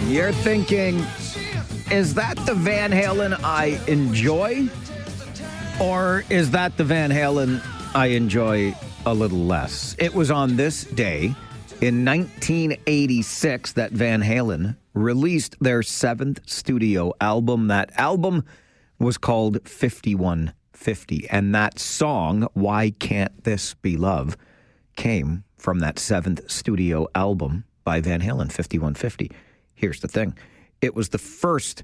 You're thinking, is that the Van Halen I enjoy? Or is that the Van Halen I enjoy a little less? It was on this day in 1986 that Van Halen released their 7th studio album. That album was called 5150. And that song, Why Can't This Be Love, came from that 7th studio album by Van Halen, 5150. Here's the thing. It was the first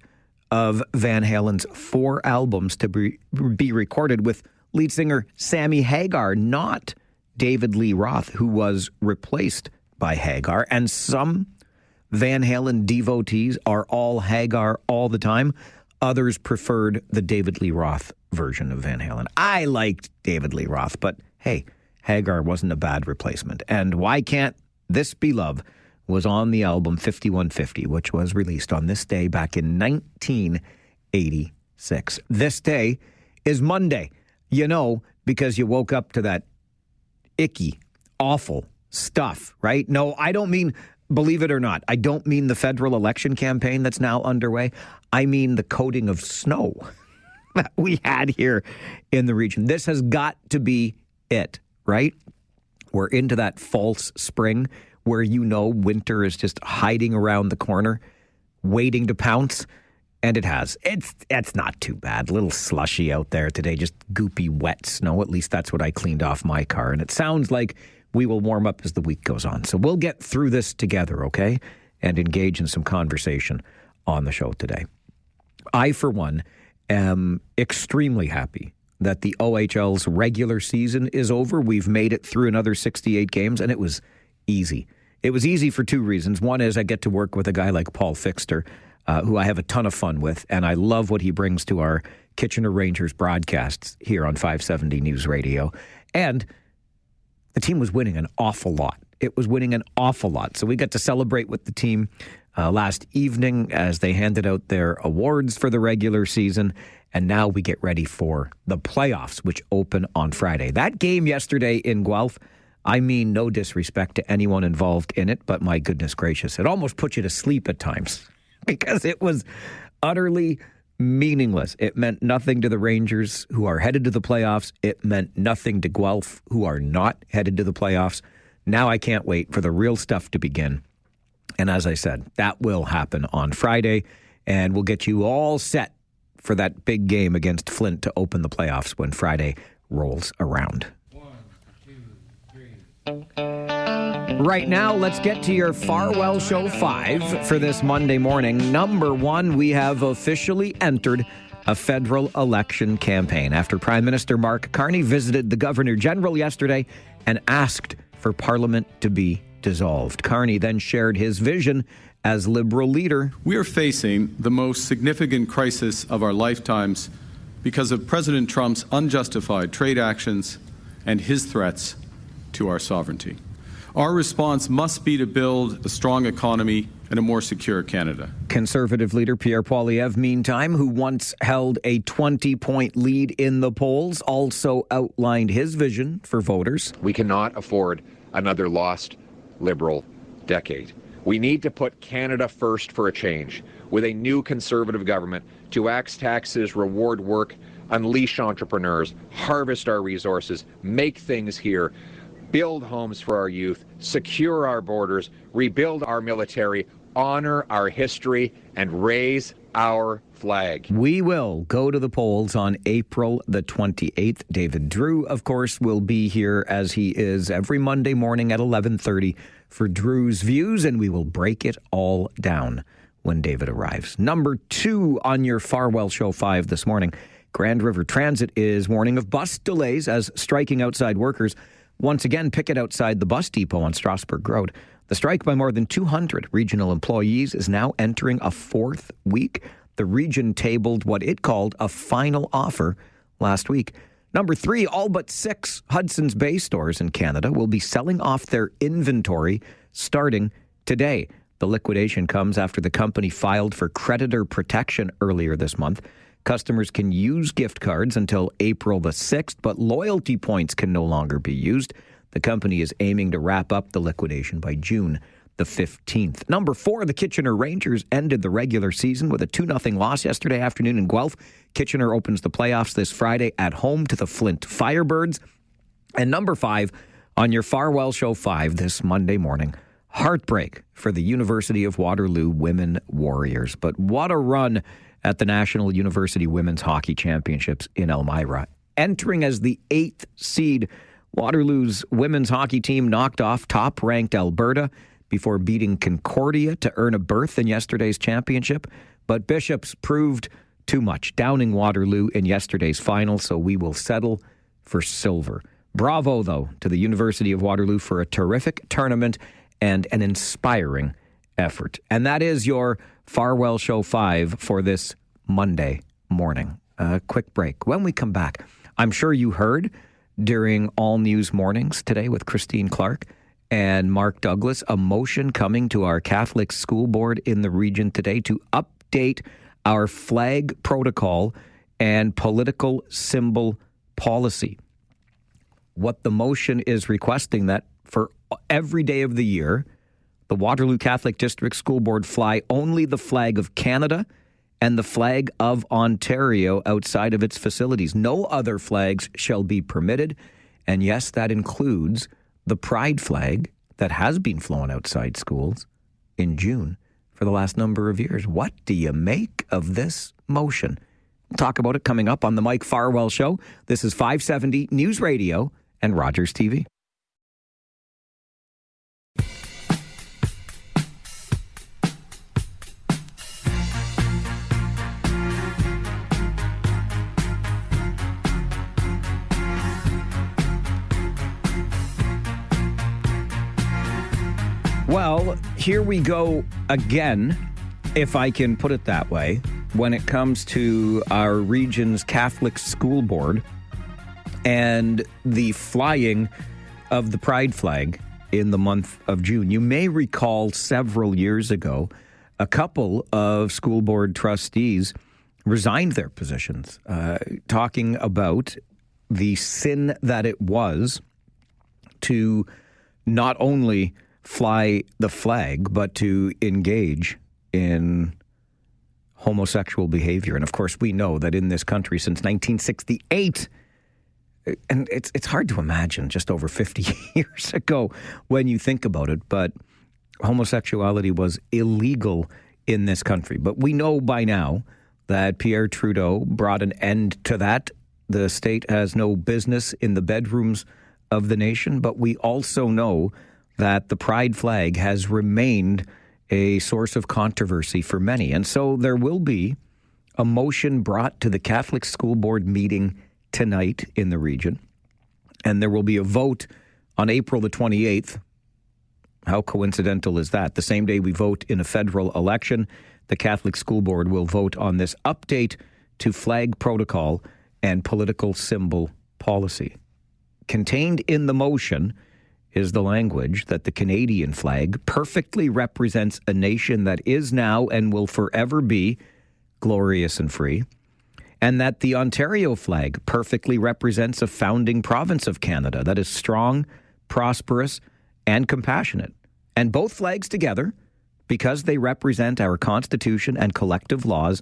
of Van Halen's 4 albums to be recorded with lead singer Sammy Hagar, not David Lee Roth, who was replaced by Hagar. And some Van Halen devotees are all Hagar all the time. Others preferred the David Lee Roth version of Van Halen. I liked David Lee Roth, but hey, Hagar wasn't a bad replacement. And Why Can't This Be Love was on the album 5150, which was released on this day back in 1986. This day is Monday, because you woke up to that icky, awful stuff, right? No, I don't mean, believe it or not, I don't mean the federal election campaign that's now underway. I mean the coating of snow that we had here in the region. This has got to be it, right? We're into that false spring where winter is just hiding around the corner, waiting to pounce, and it has. It's not too bad. A little slushy out there today, just goopy, wet snow. At least that's what I cleaned off my car, and it sounds like we will warm up as the week goes on. So we'll get through this together, okay, and engage in some conversation on the show today. I, for one, am extremely happy that the OHL's regular season is over. We've made it through another 68 games, and it was easy. It was easy for 2 reasons. One is I get to work with a guy like Paul Fixter, who I have a ton of fun with, and I love what he brings to our Kitchener Rangers broadcasts here on 570 News Radio. And the team was winning an awful lot. It was winning an awful lot. So we got to celebrate with the team last evening as they handed out their awards for the regular season. And now we get ready for the playoffs, which open on Friday. That game yesterday in Guelph, I mean no disrespect to anyone involved in it, but my goodness gracious, it almost put you to sleep at times because it was utterly meaningless. It meant nothing to the Rangers, who are headed to the playoffs. It meant nothing to Guelph, who are not headed to the playoffs. Now I can't wait for the real stuff to begin. And as I said, that will happen on Friday, and we'll get you all set for that big game against Flint to open the playoffs when Friday rolls around. Right now, let's get to your Farwell Show 5 for this Monday morning. Number 1, we have officially entered a federal election campaign after Prime Minister Mark Carney visited the Governor General yesterday and asked for Parliament to be dissolved. Carney then shared his vision as Liberal leader. We are facing the most significant crisis of our lifetimes because of President Trump's unjustified trade actions and his threats to our sovereignty. Our response must be to build a strong economy and a more secure Canada. Conservative leader Pierre Poilievre, meantime, who once held a 20-point lead in the polls, also outlined his vision for voters. We cannot afford another lost Liberal decade. We need to put Canada first for a change, with a new Conservative government to axe taxes, reward work, unleash entrepreneurs, harvest our resources, make things here, build homes for our youth, secure our borders, rebuild our military, honor our history, and raise our flag. We will go to the polls on April the 28th. David Drewe, of course, will be here as he is every Monday morning at 11:30 for Drewe's Views, and we will break it all down when David arrives. Number 2 on your Farwell Show 5 this morning. Grand River Transit is warning of bus delays as striking outside workers once again picket outside the bus depot on Strasbourg Road. The strike by more than 200 regional employees is now entering a 4th week. The region tabled what it called a final offer last week. Number 3, all but 6 Hudson's Bay stores in Canada will be selling off their inventory starting today. The liquidation comes after the company filed for creditor protection earlier this month. Customers can use gift cards until April the 6th, but loyalty points can no longer be used. The company is aiming to wrap up the liquidation by June the 15th. Number 4, the Kitchener Rangers ended the regular season with a 2-0 loss yesterday afternoon in Guelph. Kitchener opens the playoffs this Friday at home to the Flint Firebirds. And number 5, on your Farwell Show 5 this Monday morning, heartbreak for the University of Waterloo Women Warriors. But what a run at the National University Women's Hockey Championships in Elmira. Entering as the 8th seed, Waterloo's women's hockey team knocked off top-ranked Alberta before beating Concordia to earn a berth in yesterday's championship. But Bishops proved too much, downing Waterloo in yesterday's final, so we will settle for silver. Bravo, though, to the University of Waterloo for a terrific tournament and an inspiring effort. And that is your Farwell Show 5 for this Monday morning. A quick break. When we come back, I'm sure you heard during All News Mornings today with Christine Clark and Mark Douglas, a motion coming to our Catholic school board in the region today to update our flag protocol and political symbol policy. What the motion is requesting that for every day of the year, the Waterloo Catholic District School Board fly only the flag of Canada and the flag of Ontario outside of its facilities. No other flags shall be permitted. And yes, that includes the pride flag that has been flown outside schools in June for the last number of years. What do you make of this motion? We'll talk about it coming up on the Mike Farwell Show. This is 570 News Radio and Rogers TV. Well, here we go again, if I can put it that way, when it comes to our region's Catholic school board and the flying of the pride flag in the month of June. You may recall several years ago, a couple of school board trustees resigned their positions, talking about the sin that it was to not only fly the flag, but to engage in homosexual behavior. And of course, we know that in this country since 1968, and it's hard to imagine just over 50 years ago when you think about it, but homosexuality was illegal in this country. But we know by now that Pierre Trudeau brought an end to that. The state has no business in the bedrooms of the nation, but we also know that the pride flag has remained a source of controversy for many. And so there will be a motion brought to the Catholic School Board meeting tonight in the region, and there will be a vote on April the 28th. How coincidental is that? The same day we vote in a federal election, the Catholic School Board will vote on this update to flag protocol and political symbol policy. Contained in the motion is the language that the Canadian flag perfectly represents a nation that is now and will forever be glorious and free, and that the Ontario flag perfectly represents a founding province of Canada that is strong, prosperous, and compassionate. And both flags together because they represent our Constitution and collective laws,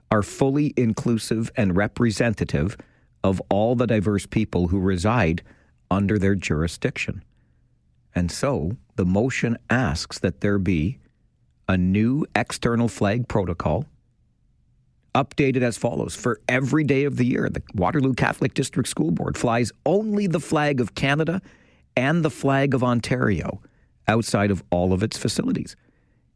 are fully inclusive and representative of all the diverse people who reside under their jurisdiction. And so the motion asks that there be a new external flag protocol updated as follows. For every day of the year, the Waterloo Catholic District School Board flies only the flag of Canada and the flag of Ontario outside of all of its facilities.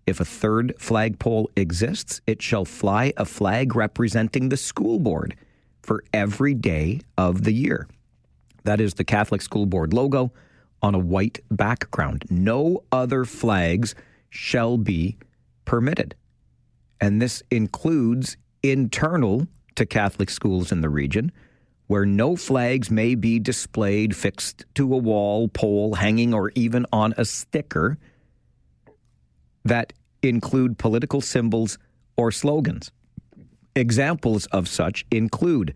If a third flagpole exists, it shall fly a flag representing the school board for every day of the year. That is the Catholic School Board logo on a white background. No other flags shall be permitted. And this includes internal to Catholic schools in the region, where no flags may be displayed, fixed to a wall, pole, hanging, or even on a sticker that include political symbols or slogans. Examples of such include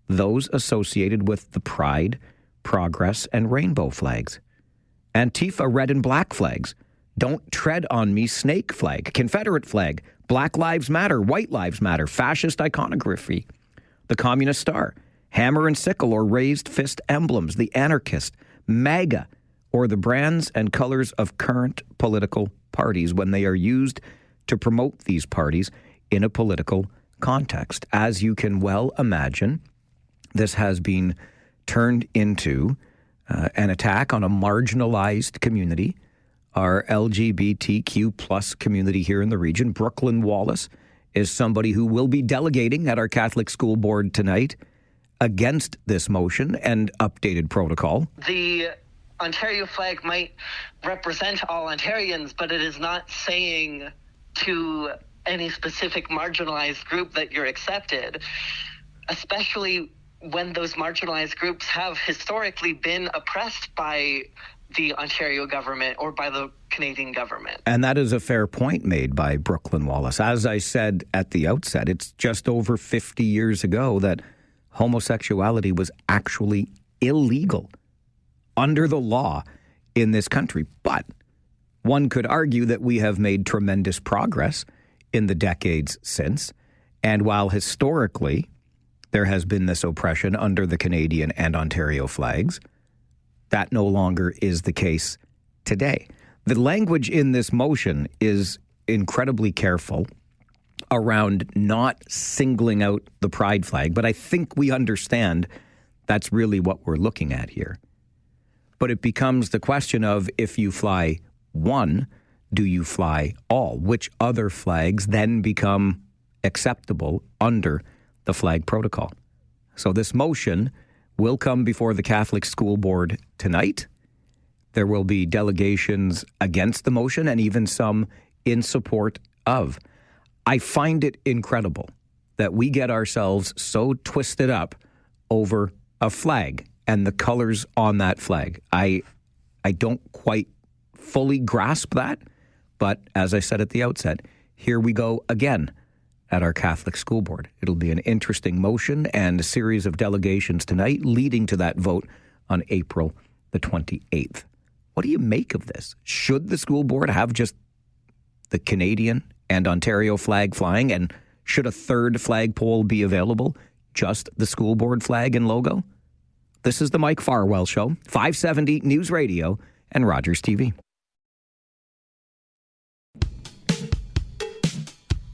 those associated with the Pride, Progress, and Rainbow flags. Antifa red and black flags, Don't Tread on Me snake flag, Confederate flag, Black Lives Matter, White Lives Matter, fascist iconography, the Communist Star, hammer and sickle or raised fist emblems, the anarchist, MAGA, or the brands and colors of current political parties when they are used to promote these parties in a political context. As you can well imagine, this has been turned into an attack on a marginalized community, our LGBTQ plus community here in the region. Brooklyn Wallace is somebody who will be delegating at our Catholic School Board tonight against this motion and updated protocol. The Ontario flag might represent all Ontarians, but it is not saying to any specific marginalized group that you're accepted, especially when those marginalized groups have historically been oppressed by the Ontario government or by the Canadian government. And that is a fair point made by Brooklyn Wallace. As I said at the outset, it's just over 50 years ago that homosexuality was actually illegal under the law in this country. But one could argue that we have made tremendous progress in the decades since. And while historically there has been this oppression under the Canadian and Ontario flags, that no longer is the case today. The language in this motion is incredibly careful around not singling out the pride flag, but I think we understand that's really what we're looking at here. But it becomes the question of, if you fly one, do you fly all? Which other flags then become acceptable under the flag protocol? So this motion will come before the Catholic School Board tonight. There will be delegations against the motion and even some in support of. I find it incredible that we get ourselves so twisted up over a flag and the colors on that flag. I don't quite fully grasp that, but as I said at the outset, here we go again at our Catholic School Board. It'll be an interesting motion and a series of delegations tonight leading to that vote on April the 28th. What do you make of this? Should the school board have just the Canadian and Ontario flag flying, and should a third flagpole be available, just the school board flag and logo? This is the Mike Farwell Show, 570 News Radio and Rogers TV.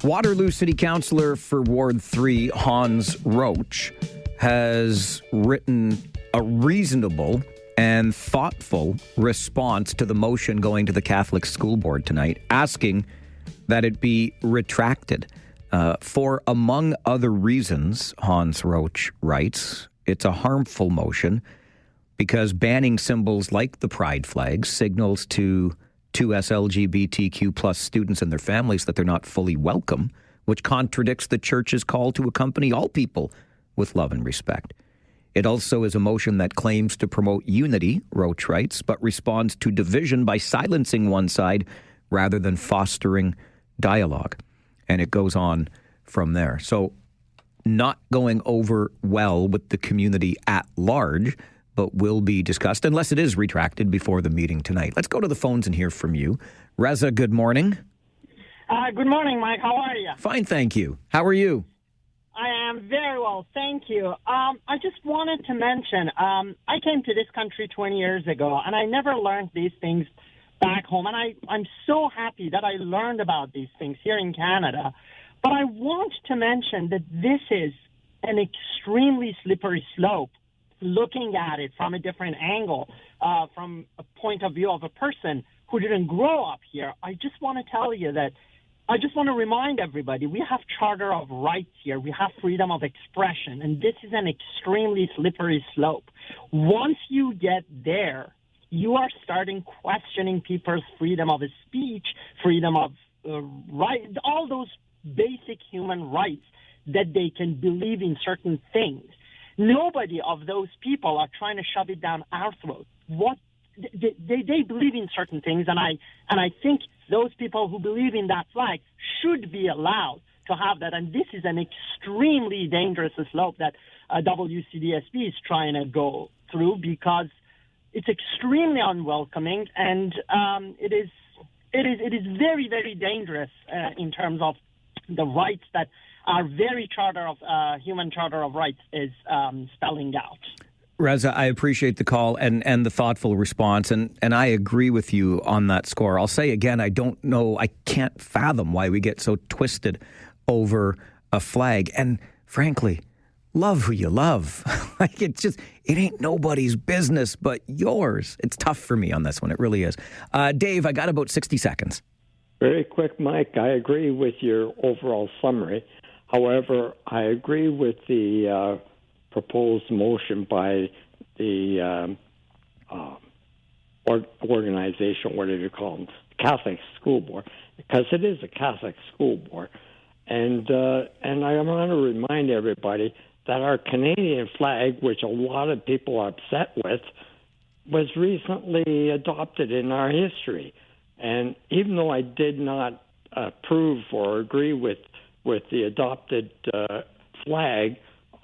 Waterloo City Councillor for Ward 3, Hans Roach, has written a reasonable and thoughtful response to the motion going to the Catholic School Board tonight, asking that it be retracted. For, among other reasons, Hans Roach writes, it's a harmful motion because banning symbols like the pride flag signals to us LGBTQ plus students and their families that they're not fully welcome, which contradicts the church's call to accompany all people with love and respect. It also is a motion that claims to promote unity, Roach writes, but responds to division by silencing one side rather than fostering dialogue. And it goes on from there. So not going over well with the community at large, but will be discussed unless it is retracted before the meeting tonight. Let's go to the phones and hear from you. Reza, good morning. Good morning, Mike. How are you? Fine, thank you. How are you? I am very well, thank you. I just wanted to mention, I came to this country 20 years ago, and I never learned these things back home. And I'm so happy that I learned about these things here in Canada. But I want to mention that this is an extremely slippery slope, looking at it from a different angle, from a point of view of a person who didn't grow up here. I just want to tell you that I just want to remind everybody, we have Charter of Rights here. We have freedom of expression, and this is an extremely slippery slope. Once you get there, you are starting questioning people's freedom of speech, freedom of right, all those basic human rights that they can believe in certain things. Nobody of those people are trying to shove it down our throat. What they believe in certain things, and I think those people who believe in that flag should be allowed to have that. And this is an extremely dangerous slope that WCDSP is trying to go through, because it's extremely unwelcoming, and it is very, very dangerous in terms of the rights that our very human Charter of Rights is spelling out. Reza, I appreciate the call and the thoughtful response, and I agree with you on that score. I'll say again, I don't know, I can't fathom why we get so twisted over a flag. And frankly, love who you love. Like, it ain't nobody's business but yours. It's tough for me on this one. It really is. Dave, I got about 60 seconds. Very quick, Mike. I agree with your overall summary. However, I agree with the proposed motion by the organization, whatever you call them, Catholic School Board, because it is a Catholic school board. And I want to remind everybody that our Canadian flag, which a lot of people are upset with, was recently adopted in our history. And even though I did not approve or agree with the adopted flag,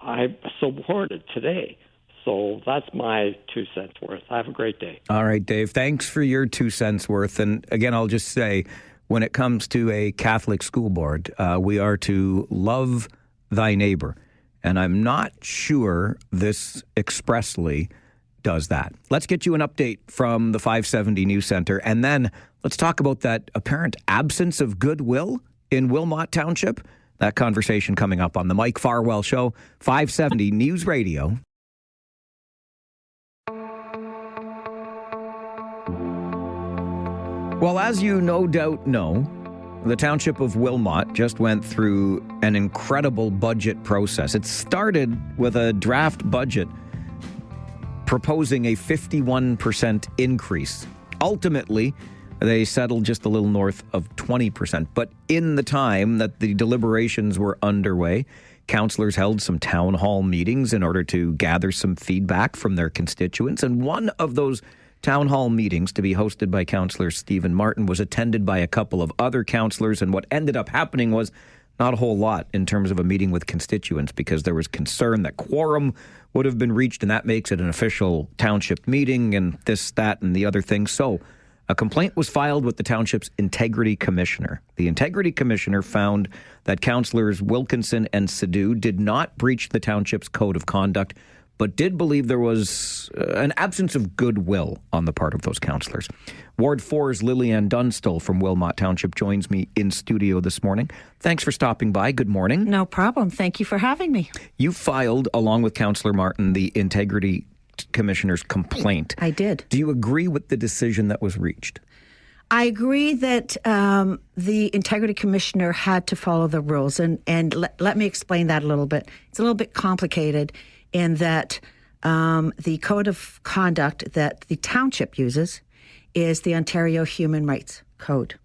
I support it today. So that's my 2 cents worth. Have a great day. All right, Dave. Thanks for your 2 cents worth. And again, I'll just say, when it comes to a Catholic school board, we are to love thy neighbor. And I'm not sure this expressly does that. Let's get you an update from the 570 News Center, and then let's talk about that apparent absence of goodwill in Wilmot Township. That conversation coming up on the Mike Farwell Show, 570 News Radio. Well, as you no doubt know, the Township of Wilmot just went through an incredible budget process. It started with a draft budget proposing a 51% increase. Ultimately, they settled just a little north of 20%. But in the time that the deliberations were underway, councillors held some town hall meetings in order to gather some feedback from their constituents. And one of those town hall meetings, to be hosted by Councillor Stephen Martin, was attended by a couple of other councillors. And what ended up happening was not a whole lot in terms of a meeting with constituents, because there was concern that quorum would have been reached, and that makes it an official township meeting, and this, that, and the other thing. So a complaint was filed with the township's integrity commissioner. The integrity commissioner found that councillors Wilkinson and Sidhu did not breach the township's code of conduct, but did believe there was an absence of goodwill on the part of those councillors. Ward 4's Lillian Dunstall from Wilmot Township joins me in studio this morning. Thanks for stopping by. Good morning. No problem. Thank you for having me. You filed, along with Councillor Martin, the integrity commissioner's complaint. I did. Do you agree with the decision that was reached? I agree that the integrity commissioner had to follow the rules, and let me explain that a little bit. It's a little bit complicated in that the code of conduct that the township uses is the Ontario Human Rights Code.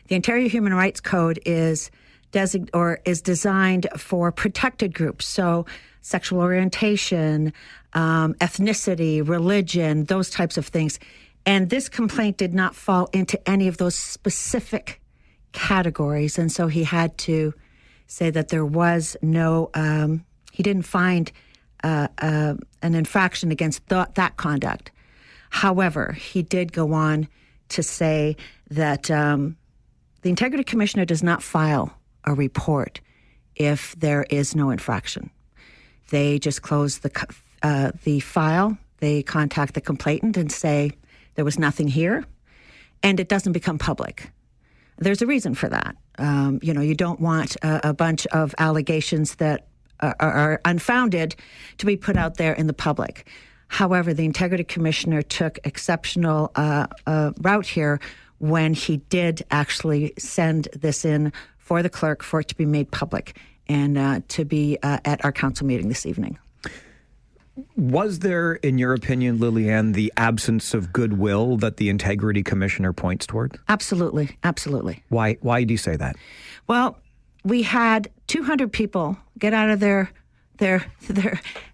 The Ontario Human Rights Code is designed for protected groups, so sexual orientation, ethnicity, religion, those types of things. And this complaint did not fall into any of those specific categories, and so he had to say that there was no, he didn't find an infraction against that conduct. However, he did go on to say that the Integrity Commissioner does not file a report if there is no infraction. They just close the file. They contact the complainant and say there was nothing here, and it doesn't become public. There's a reason for that. You don't want a bunch of allegations that are unfounded to be put out there in the public. However, the Integrity Commissioner took exceptional route here when he did actually send this in for the clerk for it to be made public and to be at our council meeting this evening. Was there, in your opinion, Lillian, the absence of goodwill that the Integrity Commissioner points toward? Absolutely. Absolutely. Why do you say that? Well, we had 200 people get out of their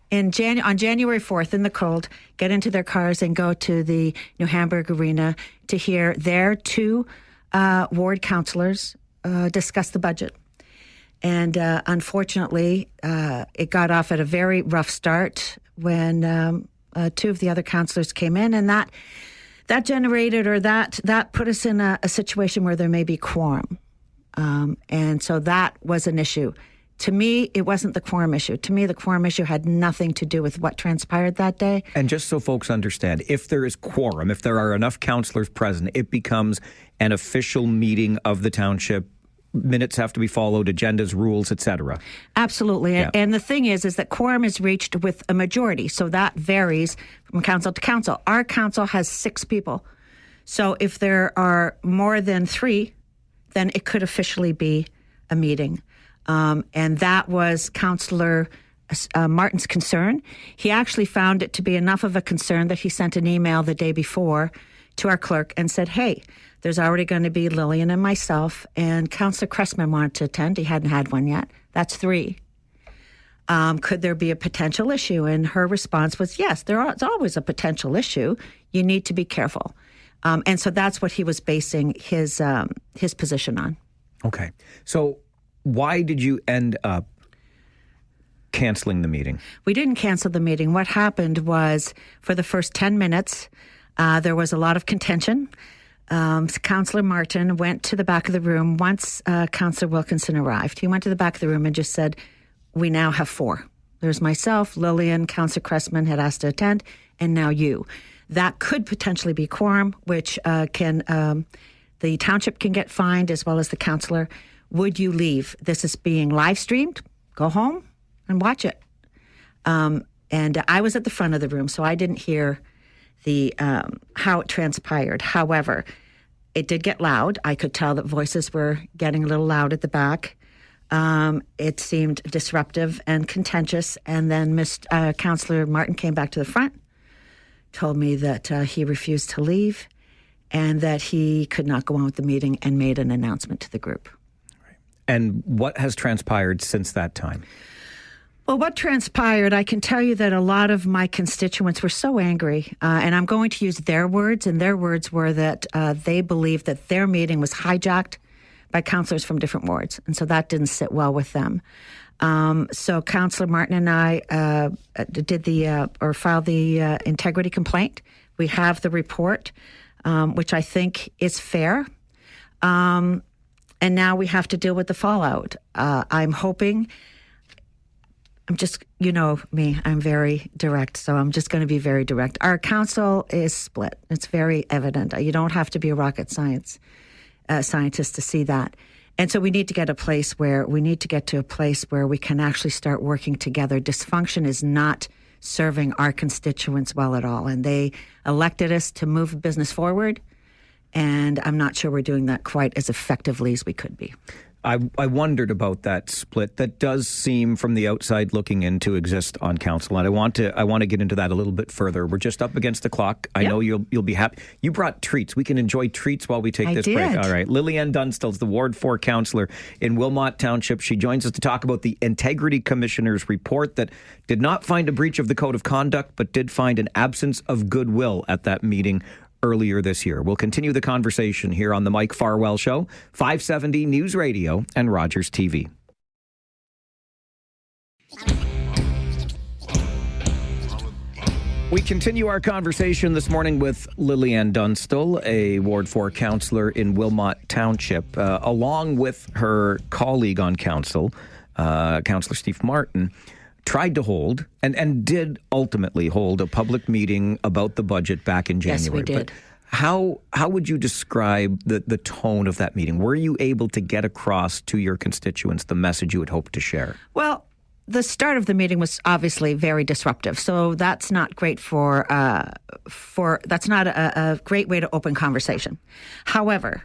on January 4th in the cold, get into their cars and go to the New Hamburg Arena to hear their two ward councillors discuss the budget. And unfortunately, it got off at a very rough start when two of the other councillors came in, and that generated, or that put us in a situation where there may be quorum. And so that was an issue. To me, it wasn't the quorum issue. To me, the quorum issue had nothing to do with what transpired that day. And just so folks understand, if there is quorum, if there are enough councillors present, it becomes an official meeting of the township. Minutes have to be followed, agendas, rules, etc. Absolutely. Yeah. And the thing is that quorum is reached with a majority. So that varies from council to council. Our council has 6 people. So if there are more than 3, then it could officially be a meeting. And that was Councillor Martin's concern. He actually found it to be enough of a concern that he sent an email the day before to our clerk and said, hey, there's already going to be Lillian and myself, and Councillor Cressman wanted to attend. He hadn't had one yet. That's 3. Could there be a potential issue? And her response was, yes, there's always a potential issue. You need to be careful. And so that's what he was basing his position on. Okay. So why did you end up canceling the meeting? We didn't cancel the meeting. What happened was, for the first 10 minutes, there was a lot of contention. Councillor Martin went to the back of the room once Councillor Wilkinson arrived. He went to the back of the room and just said, we now have 4. There's myself, Lillian, Councillor Cressman had asked to attend, and now you. That could potentially be quorum, which the township can get fined as well as the councillor. Would you leave? This is being live streamed. Go home and watch it. And I was at the front of the room, so I didn't hear the how it transpired. However, it did get loud. I could tell that voices were getting a little loud at the back. It seemed disruptive and contentious. And then Councillor Martin came back to the front, told me that he refused to leave and that he could not go on with the meeting, and made an announcement to the group. And what has transpired since that time? Well, what transpired, I can tell you that a lot of my constituents were so angry, and I'm going to use their words, and their words were that they believed that their meeting was hijacked by councillors from different wards, and so that didn't sit well with them. So Councillor Martin and I filed the integrity complaint. We have the report, which I think is fair. And now we have to deal with the fallout. I'm hoping, you know me, I'm very direct, so I'm just going to be very direct. Our council is split. It's very evident. You don't have to be a rocket scientist to see that. And so we need to get to a place where we can actually start working together. Dysfunction is not serving our constituents well at all. And they elected us to move business forward. And I'm not sure we're doing that quite as effectively as we could be. I wondered about that split that does seem from the outside looking in to exist on council, and I want to get into that a little bit further. We're just up against the clock. I know you'll be happy. You brought treats. We can enjoy treats while we take this break. All right. Lillian Dunstall's the Ward 4 councillor in Wilmot Township. She joins us to talk about the Integrity Commissioner's report that did not find a breach of the Code of Conduct, but did find an absence of goodwill at that meeting earlier this year. We'll continue the conversation here on the Mike Farwell Show, 570 News Radio and Rogers TV. We continue our conversation this morning with Lillian Dunstall, a Ward 4 councillor in Wilmot Township, along with her colleague on council, Councillor Steve Martin, tried to hold and did ultimately hold a public meeting about the budget back in January. Yes, we did. But how would you describe the tone of that meeting? Were you able to get across to your constituents the message you had hoped to share? Well, the start of the meeting was obviously very disruptive, so that's not great that's not a great way to open conversation. However,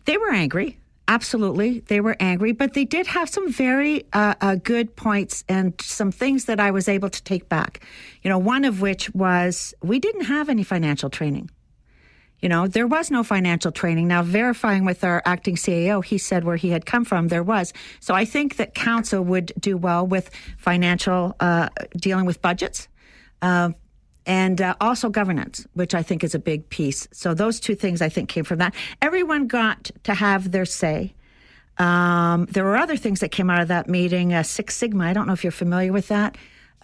they were angry. Absolutely, they were angry, but they did have some very good points and some things that I was able to take back. One of which was we didn't have any financial training. There was no financial training. Now, verifying with our acting CAO, he said where he had come from, there was. So I think that council would do well with financial, dealing with budgets, and also governance, which I think is a big piece. So those two things I think came from that. Everyone got to have their say. There were other things that came out of that meeting. Six Sigma, I don't know if you're familiar with that.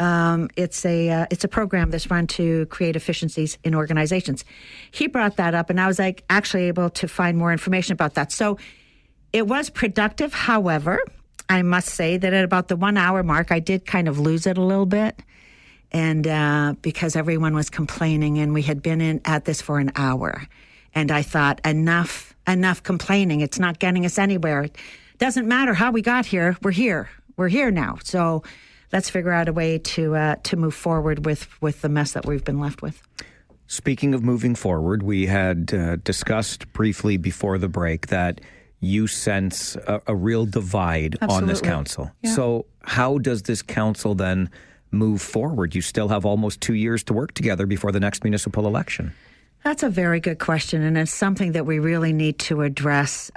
It's a program that's run to create efficiencies in organizations. He brought that up, and I was actually able to find more information about that. So it was productive. However, I must say that at about the 1 hour mark, I did kind of lose it a little bit, and because everyone was complaining, and we had been at this for an hour, and I thought enough complaining. It's not getting us anywhere. It doesn't matter how we got here. We're here now. So let's figure out a way to move forward with the mess that we've been left with. Speaking of moving forward, we had discussed briefly before the break that you sense a real divide on this council. Yeah. So how does this council then move forward? You still have almost 2 years to work together before the next municipal election. That's a very good question, and it's something that we really need to address.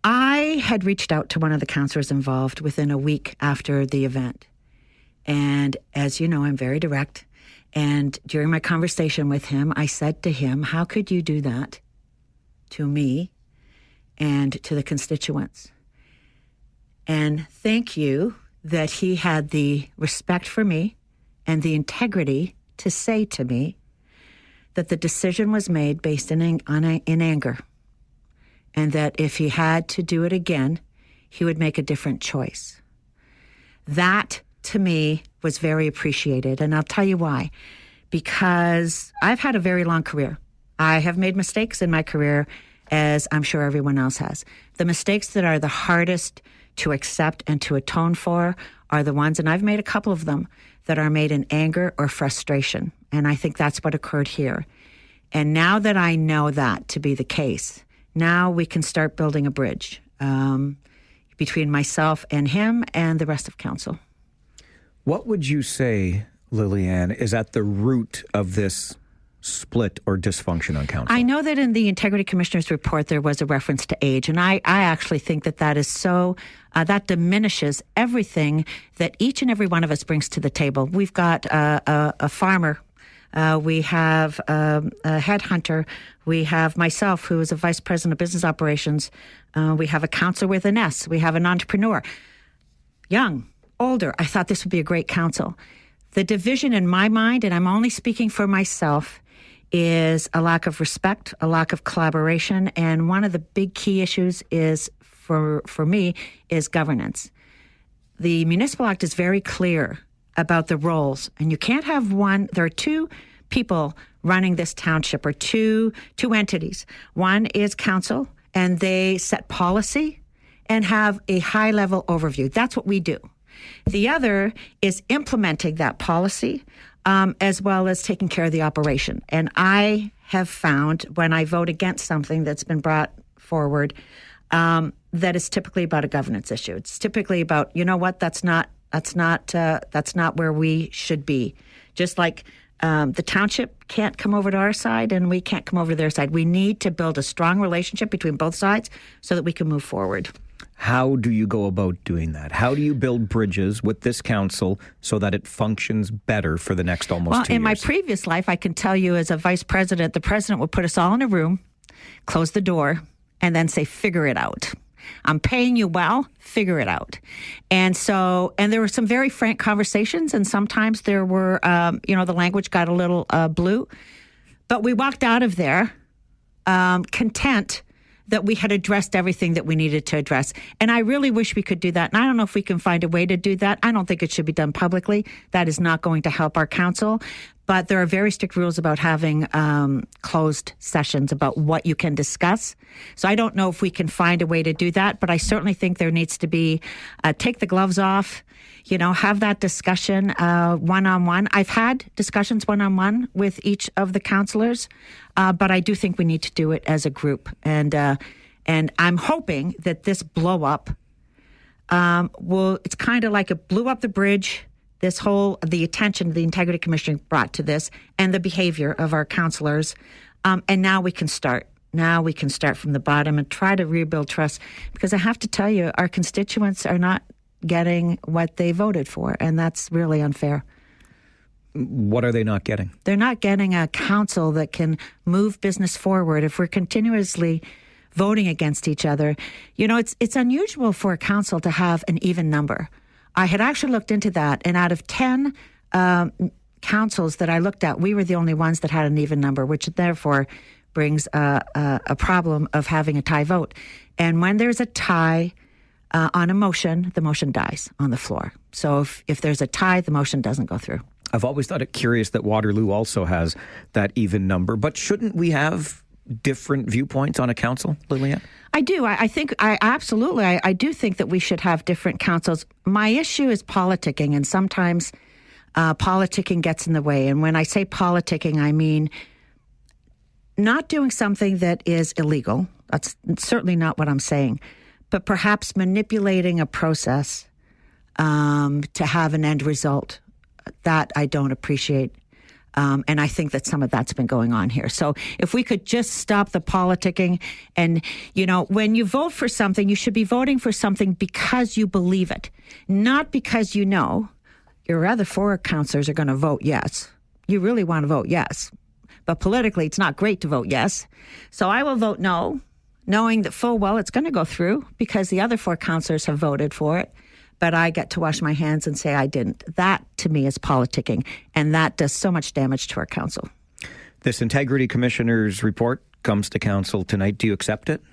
I had reached out to one of the councillors involved within a week after the event. And as you know, I'm very direct. And during my conversation with him, I said to him, how could you do that to me and to the constituents? And thank you that he had the respect for me and the integrity to say to me that the decision was made based in anger. And that if he had to do it again, he would make a different choice. That, to me, was very appreciated. And I'll tell you why. Because I've had a very long career. I have made mistakes in my career, as I'm sure everyone else has. The mistakes that are the hardest to accept and to atone for are the ones, and I've made a couple of them, that are made in anger or frustration. And I think that's what occurred here. And now that I know that to be the case, now we can start building a bridge between myself and him and the rest of council. What would you say, Lillian, is at the root of this split or dysfunction on council? I know that in the Integrity Commissioner's report there was a reference to age, and I actually think that is so, that diminishes everything that each and every one of us brings to the table. We've got a farmer. We have a headhunter. We have myself, who is a vice president of business operations. We have a councillor with an S. We have an entrepreneur. Young, older. I thought this would be a great council. The division in my mind, and I'm only speaking for myself, is a lack of respect, a lack of collaboration. And one of the big key issues is, for me, is governance. The Municipal Act is very clear about the roles, and you can't have one. There are two people running this township, or two entities. One is council, and they set policy and have a high-level overview. That's what we do. The other is implementing that policy, as well as taking care of the operation. And I have found, when I vote against something that's been brought forward, that it's typically about a governance issue. It's typically about, you know what, that's not where we should be. Just like the township can't come over to our side and we can't come over to their side. We need to build a strong relationship between both sides so that we can move forward. How do you go about doing that? How do you build bridges with this council so that it functions better for the next almost 2 years? Well, in my previous life, I can tell you, as a vice president, the president would put us all in a room, close the door, and then say, figure it out. I'm paying you well, figure it out. And there were some very frank conversations, and sometimes there were, the language got a little blue. But we walked out of there content that we had addressed everything that we needed to address. And I really wish we could do that. And I don't know if we can find a way to do that. I don't think it should be done publicly. That is not going to help our council. But there are very strict rules about having closed sessions about what you can discuss. So I don't know if we can find a way to do that. But I certainly think there needs to be take the gloves off, have that discussion one-on-one. I've had discussions one-on-one with each of the councillors, but I do think we need to do it as a group. And I'm hoping that this blow up it's kind of like it blew up the bridge, the attention the Integrity Commission brought to this and the behavior of our councillors. And now we can start. Now we can start from the bottom and try to rebuild trust, because I have to tell you, our constituents are not getting what they voted for, and that's really unfair. What are they not getting? They're not getting a council that can move business forward. If we're continuously voting against each other, it's unusual for a council to have an even number. I had actually looked into that, and out of 10 councils that I looked at, we were the only ones that had an even number, which therefore brings a problem of having a tie vote. And when there's a tie on a motion, the motion dies on the floor. So if there's a tie, the motion doesn't go through. I've always thought it curious that Waterloo also has that even number, but shouldn't we have different viewpoints on a council, Lillian? I do. I think I do think that we should have different councils. My issue is politicking, and sometimes politicking gets in the way. And when I say politicking, I mean not doing something that is illegal. That's certainly not what I'm saying. But perhaps manipulating a process to have an end result. That I don't appreciate. And I think that some of that's been going on here. So if we could just stop the politicking, and, when you vote for something, you should be voting for something because you believe it, not because your other 4 councillors are going to vote yes. You really want to vote yes. But politically, it's not great to vote yes. So I will vote no, knowing that full well it's going to go through because the other 4 councillors have voted for it. But I get to wash my hands and say I didn't. That, to me, is politicking, and that does so much damage to our council. This Integrity Commissioner's report comes to council tonight. Do you accept it?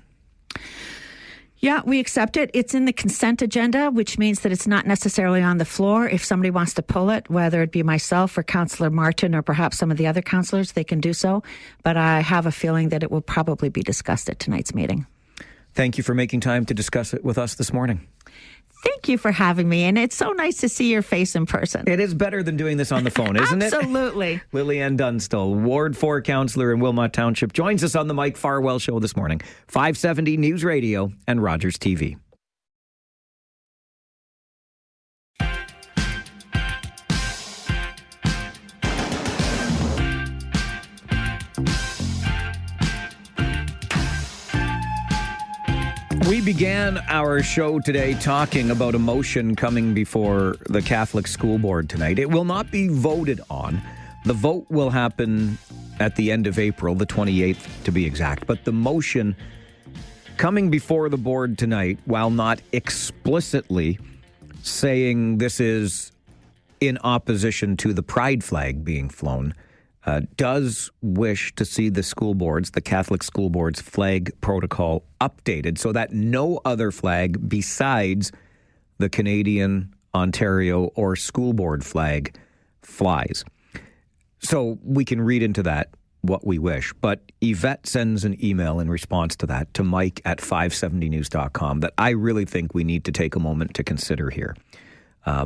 Yeah, we accept it. It's in the consent agenda, which means that it's not necessarily on the floor. If somebody wants to pull it, whether it be myself or Councillor Martin or perhaps some of the other councillors, they can do so. But I have a feeling that it will probably be discussed at tonight's meeting. Thank you for making time to discuss it with us this morning. Thank you for having me, and it's so nice to see your face in person. It is better than doing this on the phone, isn't it? Absolutely. Lillian Dunstall, Ward 4 councillor in Wilmot Township, joins us on the Mike Farwell Show this morning. 570 News Radio and Rogers TV. We began our show today talking about a motion coming before the Catholic School Board tonight. It will not be voted on. The vote will happen at the end of April, the 28th to be exact. But the motion coming before the board tonight, while not explicitly saying this is in opposition to the pride flag being flown, does wish to see the school boards, the Catholic school boards flag protocol updated so that no other flag besides the Canadian, Ontario, or school board flag flies. So we can read into that what we wish. But Yvette sends an email in response to that to mike@570news.com that I really think we need to take a moment to consider here.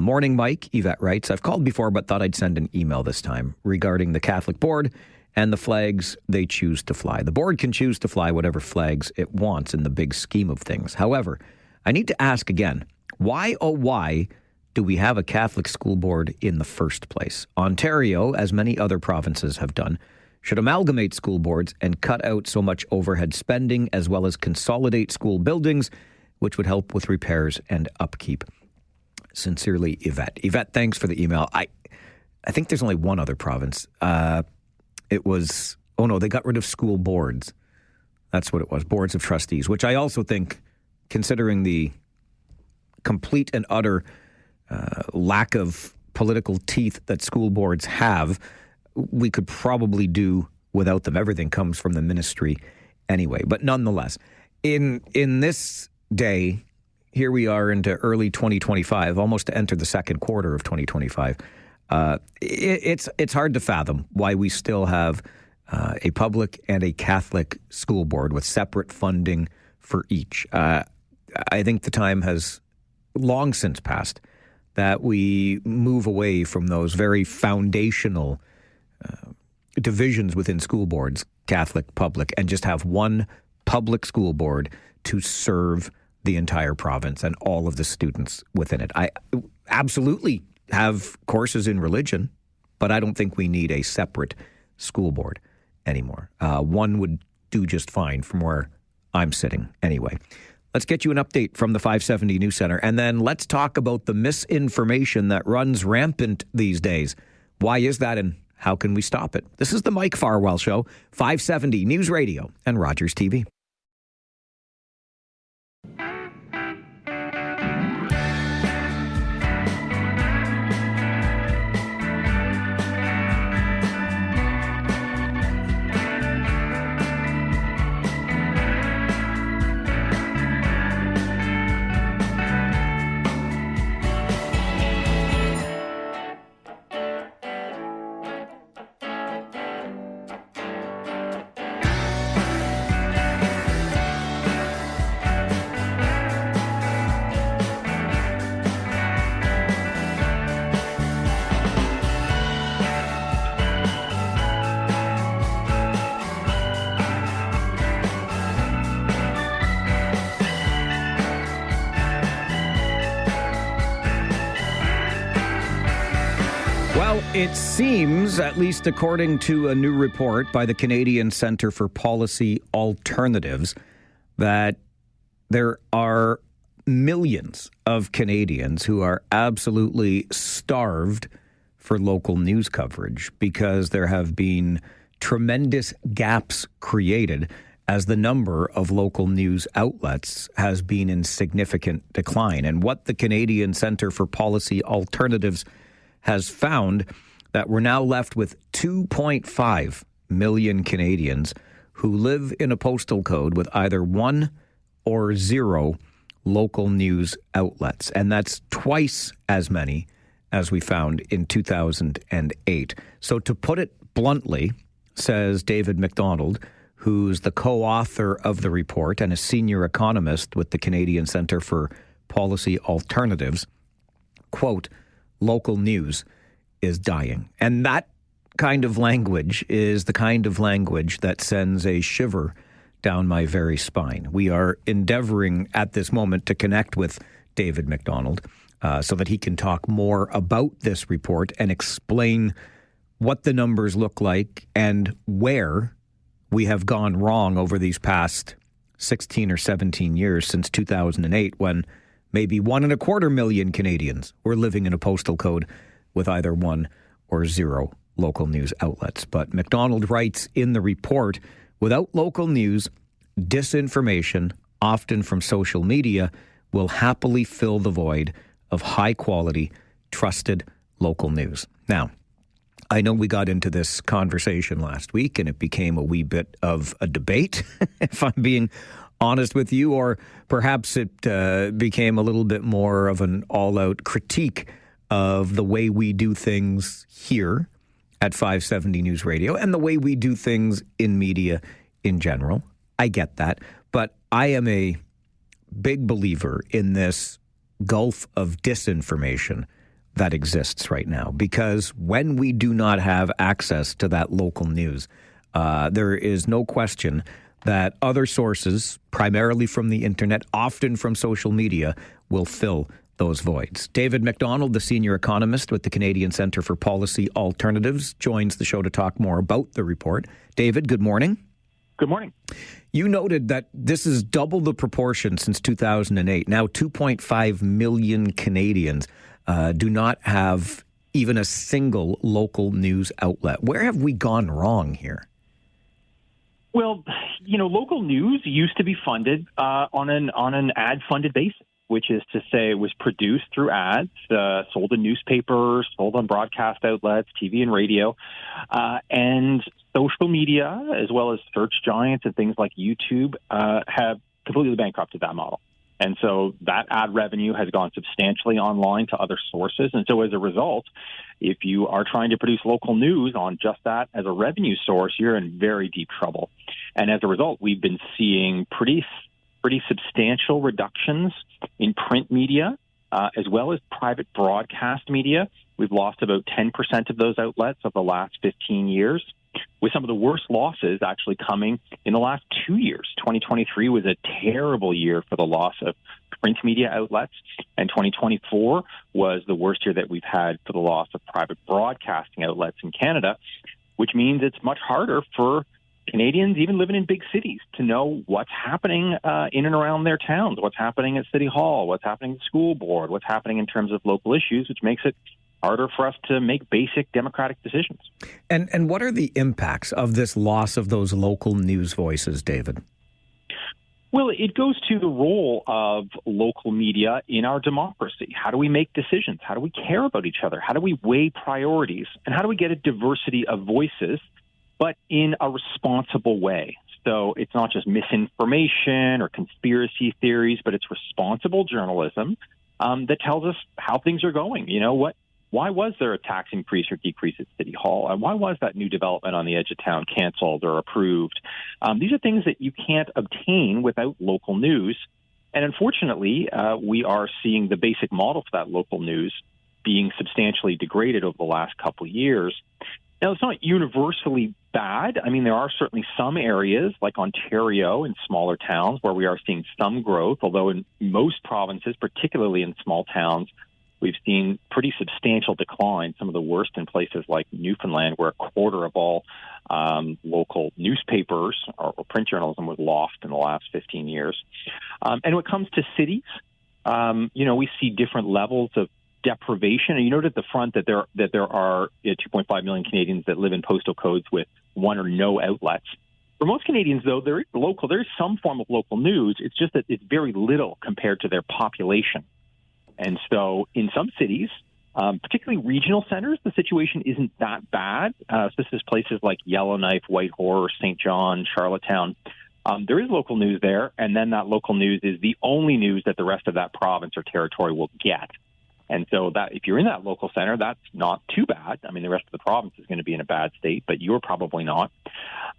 Morning, Mike. Yvette writes, I've called before but thought I'd send an email this time regarding the Catholic board and the flags they choose to fly. The board can choose to fly whatever flags it wants in the big scheme of things. However, I need to ask again, why, oh why, do we have a Catholic school board in the first place? Ontario, as many other provinces have done, should amalgamate school boards and cut out so much overhead spending as well as consolidate school buildings, which would help with repairs and upkeep. Sincerely, Yvette. Yvette, thanks for the email. I think there's only one other province. They got rid of school boards. That's what it was, boards of trustees, which I also think considering the complete and utter lack of political teeth that school boards have, we could probably do without them. Everything comes from the ministry anyway. But nonetheless, in this day, here we are into early 2025, almost to enter the second quarter of 2025. It's hard to fathom why we still have a public and a Catholic school board with separate funding for each. I think the time has long since passed that we move away from those very foundational divisions within school boards, Catholic, public, and just have one public school board to serve the entire province and all of the students within it. I absolutely have courses in religion, but I don't think we need a separate school board anymore. One would do just fine from where I'm sitting anyway. Let's get you an update from the 570 News Center, and then let's talk about the misinformation that runs rampant these days. Why is that, and how can we stop it? This is the Mike Farwell Show, 570 News Radio and Rogers TV. Well, it seems, at least according to a new report by the Canadian Centre for Policy Alternatives, that there are millions of Canadians who are absolutely starved for local news coverage because there have been tremendous gaps created as the number of local news outlets has been in significant decline. And what the Canadian Centre for Policy Alternatives has found, that we're now left with 2.5 million Canadians who live in a postal code with either 1 or 0 local news outlets. And that's twice as many as we found in 2008. So to put it bluntly, says David McDonald, who's the co-author of the report and a senior economist with the Canadian Centre for Policy Alternatives, quote, local news is dying. And that kind of language is the kind of language that sends a shiver down my very spine. We are endeavoring at this moment to connect with David McDonald so that he can talk more about this report and explain what the numbers look like and where we have gone wrong over these past 16 or 17 years since 2008, when maybe 1.25 million Canadians were living in a postal code with either 1 or 0 local news outlets. But McDonald writes in the report, without local news, disinformation, often from social media, will happily fill the void of high-quality, trusted local news. Now, I know we got into this conversation last week and it became a wee bit of a debate, if I'm being honest with you, or perhaps it became a little bit more of an all-out critique of the way we do things here at 570 News Radio and the way we do things in media in general. I get that, but I am a big believer in this gulf of disinformation that exists right now, because when we do not have access to that local news, there is no question that other sources, primarily from the internet, often from social media, will fill those voids. David McDonald, the senior economist with the Canadian Centre for Policy Alternatives, joins the show to talk more about the report. David, good morning. Good morning. You noted that this is double the proportion since 2008. Now 2.5 million Canadians do not have even a single local news outlet. Where have we gone wrong here? Well, local news used to be funded on an ad-funded basis, which is to say it was produced through ads, sold in newspapers, sold on broadcast outlets, TV and radio, and social media, as well as search giants and things like YouTube, have completely bankrupted that model. And so that ad revenue has gone substantially online to other sources. And so as a result, if you are trying to produce local news on just that as a revenue source, you're in very deep trouble. And as a result, we've been seeing pretty substantial reductions in print media, as well as private broadcast media. We've lost about 10% of those outlets over the last 15 years, with some of the worst losses actually coming in the last 2 years. 2023 was a terrible year for the loss of print media outlets, and 2024 was the worst year that we've had for the loss of private broadcasting outlets in Canada, which means it's much harder for Canadians, even living in big cities, to know what's happening in and around their towns, what's happening at City Hall, what's happening at the school board, what's happening in terms of local issues, which makes it harder for us to make basic democratic decisions. And what are the impacts of this loss of those local news voices, David? Well, it goes to the role of local media in our democracy. How do we make decisions? How do we care about each other? How do we weigh priorities? And how do we get a diversity of voices, but in a responsible way? So it's not just misinformation or conspiracy theories, but it's responsible journalism that tells us how things are going. Why was there a tax increase or decrease at City Hall? And why was that new development on the edge of town canceled or approved? These are things that you can't obtain without local news. And unfortunately, we are seeing the basic model for that local news being substantially degraded over the last couple of years. Now, it's not universally bad. I mean, there are certainly some areas like Ontario and smaller towns where we are seeing some growth, although in most provinces, particularly in small towns, we've seen pretty substantial decline, some of the worst in places like Newfoundland, where a quarter of all local newspapers or print journalism was lost in the last 15 years. And when it comes to cities, we see different levels of deprivation. And you noted at the front that there are 2.5 million Canadians that live in postal codes with one or no outlets. For most Canadians, though, there is some form of local news. It's just that it's very little compared to their population. And so in some cities, particularly regional centers, the situation isn't that bad. So this is places like Yellowknife, Whitehorse, St. John, Charlottetown. There is local news there, and then that local news is the only news that the rest of that province or territory will get. And so that if you're in that local center, that's not too bad. I mean, the rest of the province is going to be in a bad state, but you're probably not.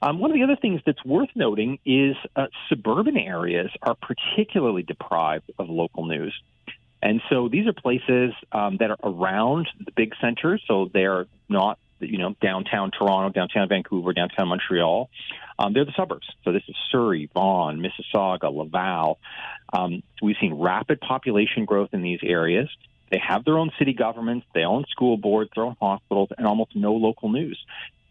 One of the other things that's worth noting is suburban areas are particularly deprived of local news. And so these are places that are around the big centers. So they're not, downtown Toronto, downtown Vancouver, downtown Montreal. They're the suburbs. So this is Surrey, Vaughan, Mississauga, Laval. We've seen rapid population growth in these areas. They have their own city governments, their own school boards, their own hospitals, and almost no local news.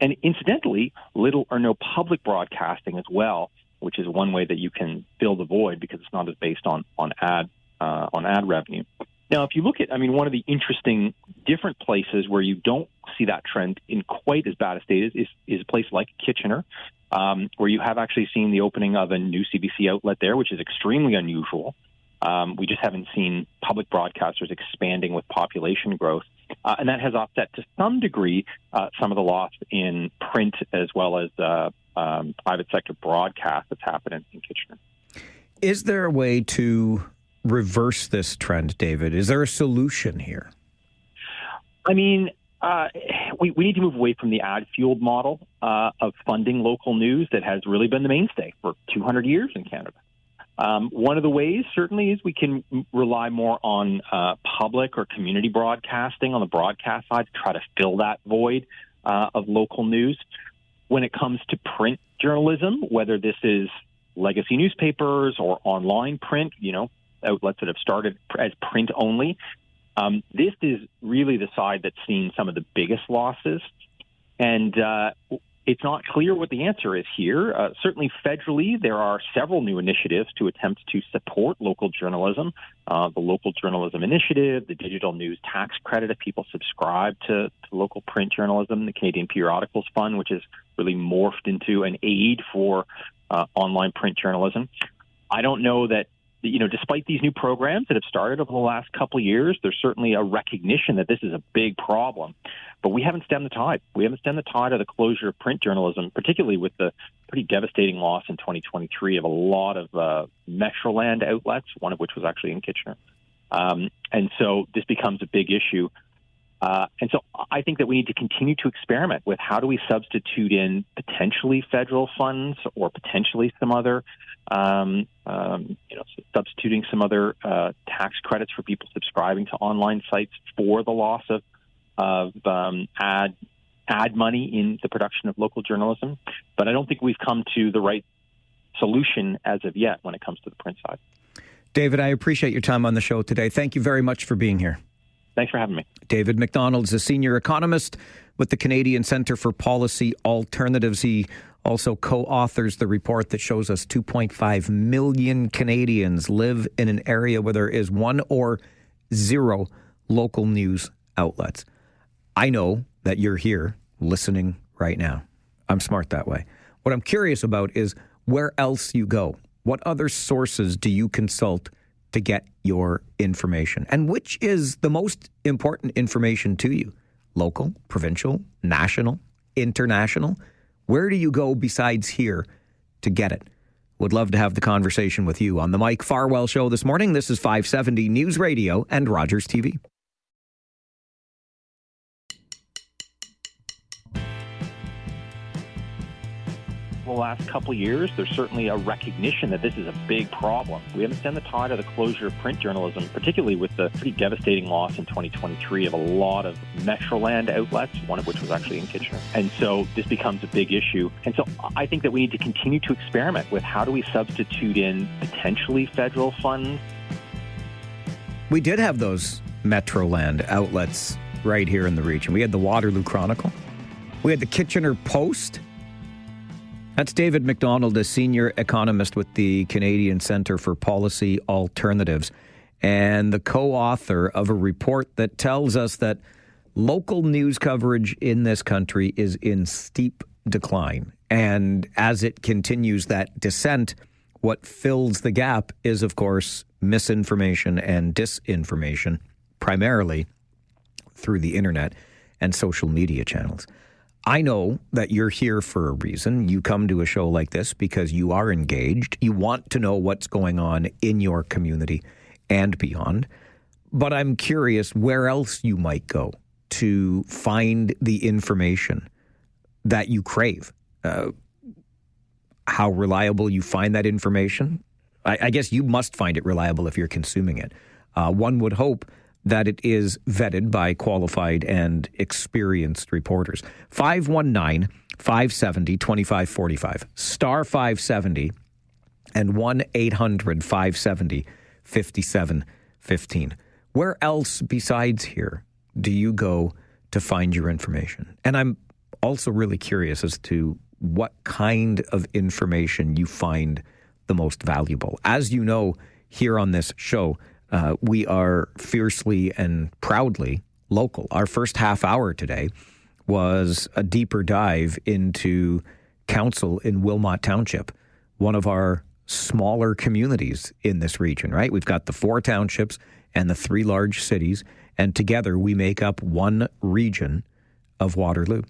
And incidentally, little or no public broadcasting as well, which is one way that you can fill the void because it's not as based on ad revenue. Now, if you look at, one of the interesting different places where you don't see that trend in quite as bad a state is a place like Kitchener, where you have actually seen the opening of a new CBC outlet there, which is extremely unusual. We just haven't seen public broadcasters expanding with population growth. And that has offset to some degree some of the loss in print as well as private sector broadcast that's happening in Kitchener. Is there a way to reverse this trend, David? Is there a solution here? We need to move away from the ad-fueled model of funding local news that has really been the mainstay for 200 years in Canada. One of the ways, certainly, is we can rely more on public or community broadcasting on the broadcast side to try to fill that void of local news. When it comes to print journalism, whether this is legacy newspapers or online print, outlets that have started as print only, this is really the side that's seen some of the biggest losses. And it's not clear what the answer is here. Certainly federally, there are several new initiatives to attempt to support local journalism. The Local Journalism Initiative, the Digital News Tax Credit if people subscribe to local print journalism, the Canadian Periodicals Fund, which has really morphed into an aid for online print journalism. I don't know that, despite these new programs that have started over the last couple of years, there's certainly a recognition that this is a big problem. But we haven't stemmed the tide. We haven't stemmed the tide of the closure of print journalism, particularly with the pretty devastating loss in 2023 of a lot of Metroland outlets, one of which was actually in Kitchener. And so this becomes a big issue. And so I think that we need to continue to experiment with how do we substitute in potentially federal funds or potentially some other, substituting some other tax credits for people subscribing to online sites for the loss of ad money in the production of local journalism. But I don't think we've come to the right solution as of yet when it comes to the print side. David, I appreciate your time on the show today. Thank you very much for being here. Thanks for having me. David McDonald is a senior economist with the Canadian Centre for Policy Alternatives. He also co-authors the report that shows us 2.5 million Canadians live in an area where there is one or zero local news outlets. I know that you're here listening right now. I'm smart that way. What I'm curious about is where else you go. What other sources do you consult to get your information? And which is the most important information to you? Local, provincial, national, international? Where do you go besides here to get it? Would love to have the conversation with you on the Mike Farwell Show this morning. This is 570 News Radio and Rogers TV. The last couple of years, there's certainly a recognition that this is a big problem. We haven't stemmed the tide of the closure of print journalism, particularly with the pretty devastating loss in 2023 of a lot of Metroland outlets, one of which was actually in Kitchener. And so this becomes a big issue. And so I think that we need to continue to experiment with how do we substitute in potentially federal funds. We did have those Metroland outlets right here in the region. We had the Waterloo Chronicle. We had the Kitchener Post. That's David McDonald, a senior economist with the Canadian Centre for Policy Alternatives and the co-author of a report that tells us that local news coverage in this country is in steep decline. And as it continues that descent, what fills the gap is, of course, misinformation and disinformation, primarily through the internet and social media channels. I know that you're here for a reason. You come to a show like this because you are engaged. You want to know what's going on in your community and beyond. But I'm curious where else you might go to find the information that you crave. How reliable you find that information? I guess you must find it reliable if you're consuming it. One would hope that it is vetted by qualified and experienced reporters. 519-570-2545, star 570, and 1-800-570-5715. Where else besides here do you go to find your information? And I'm also really curious as to what kind of information you find the most valuable. As you know, here on this show, we are fiercely and proudly local. Our first half hour today was a deeper dive into council in Wilmot Township, one of our smaller communities in this region, right? We've got the 4 townships and the 3 large cities, and together we make up one region of Waterloo.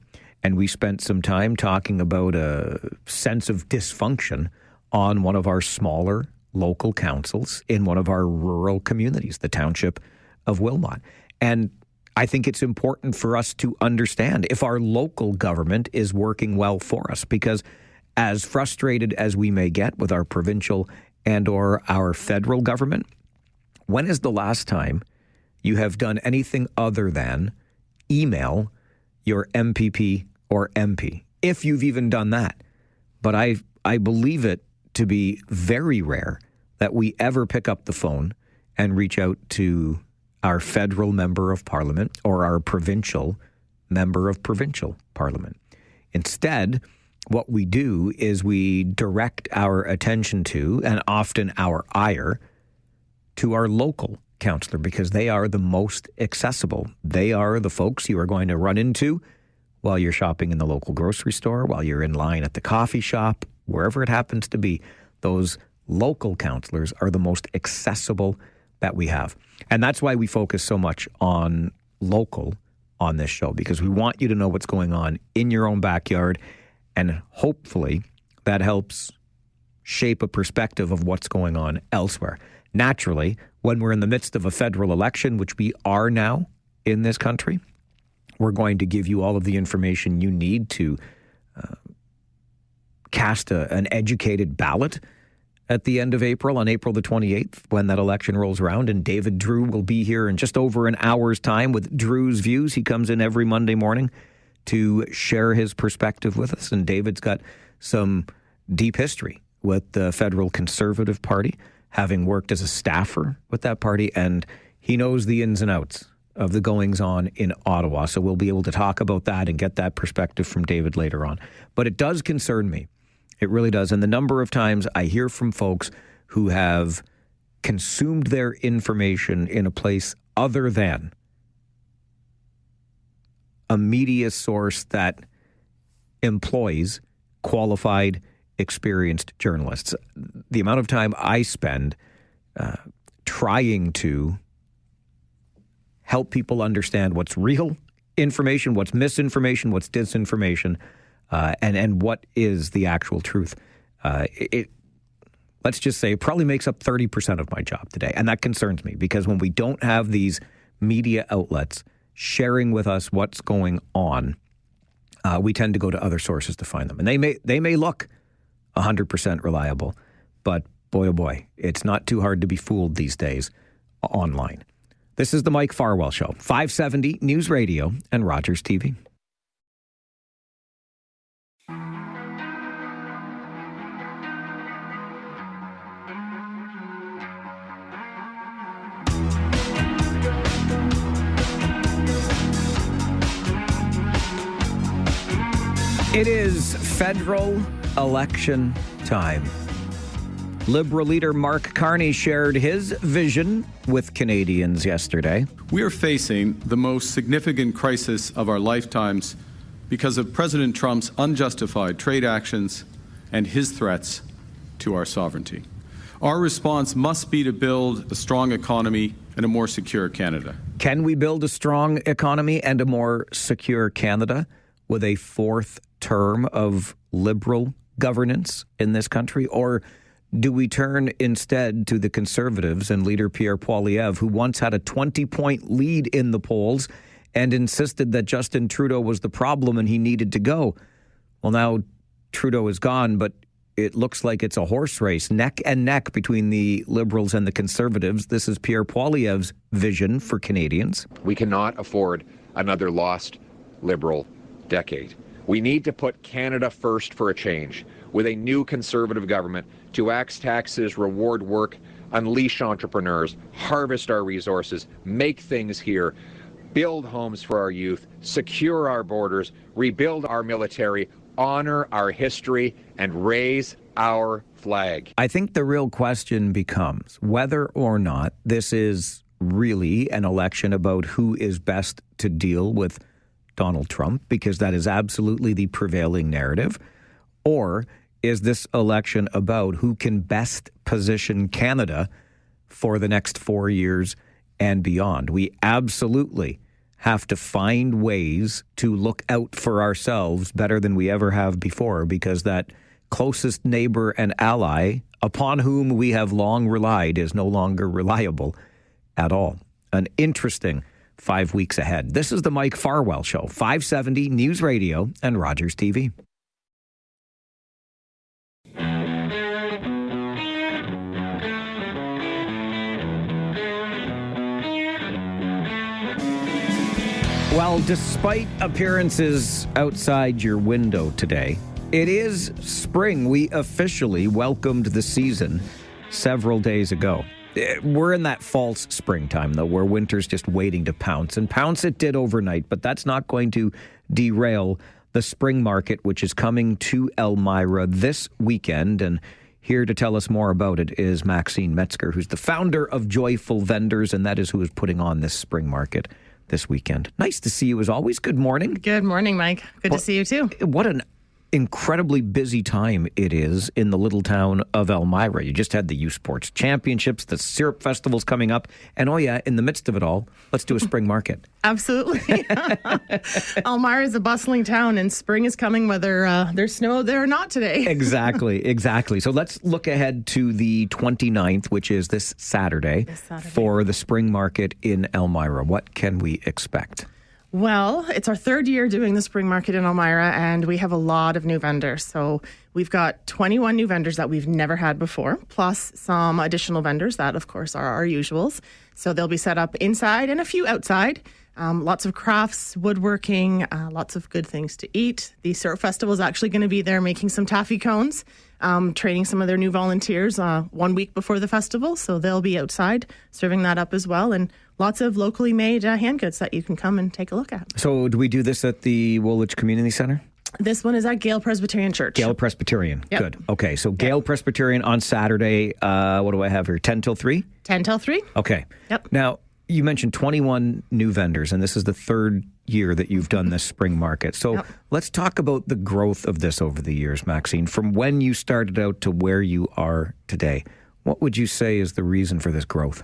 And we spent some time talking about a sense of dysfunction on one of our smaller local councils in one of our rural communities, the township of Wilmot. And I think it's important for us to understand if our local government is working well for us, because as frustrated as we may get with our provincial and or our federal government, when is the last time you have done anything other than email your MPP or MP, if you've even done that? But I believe it to be very rare that we ever pick up the phone and reach out to our federal member of parliament or our provincial member of provincial parliament. Instead, what we do is we direct our attention to, and often our ire, to our local councillor, because they are the most accessible. They are the folks you are going to run into while you're shopping in the local grocery store, while you're in line at the coffee shop, wherever it happens to be. Those local councillors are the most accessible that we have. And that's why we focus so much on local on this show, because we want you to know what's going on in your own backyard, and hopefully that helps shape a perspective of what's going on elsewhere. Naturally, when we're in the midst of a federal election, which we are now in this country, we're going to give you all of the information you need to cast an educated ballot at the end of April, on April the 28th, when that election rolls around. And David Drewe will be here in just over an hour's time with Drewe's Views. He comes in every Monday morning to share his perspective with us. And David's got some deep history with the federal Conservative Party, having worked as a staffer with that party, and he knows the ins and outs of the goings-on in Ottawa. So we'll be able to talk about that and get that perspective from David later on. But it does concern me. It really does. And the number of times I hear from folks who have consumed their information in a place other than a media source that employs qualified, experienced journalists. The amount of time I spend trying to help people understand what's real information, what's misinformation, what's disinformation, and what is the actual truth. Let's just say it probably makes up 30% of my job today. And that concerns me, because when we don't have these media outlets sharing with us what's going on, we tend to go to other sources to find them. And they may look 100% reliable, but boy, oh boy, it's not too hard to be fooled these days online. This is the Mike Farwell Show, 570 News Radio and Rogers TV. It is federal election time. Liberal leader Mark Carney shared his vision with Canadians yesterday. We are facing the most significant crisis of our lifetimes because of President Trump's unjustified trade actions and his threats to our sovereignty. Our response must be to build a strong economy and a more secure Canada. Can we build a strong economy and a more secure Canada with a fourth term of Liberal governance in this country? Or do we turn instead to the Conservatives and leader Pierre Poilievre, who once had a 20-point lead in the polls and insisted that Justin Trudeau was the problem and he needed to go? Well, now Trudeau is gone, but it looks like it's a horse race, neck and neck between the Liberals and the Conservatives. This is Pierre Poilievre's vision for Canadians. We cannot afford another lost Liberal decade. We need to put Canada first for a change, with a new Conservative government to axe taxes, reward work, unleash entrepreneurs, harvest our resources, make things here, build homes for our youth, secure our borders, rebuild our military, honor our history, and raise our flag. I think the real question becomes whether or not this is really an election about who is best to deal with Donald Trump, because that is absolutely the prevailing narrative, or is this election about who can best position Canada for the next 4 years and beyond? We absolutely have to find ways to look out for ourselves better than we ever have before, because that closest neighbor and ally upon whom we have long relied is no longer reliable at all. An interesting 5 weeks ahead. This is the Mike Farwell Show, 570 News Radio and Rogers TV. Well, despite appearances outside your window today, it is spring. We officially welcomed the season several days ago. We're in that false springtime, though, where winter's just waiting to pounce. And pounce it did overnight, but that's not going to derail the the spring market, which is coming to Elmira this weekend. And here to tell us more about it is Maxine Metzger, who's the founder of Joyful Vendors, and that is who is putting on this spring market this weekend. Nice to see you as always. Good morning. Good morning, Mike. Good to see you too. What an incredibly busy time it is in the little town of Elmira. You just had the U Sports Championships, the Syrup Festival's coming up, and in the midst of it all, let's do a spring market. Absolutely. Elmira is a bustling town, and spring is coming whether there's snow there or not today. Exactly. So let's look ahead to the 29th, which is this Saturday, for the spring market in Elmira. What can we expect? Well, it's our third year doing the spring market in Elmira, and we have a lot of new vendors. So we've got 21 new vendors that we've never had before, plus some additional vendors that, of course, are our usuals. So they'll be set up inside and a few outside. Lots of crafts, woodworking, lots of good things to eat. The Syrup Festival is actually going to be there making some taffy cones, training some of their new volunteers 1 week before the festival. So they'll be outside serving that up as well. And lots of locally made hand goods that you can come and take a look at. So do we do this at the Woolwich Community Centre? This one is at Gale Presbyterian Church. Gale Presbyterian. Yep. Good. Okay, so Gale Presbyterian on Saturday. What do I have here? 10 till 3? 10 till 3. Okay. Yep. Now, you mentioned 21 new vendors, and this is the third year that you've done this spring market. So let's talk about the growth of this over the years, Maxine. From when you started out to where you are today, what would you say is the reason for this growth?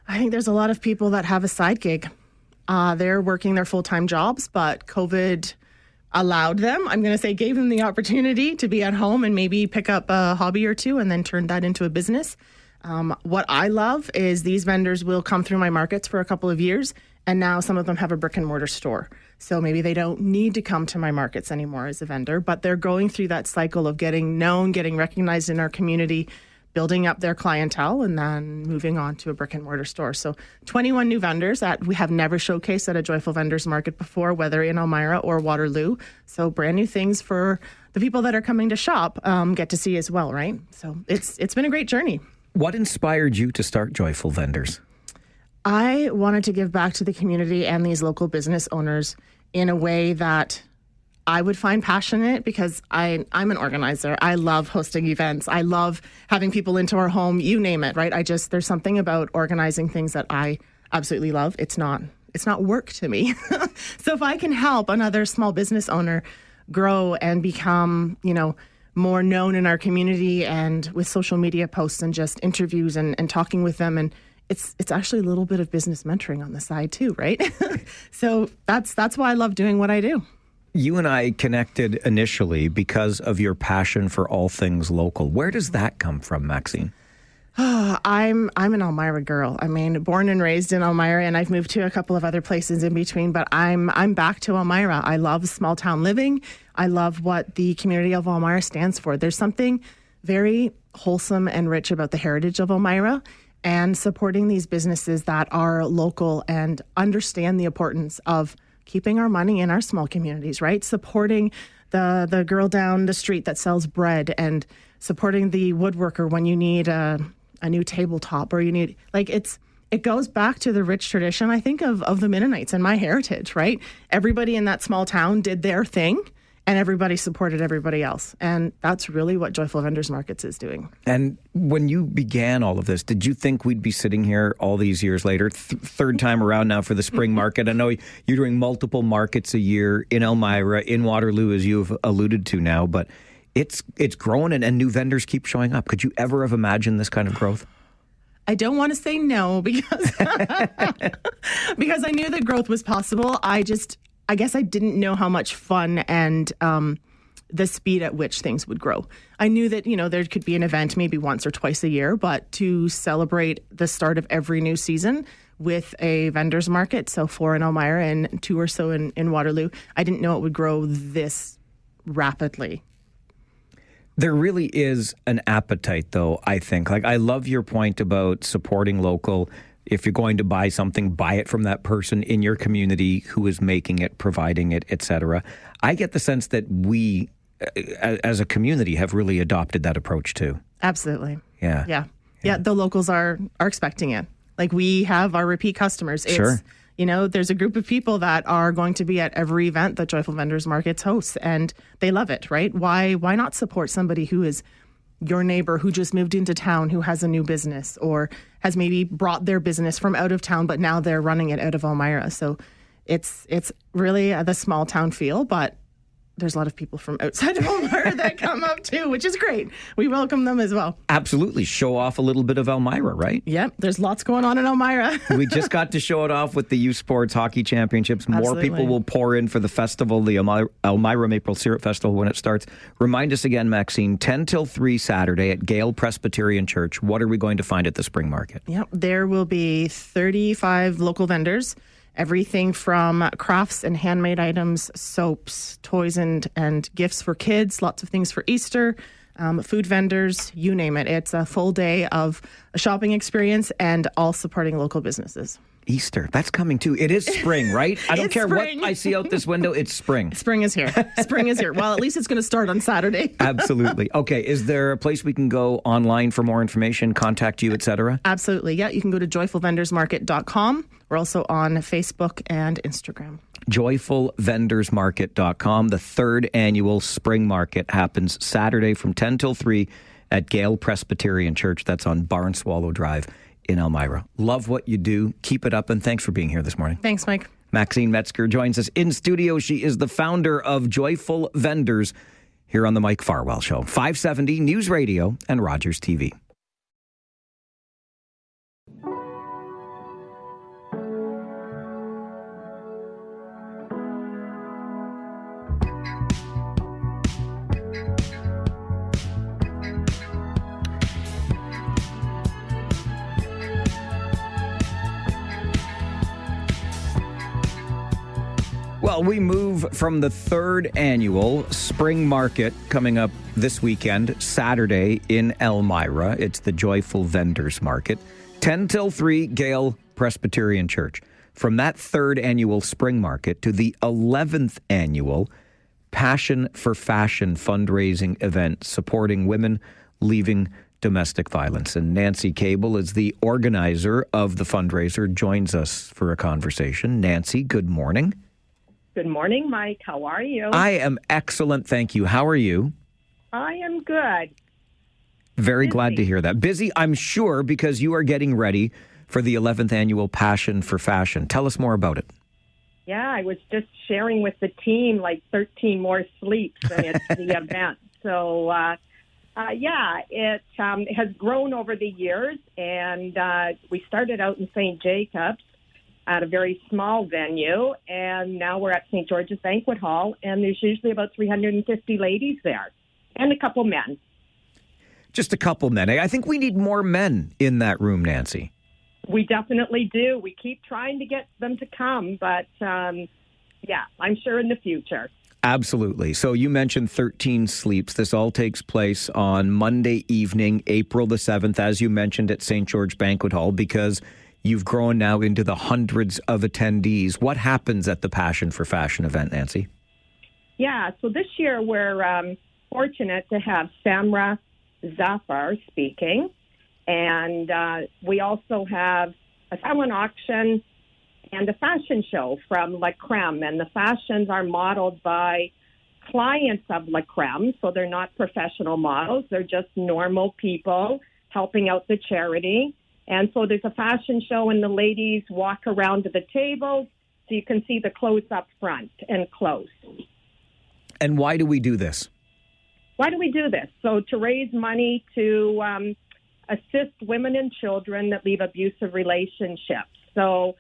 I think there's a lot of people that have a side gig. They're working their full-time jobs, but COVID allowed them, gave them the opportunity to be at home and maybe pick up a hobby or two and then turn that into a business. What I love is these vendors will come through my markets for a couple of years, and now some of them have a brick and mortar store. So maybe they don't need to come to my markets anymore as a vendor, but they're going through that cycle of getting known, getting recognized in our community, building up their clientele, and then moving on to a brick and mortar store. So 21 new vendors that we have never showcased at a Joyful Vendors Market before, whether in Elmira or Waterloo. So brand new things for the people that are coming to shop get to see as well, right? So it's been a great journey. What inspired you to start Joyful Vendors? I wanted to give back to the community and these local business owners in a way that I would find passionate, because I'm an organizer. I love hosting events. I love having people into our home, you name it, right? There's something about organizing things that I absolutely love. It's not work to me. So if I can help another small business owner grow and become, more known in our community, and with social media posts and just interviews and talking with them, and it's actually a little bit of business mentoring on the side too, right? So that's why I love doing what I do. You and I connected initially because of your passion for all things local. Where does that come from, Maxine? I'm an Elmira girl. Born and raised in Elmira, and I've moved to a couple of other places in between, but I'm back to Elmira. I love small town living. I love what the community of Elmira stands for. There's something very wholesome and rich about the heritage of Elmira, and supporting these businesses that are local and understand the importance of keeping our money in our small communities, right? Supporting the girl down the street that sells bread, and supporting the woodworker when you need a new tabletop, or you need, it goes back to the rich tradition, I think, of the Mennonites and my heritage, right? Everybody in that small town did their thing, and everybody supported everybody else. And that's really what Joyful Vendors Markets is doing. And when you began all of this, did you think we'd be sitting here all these years later, third time around now for the spring market? I know you're doing multiple markets a year in Elmira, in Waterloo, as you've alluded to now, but it's growing, and new vendors keep showing up. Could you ever have imagined this kind of growth? I don't want to say no, because because I knew that growth was possible. I guess I didn't know how much fun and the speed at which things would grow. I knew that, there could be an event maybe once or twice a year, but to celebrate the start of every new season with a vendors market, so 4 in Elmira and 2 or so in Waterloo, I didn't know it would grow this rapidly. There really is an appetite, though, I think. I love your point about supporting local. If you're going to buy something, buy it from that person in your community who is making it, providing it, etc. I get the sense that we, as a community, have really adopted that approach too. Absolutely. Yeah. The locals are expecting it. We have our repeat customers. Sure. You know, there's a group of people that are going to be at every event that Joyful Vendors Markets hosts, and they love it, right? Why not support somebody who is your neighbor, who just moved into town, who has a new business, or has maybe brought their business from out of town, but now they're running it out of Elmira. So it's really the small town feel, but there's a lot of people from outside of Elmira that come up too, which is great. We welcome them as well. Absolutely. Show off a little bit of Elmira, right? Yep. There's lots going on in Elmira. We just got to show it off with the Youth Sports Hockey Championships. More Absolutely. people will pour in for the festival, the Elmira Maple Syrup Festival, when it starts. Remind us again, Maxine, 10 till 3 Saturday at Gale Presbyterian Church. What are we going to find at the Spring Market? Yep. There will be 35 local vendors. Everything from crafts and handmade items, soaps, toys and gifts for kids, lots of things for Easter, food vendors, you name it. It's a full day of a shopping experience and all supporting local businesses. Easter. That's coming too. It is spring, right? I don't care spring. what I see out this window. It's spring. Spring is here. Spring is here. Well, at least it's going to start on Saturday. Absolutely. Okay. Is there a place we can go online for more information, contact you, etc.? Absolutely. Yeah. You can go to joyfulvendorsmarket.com. We're also on Facebook and Instagram. Joyfulvendorsmarket.com. The third annual Spring Market happens Saturday from 10 till 3 at Gale Presbyterian Church. That's on Barnswallow Drive in Elmira. Love what you do. Keep it up, and thanks for being here this morning. Thanks, Mike. Maxine Metzger joins us in studio. She is the founder of Joyful Vendors here on the Mike Farwell Show. 570 News Radio and Rogers TV. Well, we move from the third annual Spring Market coming up this weekend, Saturday in Elmira. It's the Joyful Vendors Market, 10 till 3, Gale Presbyterian Church. From that third annual Spring Market to the 11th annual Passion for Fashion fundraising event supporting women leaving domestic violence. And Nancy Cable is the organizer of the fundraiser, joins us for a conversation. Nancy, good morning. Good morning, Mike. How are you? I am excellent, thank you. How are you? I am good. Very Busy. glad to hear that. Busy, I'm sure, because you are getting ready for the 11th annual Passion for Fashion. Tell us more about it. Yeah, I was just sharing with the team like 13 more sleeps, and it's the event. So, it has grown over the years, and we started out in St. Jacobs at a very small venue, and now we're at St. George's Banquet Hall, and there's usually about 350 ladies there, and a couple men. Just a couple men. I think we need more men in that room, Nancy. We definitely do. We keep trying to get them to come, but I'm sure in the future. Absolutely. So you mentioned 13 sleeps. This all takes place on Monday evening, April the 7th, as you mentioned, at St. George Banquet Hall, because you've grown now into the hundreds of attendees. What happens at the Passion for Fashion event, Nancy? Yeah, so this year we're fortunate to have Samra Zafar speaking, and we also have a silent auction and a fashion show from La Creme, and the fashions are modeled by clients of La Creme, so they're not professional models, they're just normal people helping out the charity. And so there's a fashion show, and the ladies walk around to the tables so you can see the clothes up front and close. And why do we do this? Why do we do this? So to raise money to assist women and children that leave abusive relationships. So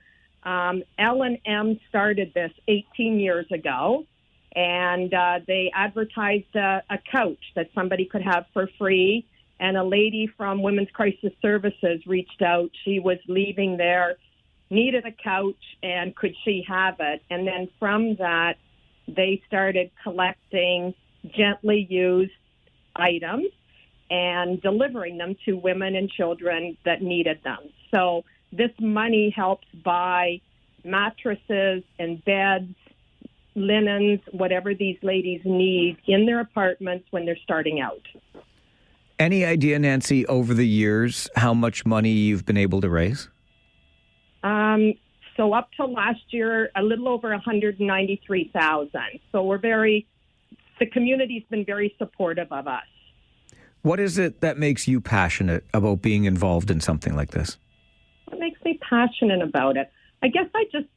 L&M started this 18 years ago, and they advertised a couch that somebody could have for free. And a lady from Women's Crisis Services reached out. She was leaving there, needed a couch, and could she have it? And then from that, they started collecting gently used items and delivering them to women and children that needed them. So this money helps buy mattresses and beds, linens, whatever these ladies need in their apartments when they're starting out. Any idea, Nancy, over the years, how much money you've been able to raise? So up till last year, a little over 193,000. So the community's been very supportive of us. What is it that makes you passionate about being involved in something like this? What makes me passionate about it? I guess I just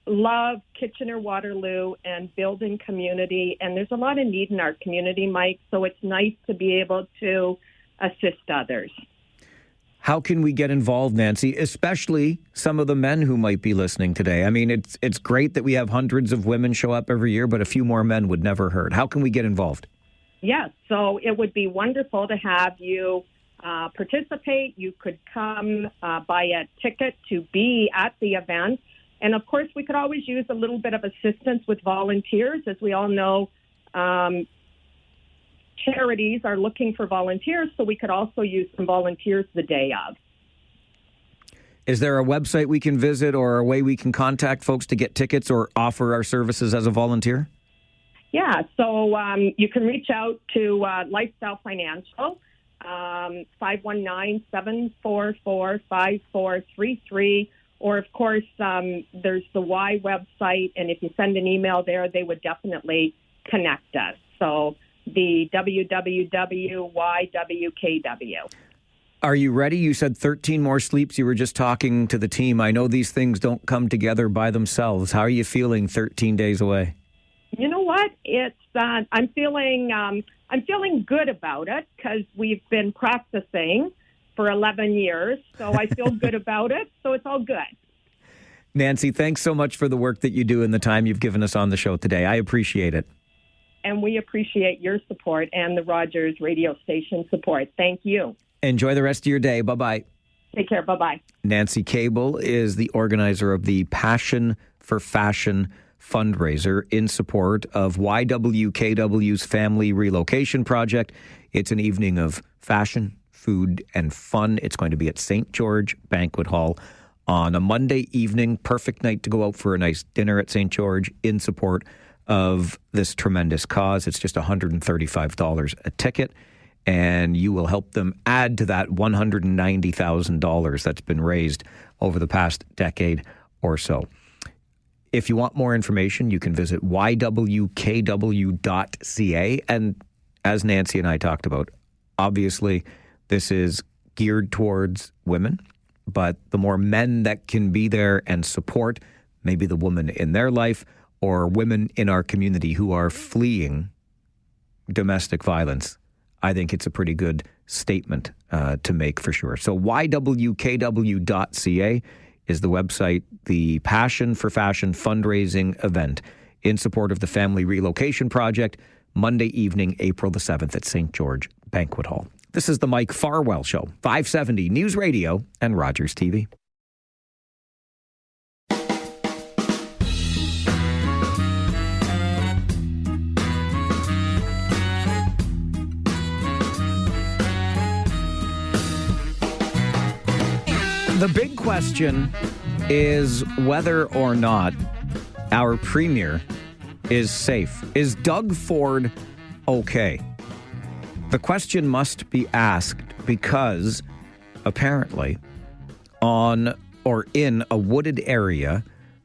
love Kitchener-Waterloo and building community. And there's a lot of need in our community, Mike. So it's nice to be able to assist others. How can we get involved, Nancy, especially some of the men who might be listening today? I mean, it's great that we have hundreds of women show up every year, but a few more men would never hurt. How can we get involved? Yes, so it would be wonderful to have you participate. You could come buy a ticket to be at the event. And, of course, we could always use a little bit of assistance with volunteers. As we all know, charities are looking for volunteers, so we could also use some volunteers the day of. Is there a website we can visit or a way we can contact folks to get tickets or offer our services as a volunteer? Yeah, so you can reach out to Lifestyle Financial, 519-744-5433, or, of course, there's the Y website, and if you send an email there, they would definitely connect us. So the www.ywkw. Are you ready? You said 13 more sleeps. You were just talking to the team. I know these things don't come together by themselves. How are you feeling 13 days away? You know what? It's I'm feeling good about it because we've been practicing for 11 years. So I feel good about it. So it's all good. Nancy, thanks so much for the work that you do and the time you've given us on the show today. I appreciate it. And we appreciate your support and the Rogers radio station support. Thank you. Enjoy the rest of your day. Bye-bye. Take care. Bye-bye. Nancy Cable is the organizer of the Passion for Fashion fundraiser in support of YWKW's Family Relocation Project. It's an evening of fashion, food, and fun. It's going to be at St. George Banquet Hall on a Monday evening. Perfect night to go out for a nice dinner at St. George in support of this tremendous cause. It's just $135 a ticket, and you will help them add to that $190,000 that's been raised over the past decade or so. If you want more information, you can visit ywkw.ca. And as Nancy and I talked about, obviously this is geared towards women, but the more men that can be there and support maybe the woman in their life or women in our community who are fleeing domestic violence, I think it's a pretty good statement to make for sure. So ywkw.ca is the website, the Passion for Fashion fundraising event in support of the Family Relocation Project, Monday evening, April the 7th at St. George Banquet Hall. This is the Mike Farwell Show, 570 News Radio and Rogers TV. The big question is whether or not our premier is safe. Is Doug Ford okay? The question must be asked because apparently on or in a wooded area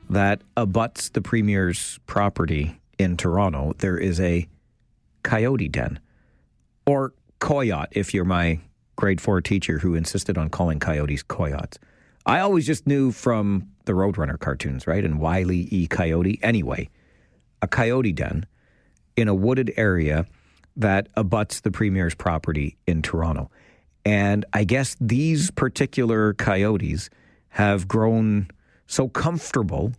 that abuts the premier's property in Toronto, there is a coyote den, or coyote if you're my grade 4 teacher who insisted on calling coyotes coyotes. I always just knew from the Roadrunner cartoons, right? And Wile E. Coyote. Anyway, a coyote den in a wooded area that abuts the premier's property in Toronto. And I guess these particular coyotes have grown so comfortable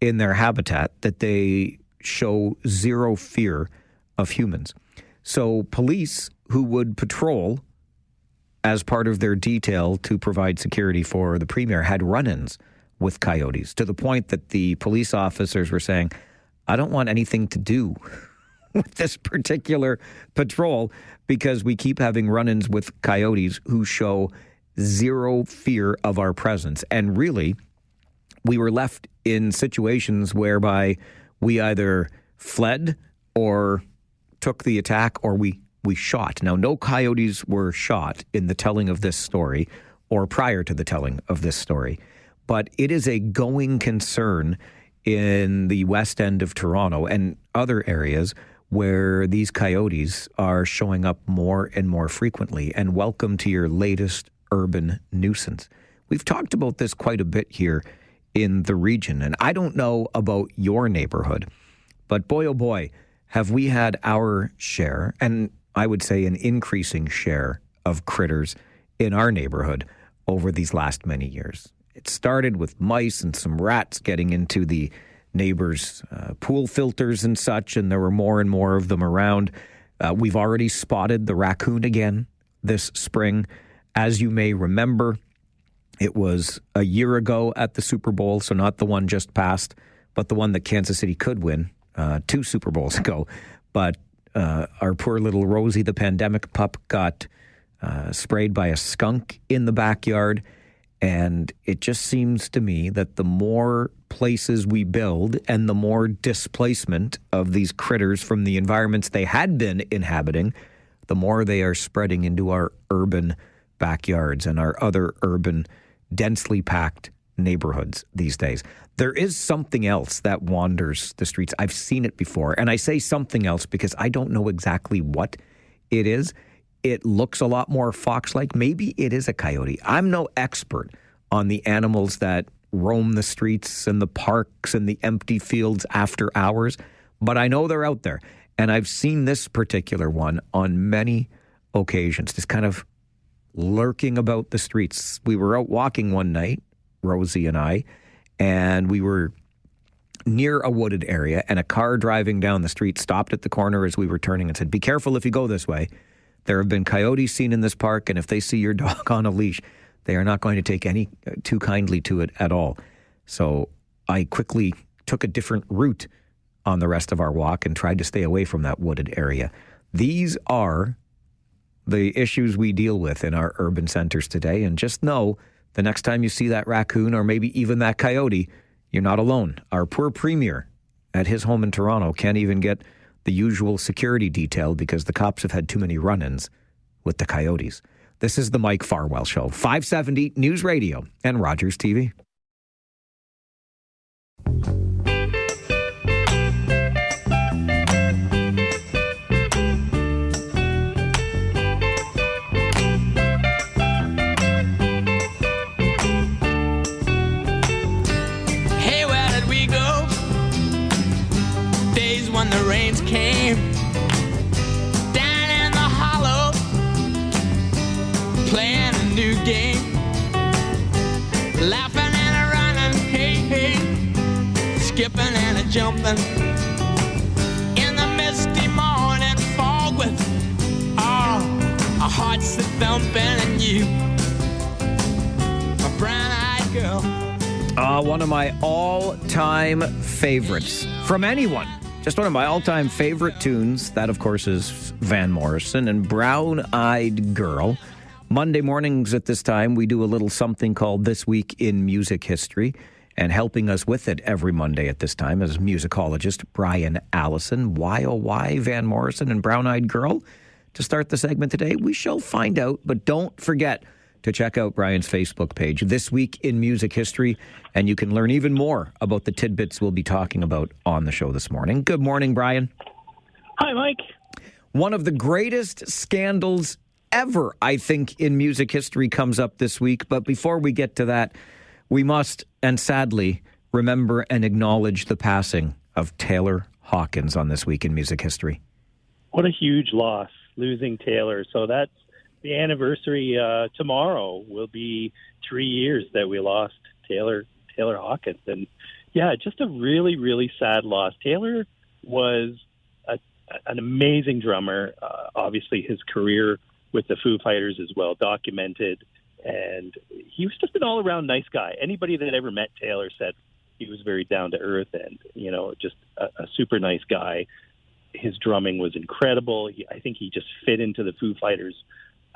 in their habitat that they show zero fear of humans. So police who would patrol as part of their detail to provide security for the premier had run-ins with coyotes to the point that the police officers were saying, I don't want anything to do with this particular patrol because we keep having run-ins with coyotes who show zero fear of our presence. And really, we were left in situations whereby we either fled or took the attack or we shot. Now, no coyotes were shot in the telling of this story or prior to the telling of this story. but it is a going concern in the west end of Toronto and other areas where these coyotes are showing up more and more frequently. And welcome to your latest urban nuisance. We've talked about this quite a bit here in the region, and I don't know about your neighborhood, but boy, oh boy, have we had our share, and I would say an increasing share of critters in our neighborhood over these last many years. It started with mice and some rats getting into the neighbors' pool filters and such, and there were more and more of them around. We've already spotted the raccoon again this spring. As you may remember, it was a year ago at the Super Bowl, so not the one just passed, but the one that Kansas City could win 2 Super Bowls ago. But our poor little Rosie, the pandemic pup, got sprayed by a skunk in the backyard. And it just seems to me that the more places we build and the more displacement of these critters from the environments they had been inhabiting, the more they are spreading into our urban backyards and our other urban, densely packed neighborhoods these days. There is something else that wanders the streets. I've seen it before. And I say something else because I don't know exactly what it is. It looks a lot more fox-like. Maybe it is a coyote. I'm no expert on the animals that roam the streets and the parks and the empty fields after hours, but I know they're out there. And I've seen this particular one on many occasions, just kind of lurking about the streets. We were out walking one night, Rosie and I, and we were near a wooded area, and a car driving down the street stopped at the corner as we were turning and said, "Be careful if you go this way. There have been coyotes seen in this park, and if they see your dog on a leash, they are not going to take any too kindly to it at all." So I quickly took a different route on the rest of our walk and tried to stay away from that wooded area. These are the issues we deal with in our urban centers today. And just know the next time you see that raccoon or maybe even that coyote, you're not alone. Our poor premier at his home in Toronto can't even get the usual security detail because the cops have had too many run-ins with the coyotes. This is the Mike Farwell Show, 570 News Radio and Rogers TV. Hey, where did we go? Days when the rains came down in the hollow, playing a new game, laughing and a running, hey, hey, skipping and a jumping in the misty morning fog with our hearts a thumping, and you, a brown-eyed girl. One of my all-time favorites from anyone. Just one of my all-time favorite tunes. That, of course, is Van Morrison and Brown Eyed Girl. Monday mornings at this time, we do a little something called This Week in Music History. And helping us with it every Monday at this time is musicologist Brian Allison. Why, oh why, Van Morrison and Brown Eyed Girl? To start the segment today, we shall find out. But don't forget to check out Brian's Facebook page, This Week in Music History, and you can learn even more about the tidbits we'll be talking about on the show this morning. Good morning, Brian. Hi, Mike. One of the greatest scandals ever, I think, in music history comes up this week. But before we get to that, we must, and sadly, remember and acknowledge the passing of Taylor Hawkins on This Week in Music History. What a huge loss, losing Taylor. So that's the anniversary. Tomorrow will be 3 years that we lost Taylor Hawkins. And yeah, just a really, really sad loss. Taylor was an amazing drummer. Obviously, his career with the Foo Fighters is well documented. And he was just an all-around nice guy. Anybody that ever met Taylor said he was very down to earth and, you know, just a super nice guy. His drumming was incredible. I think he just fit into the Foo Fighters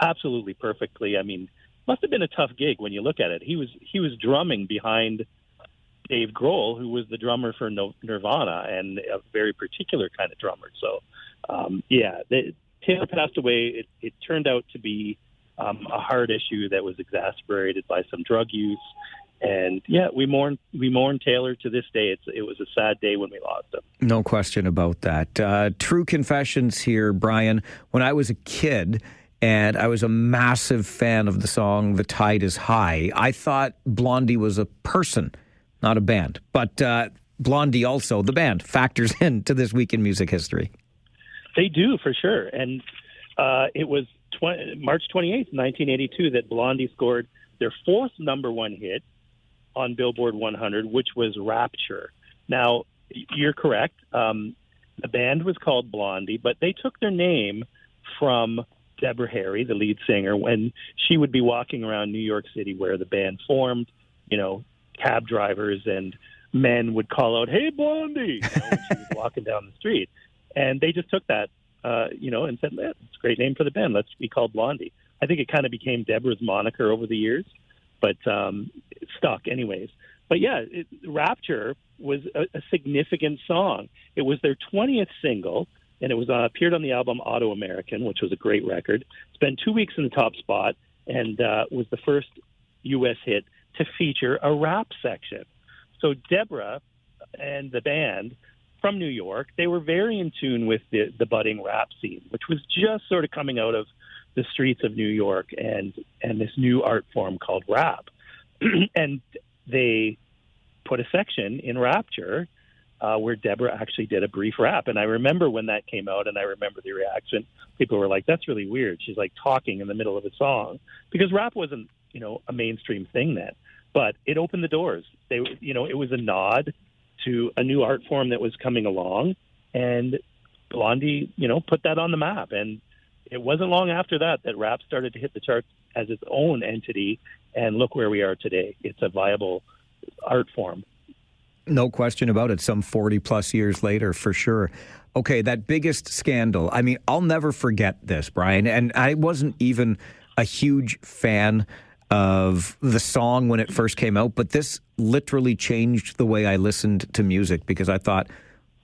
absolutely perfectly. I mean, must have been a tough gig when you look at it. He was drumming behind Dave Grohl, who was the drummer for Nirvana and a very particular kind of drummer. So, Taylor passed away. It turned out to be a heart issue that was exacerbated by some drug use. And we mourn Taylor to this day. It was a sad day when we lost him. No question about that. True confessions here, Brian. When I was a kid and I was a massive fan of the song "The Tide Is High," I thought Blondie was a person, not a band. But Blondie also, the band, factors into this week in music history. They do, for sure. And it was March 28th, 1982, that Blondie scored their fourth number one hit on Billboard 100, which was Rapture. Now, you're correct. The band was called Blondie, but they took their name from Deborah Harry, the lead singer, when she would be walking around New York City where the band formed. Cab drivers and men would call out, "Hey, Blondie," when she was walking down the street. And they just took that, and said, it's a great name for the band. Let's be called Blondie. I think it kind of became Deborah's moniker over the years, but it stuck anyways. But Rapture was a significant song. It was their 20th single, and it was appeared on the album Auto American, which was a great record. Spent 2 weeks in the top spot, and was the first U.S. hit to feature a rap section. So Deborah and the band from New York, they were very in tune with the budding rap scene, which was just sort of coming out of the streets of New York and this new art form called rap. And they put a section in Rapture where Deborah actually did a brief rap. And I remember when that came out, and I remember the reaction. People were like, "That's really weird. She's like talking in the middle of a song," because rap wasn't, a mainstream thing then. But it opened the doors. It was a nod to a new art form that was coming along, and Blondie, put that on the map. And it wasn't long after that rap started to hit the charts as its own entity, and look where we are today. It's a viable art form. No question about it, some 40 plus years later, for sure. Okay, that biggest scandal. I mean, I'll never forget this, Brian, and I wasn't even a huge fan of the song when it first came out, but this literally changed the way I listened to music, because I thought,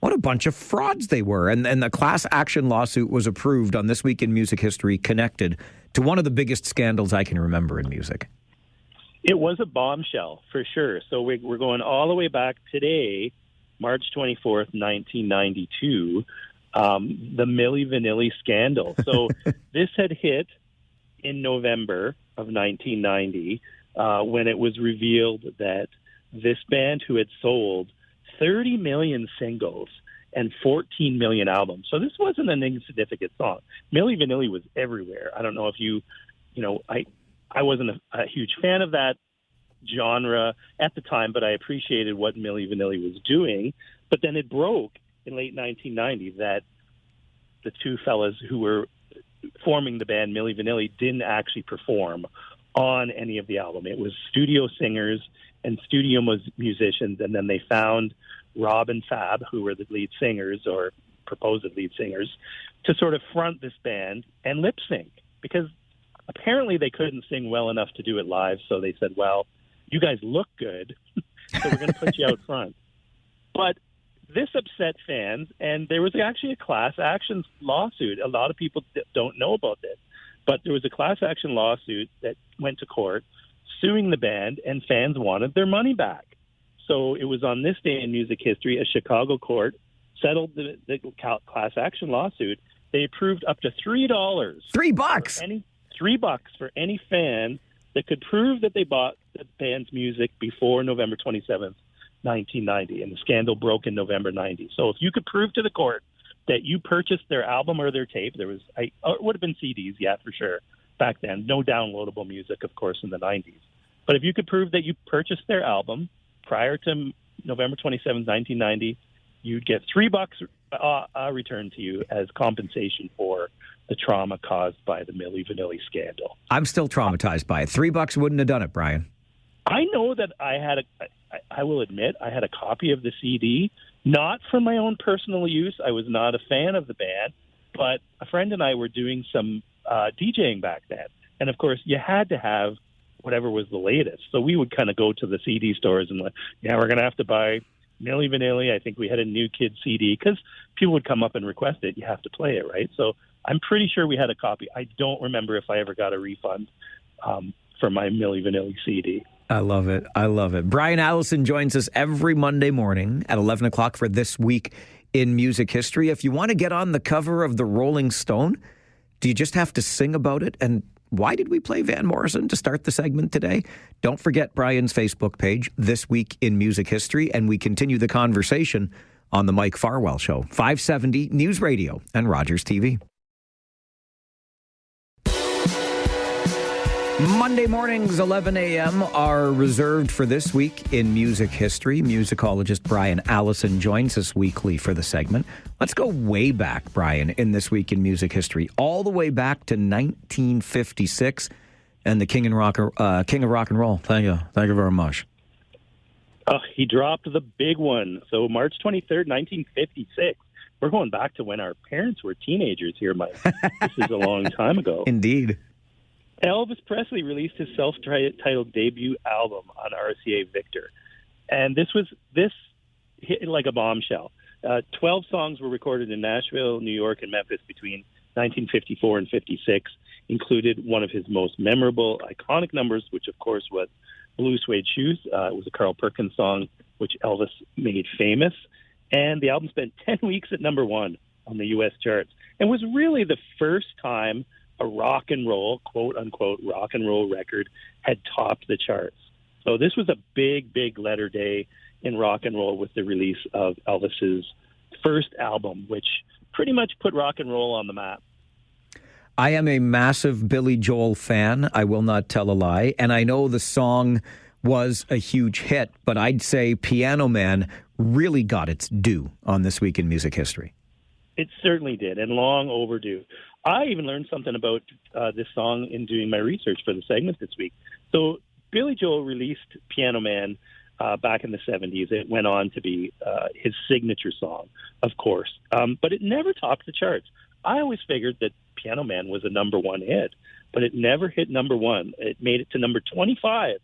what a bunch of frauds they were. And the class action lawsuit was approved on This Week in Music History, connected to one of the biggest scandals I can remember in music. It was a bombshell, for sure. So we're going all the way back today, March 24th, 1992, the Milli Vanilli scandal. So this had hit in November of 1990, when it was revealed that this band, who had sold 30 million singles and 14 million albums. So this wasn't an insignificant song. Milli Vanilli was everywhere. I don't know if I wasn't a huge fan of that genre at the time, but I appreciated what Milli Vanilli was doing. But then it broke in late 1990 that the two fellas who were forming the band Milli Vanilli didn't actually perform on any of the album. It was studio singers and studio musicians, and then they found Rob and Fab, who were the lead singers or proposed lead singers, to sort of front this band and lip sync, because apparently they couldn't sing well enough to do it live. So they said, "Well, you guys look good, so we're going to put you out front." But this upset fans, and there was actually a class action lawsuit. A lot of people don't know about this, but there was a class action lawsuit that went to court suing the band, and fans wanted their money back. So it was on this day in music history, a Chicago court settled the class action lawsuit. They approved up to $3. $3? $3 for any fan that could prove that they bought the band's music before November 27th, 1990, and the scandal broke in November 90. So if you could prove to the court that you purchased their album or their tape, it would have been CDs, yeah, for sure, back then. No downloadable music, of course, in the 90s. But if you could prove that you purchased their album prior to November 27th, 1990, you'd get $3 returned to you as compensation for the trauma caused by the Milli Vanilli scandal. I'm still traumatized by it. $3 wouldn't have done it, Brian. I know that I will admit, I had a copy of the CD, not for my own personal use. I was not a fan of the band, but a friend and I were doing some DJing back then. And of course, you had to have whatever was the latest. So we would kind of go to the CD stores and like, yeah, we're going to have to buy Milli Vanilli. I think we had a New Kid CD, because people would come up and request it. You have to play it, right? So I'm pretty sure we had a copy. I don't remember if I ever got a refund for my Milli Vanilli CD. I love it. I love it. Brian Allison joins us every Monday morning at 11 o'clock for This Week in Music History. If you want to get on the cover of the Rolling Stone, do you just have to sing about it? And why did we play Van Morrison to start the segment today? Don't forget Brian's Facebook page, This Week in Music History, and we continue the conversation on the Mike Farwell Show, 570 News Radio and Rogers TV. Monday mornings, 11 a.m. are reserved for This Week in Music History. Musicologist Brian Allison joins us weekly for the segment. Let's go way back, Brian, in This Week in Music History, all the way back to 1956 and the King of Rock and Roll. Thank you very much. He dropped the big one. So March 23rd, 1956. We're going back to when our parents were teenagers here, Mike. This is a long time ago. Indeed. Elvis Presley released his self-titled debut album on RCA Victor. And this hit like a bombshell. 12 songs were recorded in Nashville, New York, and Memphis between 1954 and 56, included one of his most memorable, iconic numbers, which, of course, was Blue Suede Shoes. It was a Carl Perkins song, which Elvis made famous. And the album spent 10 weeks at number one on the U.S. charts and was really the first time a rock and roll, quote-unquote, rock and roll record had topped the charts. So this was a big, big letter day in rock and roll with the release of Elvis's first album, which pretty much put rock and roll on the map. I am a massive Billy Joel fan. I will not tell a lie. And I know the song was a huge hit, but I'd say Piano Man really got its due on This Week in Music History. It certainly did, and long overdue. I even learned something about this song in doing my research for the segment this week. So Billy Joel released Piano Man back in the 70s. It went on to be his signature song, of course. But it never topped the charts. I always figured that Piano Man was a number one hit, but it never hit number one. It made it to number 25,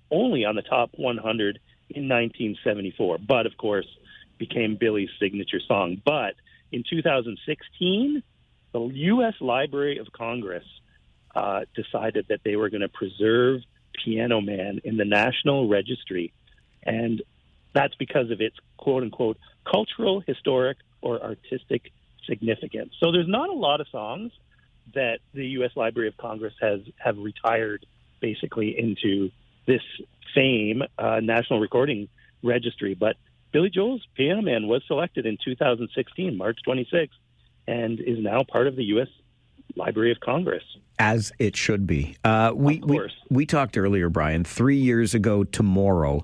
only on the top 100 in 1974. But, of course, became Billy's signature song. But in 2016... the U.S. Library of Congress decided that they were going to preserve Piano Man in the National Registry, and that's because of its quote-unquote cultural, historic, or artistic significance. So there's not a lot of songs that the U.S. Library of Congress have retired basically into this fame, National Recording Registry, but Billy Joel's Piano Man was selected in 2016, March 26th, and is now part of the U.S. Library of Congress. As it should be. We talked earlier, Brian, 3 years ago tomorrow,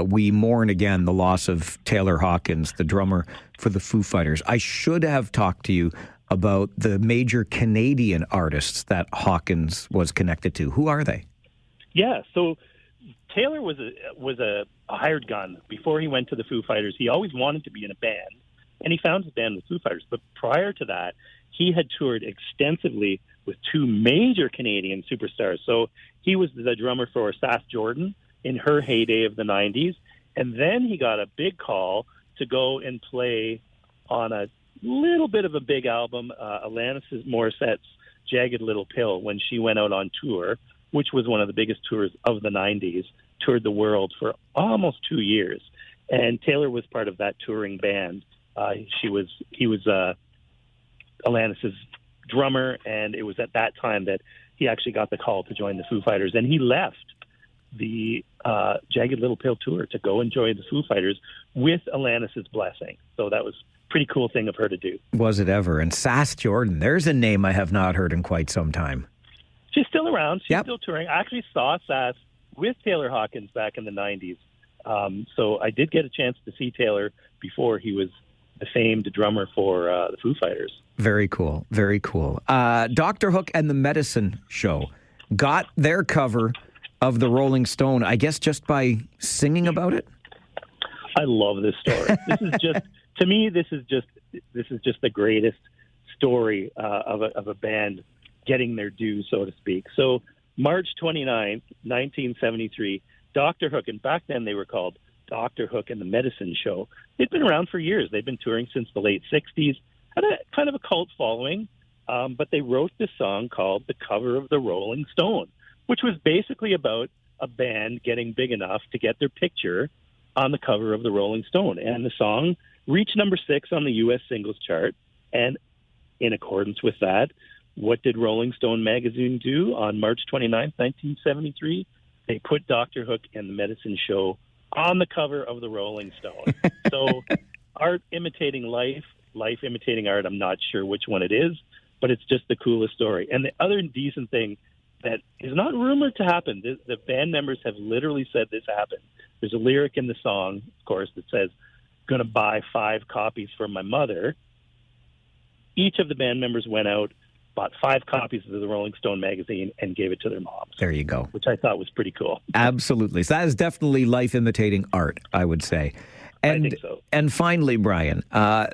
we mourn again the loss of Taylor Hawkins, the drummer for the Foo Fighters. I should have talked to you about the major Canadian artists that Hawkins was connected to. Who are they? Yeah, so Taylor was a hired gun. Before he went to the Foo Fighters, he always wanted to be in a band. And he found his band with Foo Fighters. But prior to that, he had toured extensively with two major Canadian superstars. So he was the drummer for Sass Jordan in her heyday of the 90s. And then he got a big call to go and play on a little bit of a big album, Alanis Morissette's Jagged Little Pill, when she went out on tour, which was one of the biggest tours of the 90s, toured the world for almost 2 years. And Taylor was part of that touring band. He was Alanis's drummer, and it was at that time that he actually got the call to join the Foo Fighters. And he left the Jagged Little Pill tour to go and join the Foo Fighters with Alanis's blessing. So that was a pretty cool thing of her to do. Was it ever? And Sass Jordan, there's a name I have not heard in quite some time. She's still around. She's still touring. I actually saw Sass with Taylor Hawkins back in the 90s. So I did get a chance to see Taylor before he was the famed drummer for the Foo Fighters. Very cool. Very cool. Dr. Hook and the Medicine Show got their cover of the Rolling Stone, I guess, just by singing about it. I love this story. This is just, to me, this is just the greatest story of a band getting their due, so to speak. So March 29th, 1973, Dr. Hook, and back then they were called Dr. Hook and the Medicine Show. They'd been around for years. They've been touring since the late 60s, had a kind of a cult following, but they wrote this song called The Cover of the Rolling Stone, which was basically about a band getting big enough to get their picture on the cover of the Rolling Stone. And the song reached number 6 on the U.S. singles chart. And in accordance with that, what did Rolling Stone magazine do on March 29th, 1973? They put Dr. Hook and the Medicine Show on the cover of the Rolling Stone. So art imitating life, life imitating art, I'm not sure which one it is, but it's just the coolest story. And the other decent thing that is not rumored to happen, the band members have literally said this happened. There's a lyric in the song, of course, that says, "Gonna buy 5 copies for my mother." Each of the band members went out, bought 5 copies of the Rolling Stone magazine, and gave it to their moms. There you go. Which I thought was pretty cool. Absolutely. So that is definitely life imitating art, I would say. And, I think so. And finally, Brian,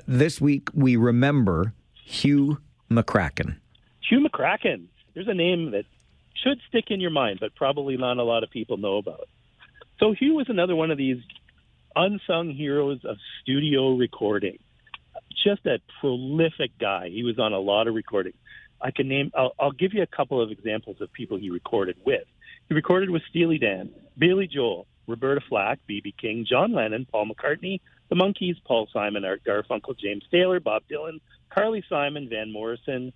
this week we remember Hugh McCracken. Hugh McCracken. There's a name that should stick in your mind, but probably not a lot of people know about. So Hugh was another one of these unsung heroes of studio recording. Just a prolific guy. He was on a lot of recordings. I'll give you a couple of examples of people he recorded with. He recorded with Steely Dan, Billy Joel, Roberta Flack, B.B. King, John Lennon, Paul McCartney, The Monkees, Paul Simon, Art Garfunkel, James Taylor, Bob Dylan, Carly Simon, Van Morrison,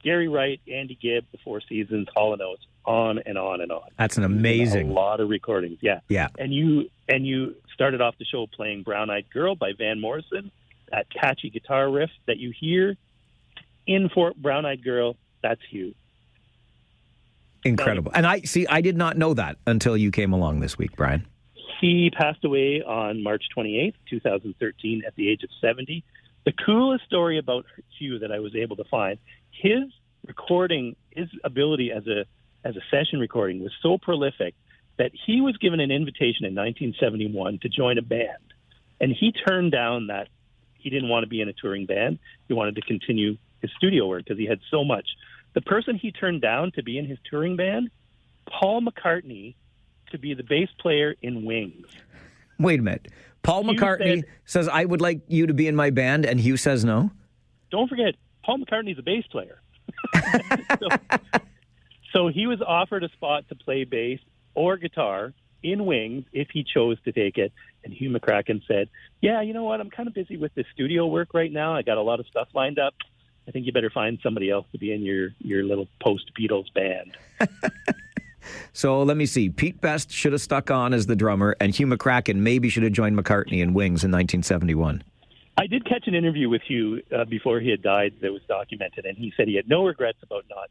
Gary Wright, Andy Gibb, The Four Seasons, Hall & Oates, on and on and on. That's an amazing... A lot of recordings, yeah. Yeah. And you started off the show playing Brown Eyed Girl by Van Morrison, that catchy guitar riff that you hear in for Brown Eyed Girl, that's Hugh. Incredible. And I did not know that until you came along this week, Brian. He passed away on March 28th, 2013, at the age of 70. The coolest story about Hugh that I was able to find, his recording, his ability as a session recording was so prolific that he was given an invitation in 1971 to join a band. And he turned down that. He didn't want to be in a touring band. He wanted to continue his studio work because he had so much. The person he turned down to be in his touring band, Paul McCartney, to be the bass player in Wings. Wait a minute. Paul McCartney says, "I would like you to be in my band," and Hugh says no? Don't forget, Paul McCartney's a bass player. So he was offered a spot to play bass or guitar in Wings if he chose to take it. And Hugh McCracken said, "Yeah, you know what? I'm kind of busy with the studio work right now. I got a lot of stuff lined up. I think you better find somebody else to be in your little post-Beatles band." So let me see. Pete Best should have stuck on as the drummer, and Hugh McCracken maybe should have joined McCartney in Wings in 1971. I did catch an interview with Hugh before he had died that was documented, and he said he had no regrets about not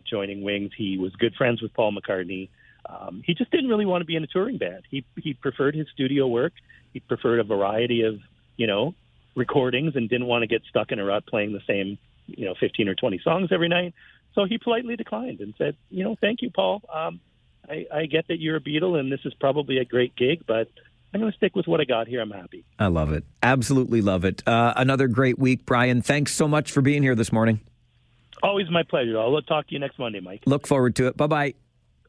joining Wings. He was good friends with Paul McCartney. He just didn't really want to be in a touring band. He preferred his studio work. He preferred a variety of, recordings and didn't want to get stuck in a rut playing the same, 15 or 20 songs every night. So he politely declined and said, "Thank you, Paul. I get that you're a Beatle and this is probably a great gig, but I'm going to stick with what I got here. I'm happy." I love it. Absolutely love it. Another great week, Brian. Thanks so much for being here this morning. Always my pleasure. I'll talk to you next Monday, Mike. Look forward to it. Bye-bye.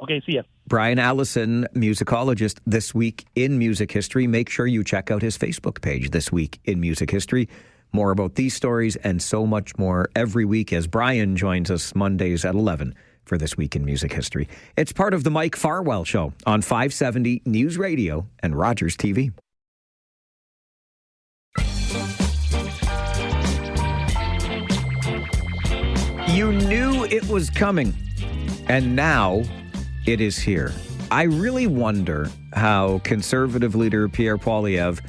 Okay, see ya. Brian Allison, musicologist, This Week in Music History. Make sure you check out his Facebook page, This Week in Music History. More about these stories and so much more every week as Brian joins us Mondays at 11 for This Week in Music History. It's part of the Mike Farwell Show on 570 News Radio and Rogers TV. You knew it was coming, and now it is here. I really wonder how Conservative leader Pierre Poilievre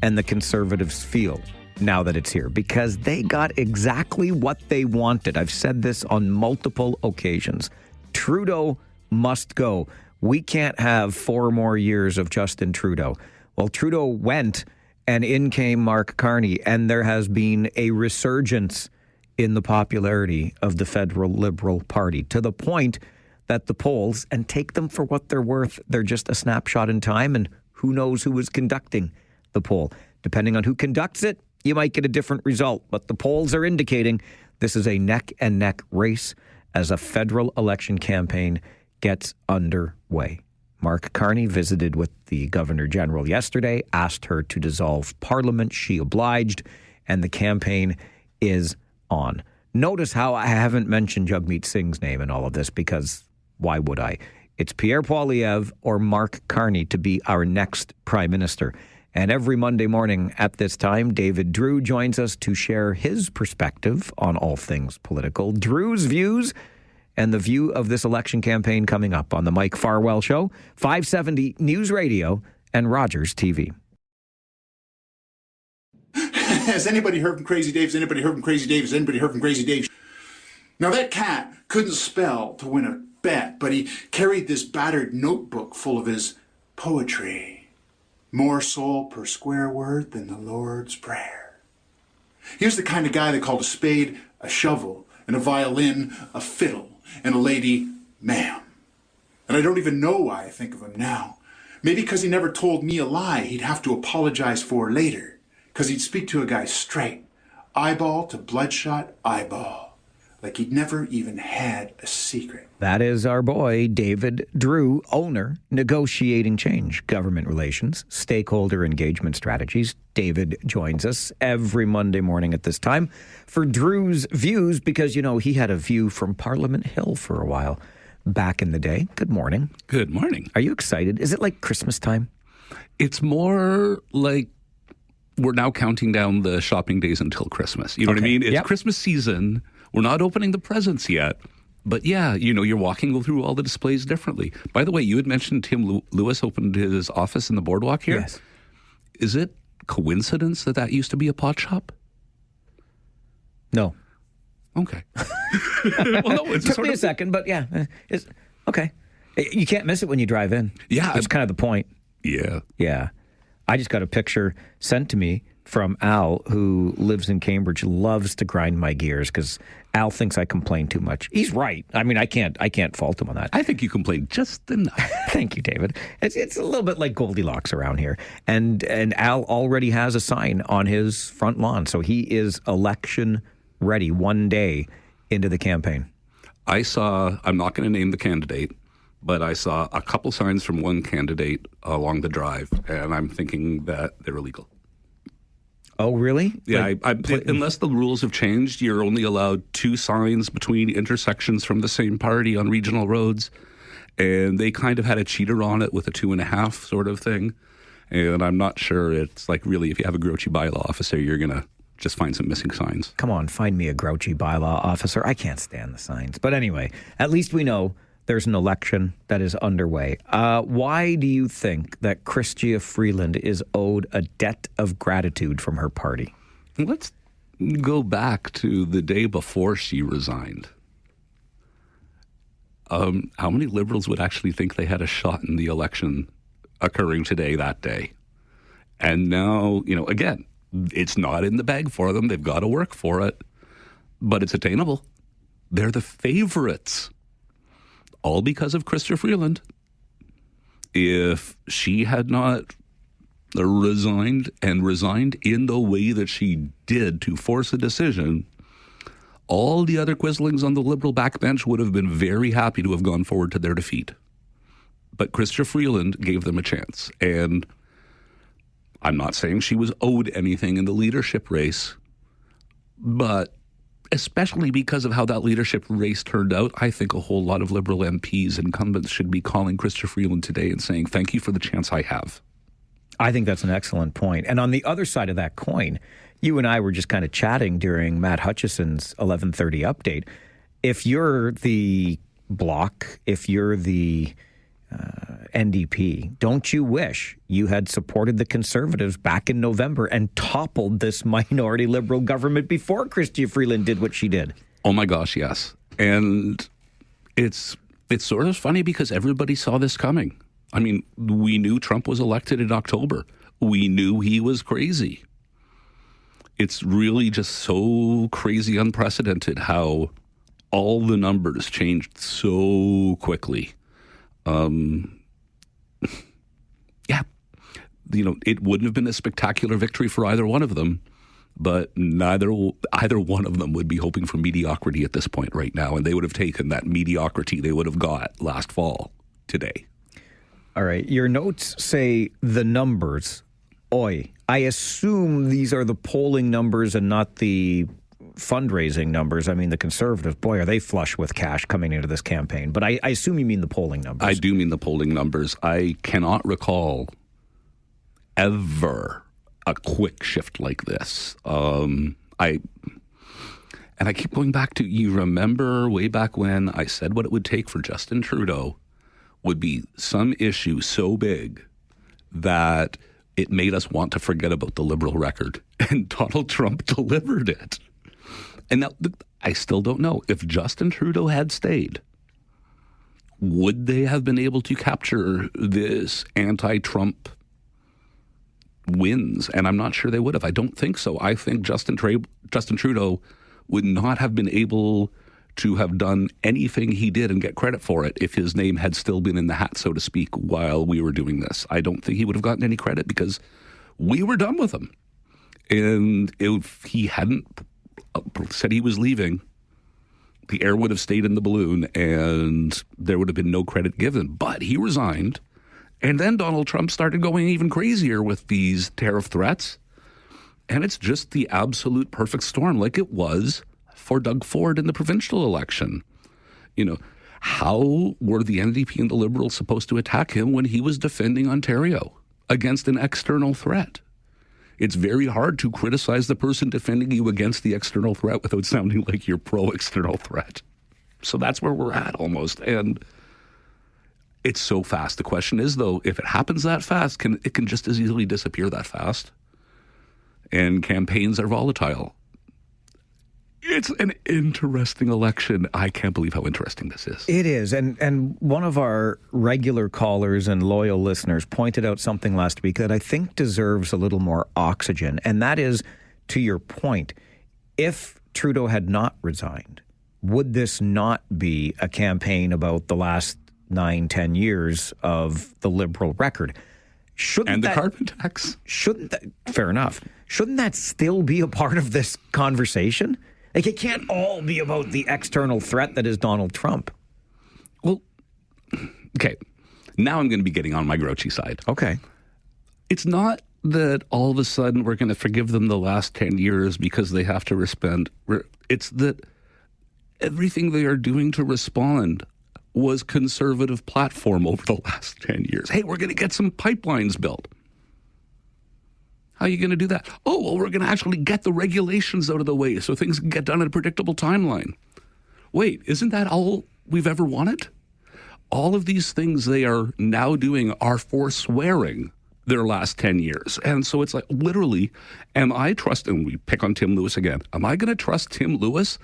and the Conservatives feel now that it's here, because they got exactly what they wanted. I've said this on multiple occasions. Trudeau must go. We can't have 4 more years of Justin Trudeau. Well, Trudeau went, and in came Mark Carney, and there has been a resurgence in the popularity of the federal Liberal Party, to the point that the polls, and take them for what they're worth, they're just a snapshot in time, and who knows who is conducting the poll. Depending on who conducts it, you might get a different result, but the polls are indicating this is a neck-and-neck race as a federal election campaign gets underway. Mark Carney visited with the Governor General yesterday, asked her to dissolve Parliament. She obliged, and the campaign is on. Notice how I haven't mentioned Jagmeet Singh's name in all of this, because why would I? It's Pierre Poilievre or Mark Carney to be our next Prime Minister. And every Monday morning at this time, David Drewe joins us to share his perspective on all things political. Drewe's views and the view of this election campaign coming up on the Mike Farwell Show, 570 News Radio and Rogers TV. Has anybody heard from Crazy Dave? Has anybody heard from Crazy Dave? Has anybody heard from Crazy Dave? Now that cat couldn't spell to win a bet, but he carried this battered notebook full of his poetry. More soul per square word than the Lord's Prayer. He was the kind of guy that called a spade a shovel, and a violin a fiddle, and a lady ma'am. And I don't even know why I think of him now. Maybe because he never told me a lie he'd have to apologize for later. Because he'd speak to a guy straight, eyeball to bloodshot eyeball. Like he'd never even had a secret. That is our boy, David Drewe, owner, Negotiating Change, Government Relations, Stakeholder Engagement Strategies. David joins us every Monday morning at this time for Drewe's views because, you know, he had a view from Parliament Hill for a while back in the day. Good morning. Good morning. Are you excited? Is it like Christmas time? It's more like we're now counting down the shopping days until Christmas. You know what I mean? It's Christmas season. We're not opening the presents yet. But yeah, you know, you're walking through all the displays differently. By the way, you had mentioned Tim Lewis opened his office in the boardwalk here. Yes. Is it coincidence that that used to be a pot shop? No. Okay. Well, no, it's took me a second, but yeah. It's, okay. You can't miss it when you drive in. Yeah. That's kind of the point. Yeah. Yeah. I just got a picture sent to me from Al, who lives in Cambridge, loves to grind my gears because Al thinks I complain too much. He's right. I mean, I can't fault him on that. I think you complain just enough. Thank you, David. It's a little bit like Goldilocks around here. And Al already has a sign on his front lawn, so he is election ready one day into the campaign. I saw, I'm not going to name the candidate, but I saw a couple signs from one candidate along the drive, and I'm thinking that they're illegal. Oh, really? Yeah, unless the rules have changed, you're only allowed 2 signs between intersections from the same party on regional roads. And they kind of had a cheater on it with a 2.5 sort of thing. And I'm not sure it's like really, if you have a grouchy bylaw officer, you're going to just find some missing signs. Come on, find me a grouchy bylaw officer. I can't stand the signs. But anyway, at least we know there's an election that is underway. Why do you think that Chrystia Freeland is owed a debt of gratitude from her party? Let's go back to the day before she resigned. How many Liberals would actually think they had a shot in the election occurring today, that day? And now, you know, again, it's not in the bag for them. They've got to work for it, but it's attainable. They're the favorites. All because of Chrystia Freeland. If she had not resigned in the way that she did to force a decision, all the other Quislings on the Liberal backbench would have been very happy to have gone forward to their defeat. But Chrystia Freeland gave them a chance. And I'm not saying she was owed anything in the leadership race, but especially because of how that leadership race turned out, I think a whole lot of Liberal MPs, incumbents, should be calling Chrystia Freeland today and saying, thank you for the chance I have. I think that's an excellent point. And on the other side of that coin, you and I were just kind of chatting during Matt Hutchison's 11:30 update. If you're the Bloc, if you're the NDP, don't you wish you had supported the Conservatives back in November and toppled this minority Liberal government before Chrystia Freeland did what she did? Oh my gosh, yes. And it's sort of funny because everybody saw this coming. I mean, we knew Trump was elected in October. We knew he was crazy. It's really just so crazy unprecedented how all the numbers changed so quickly. Yeah, you know, it wouldn't have been a spectacular victory for either one of them, but either one of them would be hoping for mediocrity at this point right now, and they would have taken that mediocrity they would have got last fall today. All right, your notes say the numbers. Oi, I assume these are the polling numbers and not the fundraising numbers, I mean, the Conservatives, boy, are they flush with cash coming into this campaign. But I assume you mean the polling numbers. I do mean the polling numbers. I cannot recall ever a quick shift like this. And I keep going back to, you remember way back when I said what it would take for Justin Trudeau would be some issue so big that it made us want to forget about the Liberal record. And Donald Trump delivered it. And now, I still don't know. If Justin Trudeau had stayed, would they have been able to capture this anti-Trump wins? And I'm not sure they would have. I don't think so. I think Justin Trudeau would not have been able to have done anything he did and get credit for it if his name had still been in the hat, so to speak, while we were doing this. I don't think he would have gotten any credit because we were done with him. And if he hadn't said he was leaving, the air would have stayed in the balloon and there would have been no credit given. But he resigned. And then Donald Trump started going even crazier with these tariff threats. And it's just the absolute perfect storm, like it was for Doug Ford in the provincial election. You know, how were the NDP and the Liberals supposed to attack him when he was defending Ontario against an external threat? It's very hard to criticize the person defending you against the external threat without sounding like you're pro-external threat. So that's where we're at almost. And it's so fast. The question is, though, if it happens that fast, it can just as easily disappear that fast. And campaigns are volatile. It's an interesting election. I can't believe how interesting this is. It is. And one of our regular callers and loyal listeners pointed out something last week that I think deserves a little more oxygen. And that is, to your point, if Trudeau had not resigned, would this not be a campaign about the last 9-10 years of the Liberal record? And the carbon tax. Fair enough. Shouldn't that still be a part of this conversation? Like, it can't all be about the external threat that is Donald Trump. Well, okay. Now I'm going to be getting on my grouchy side. Okay. It's not that all of a sudden we're going to forgive them the last 10 years because they have to respond. It's that everything they are doing to respond was conservative platform over the last 10 years. Hey, we're going to get some pipelines built. How are you going to do that? Oh, well, we're going to actually get the regulations out of the way so things can get done in a predictable timeline. Wait, isn't that all we've ever wanted? All of these things they are now doing are forswearing their last 10 years. And so it's like, literally, am I trusting, we pick on Tim Lewis again, am I going to trust Tim Lewis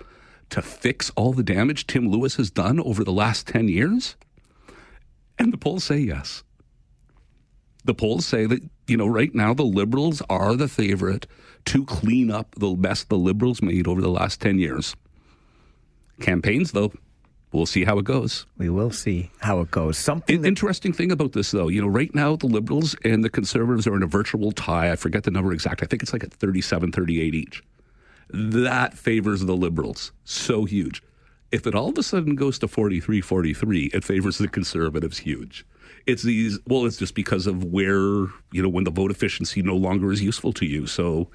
to fix all the damage Tim Lewis has done over the last 10 years? And the polls say yes. The polls say that, right now the Liberals are the favorite to clean up the mess the Liberals made over the last 10 years. Campaigns, though, we'll see how it goes. We will see how it goes. Interesting thing about this, though, right now the Liberals and the Conservatives are in a virtual tie. I forget the number exact. I think it's like at 37-38 each. That favors the Liberals. So huge. If it all of a sudden goes to 43-43, it favors the Conservatives huge. It's just because of where, when the vote efficiency no longer is useful to you. So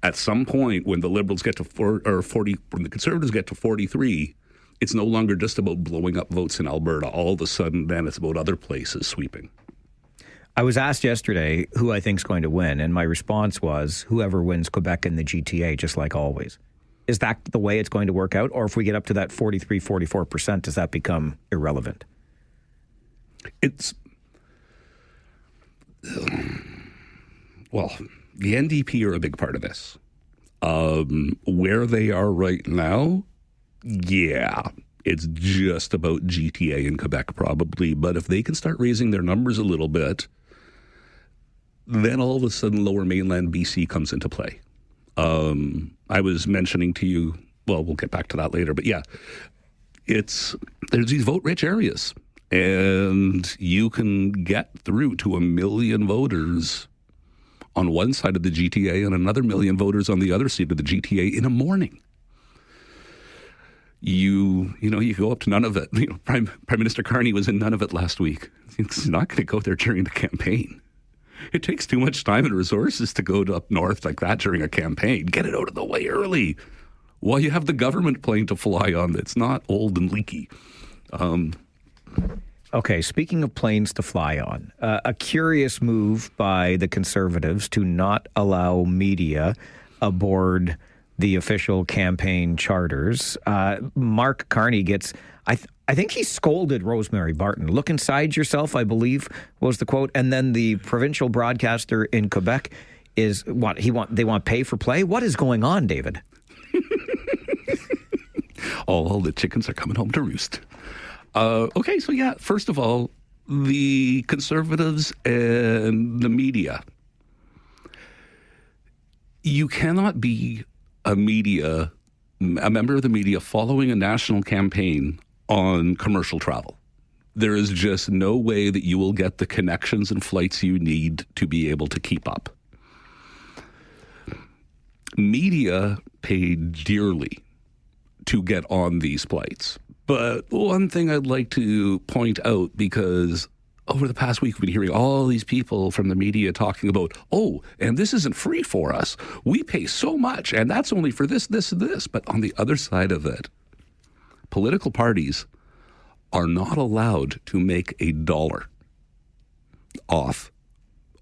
at some point when the Liberals get to 40, when the Conservatives get to 43, it's no longer just about blowing up votes in Alberta. All of a sudden, then it's about other places sweeping. I was asked yesterday who I think is going to win, and my response was whoever wins Quebec and the GTA, just like always. Is that the way it's going to work out? Or if we get up to that 43-44%, does that become irrelevant? Well, the NDP are a big part of this. Where they are right now, yeah, it's just about GTA in Quebec probably. But if they can start raising their numbers a little bit, then all of a sudden Lower Mainland BC comes into play. I was mentioning to you, well, we'll get back to that later, but yeah, there's these vote-rich areas, and you can get through to 1 million voters on one side of the GTA and another 1 million voters on the other side of the GTA in a morning. You go up to Nunavut. Prime Minister Carney was in Nunavut last week. He's not going to go there during the campaign. It takes too much time and resources to go up north like that during a campaign. Get it out of the way early. while you have the government plane to fly on that's not old and leaky. Okay, speaking of planes to fly on, a curious move by the Conservatives to not allow media aboard the official campaign charters. Mark Carney gets, I think he scolded Rosemary Barton. Look inside yourself, I believe, was the quote. And then the provincial broadcaster in Quebec is, they want pay for play? What is going on, David? All the chickens are coming home to roost. Okay, so yeah, first of all, the Conservatives and the media. You cannot be a member of the media following a national campaign on commercial travel. There is just no way that you will get the connections and flights you need to be able to keep up. Media paid dearly to get on these flights. But one thing I'd like to point out, because over the past week, we've been hearing all these people from the media talking about, oh, and this isn't free for us. We pay so much, and that's only for this, this, and this. But on the other side of it, political parties are not allowed to make $1 off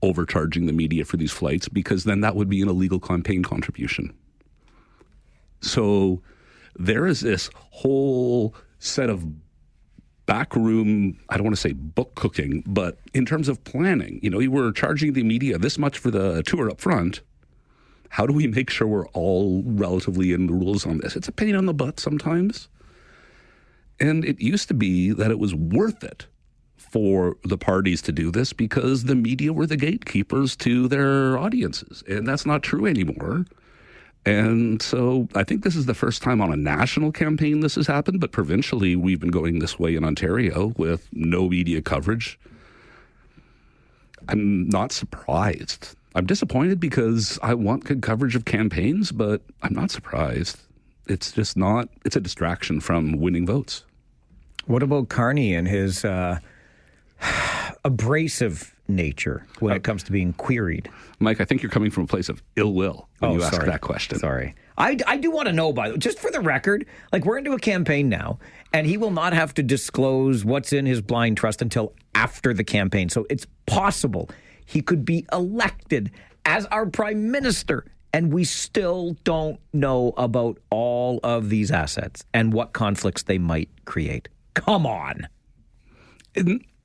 overcharging the media for these flights, because then that would be an illegal campaign contribution. So there is this whole set of backroom, I don't want to say book cooking, but in terms of planning, you were charging the media this much for the tour up front. How do we make sure we're all relatively in the rules on this? It's a pain in the butt sometimes. And it used to be that it was worth it for the parties to do this because the media were the gatekeepers to their audiences. And that's not true anymore. And so I think this is the first time on a national campaign this has happened, but provincially we've been going this way in Ontario with no media coverage. I'm not surprised. I'm disappointed because I want good coverage of campaigns, but I'm not surprised. It's just not, it's a distraction from winning votes. What about Carney and his abrasive nature when it comes to being queried? Mike, I think you're coming from a place of ill will when you ask that question. Sorry. I do want to know, by the way, just for the record, we're into a campaign now, and he will not have to disclose what's in his blind trust until after the campaign. So it's possible he could be elected as our prime minister, and we still don't know about all of these assets and what conflicts they might create. Come on.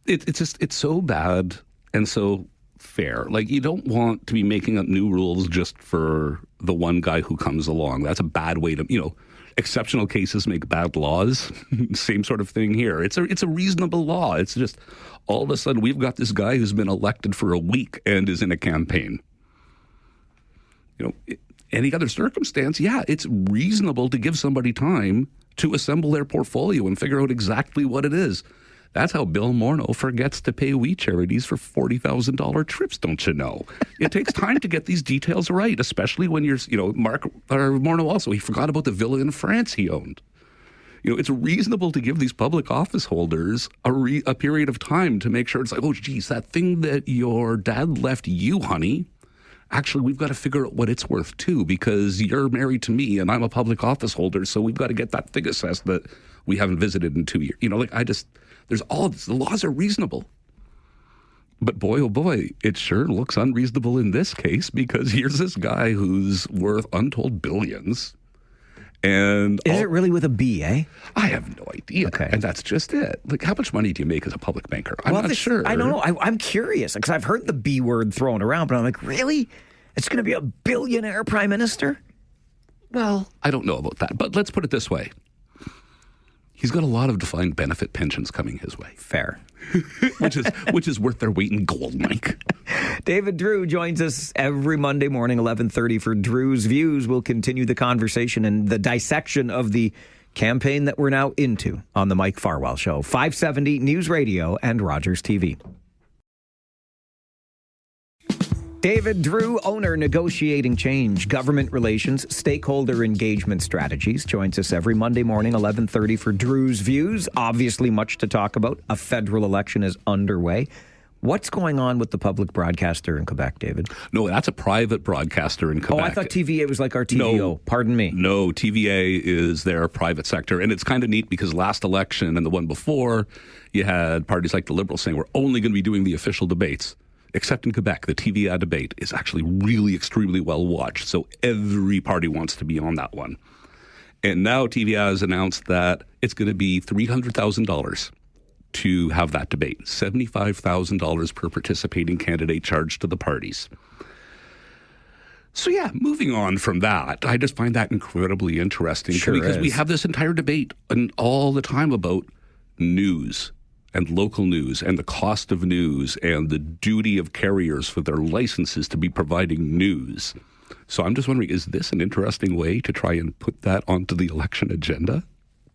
It's so bad and so fair. You don't want to be making up new rules just for the one guy who comes along. That's a bad way to, exceptional cases make bad laws. Same sort of thing here. It's a reasonable law. It's just all of a sudden we've got this guy who's been elected for a week and is in a campaign. Any other circumstance, yeah, it's reasonable to give somebody time to assemble their portfolio and figure out exactly what it is. That's how Bill Morneau forgets to pay we charities for $40,000 trips, don't you know? It takes time to get these details right, especially when you're, Morneau also, he forgot about the villa in France he owned. It's reasonable to give these public office holders a period of time to make sure it's oh, geez, that thing that your dad left you, honey, actually, we've got to figure out what it's worth, too, because you're married to me and I'm a public office holder, so we've got to get that thing assessed that we haven't visited in 2 years. There's all this. The laws are reasonable. But boy, oh boy, it sure looks unreasonable in this case because here's this guy who's worth untold billions. And is it really with a B, eh? I have no idea. Okay. And that's just it. How much money do you make as a public banker? I'm not sure. I don't know. I'm curious because I've heard the B word thrown around, but I'm really? It's going to be a billionaire prime minister? Well, I don't know about that, but let's put it this way. He's got a lot of defined benefit pensions coming his way. Fair. which is worth their weight in gold, Mike. David Drewe joins us every Monday morning, 11:30 for Drewe's Views. We'll continue the conversation and the dissection of the campaign that we're now into on the Mike Farwell Show. 570 News Radio and Rogers TV. David Drewe, owner, negotiating change, government relations, stakeholder engagement strategies, joins us every Monday morning, 11:30 for Drewe's Views. Obviously much to talk about. A federal election is underway. What's going on with the public broadcaster in Quebec, David? No, that's a private broadcaster in Quebec. Oh, I thought TVA was like our TVO. No, Pardon me. No, TVA is their private sector. And it's kind of neat because last election and the one before, you had parties like the Liberals saying we're only going to be doing the official debates. Except in Quebec, the TVA debate is actually really extremely well watched. So every party wants to be on that one. And now TVA has announced that it's going to be $300,000 to have that debate. $75,000 per participating candidate charged to the parties. So yeah, moving on from that, I just find that incredibly interesting because we have this entire debate and all the time about news and local news and the cost of news and the duty of carriers for their licenses to be providing news. So I'm just wondering, is this an interesting way to try and put that onto the election agenda?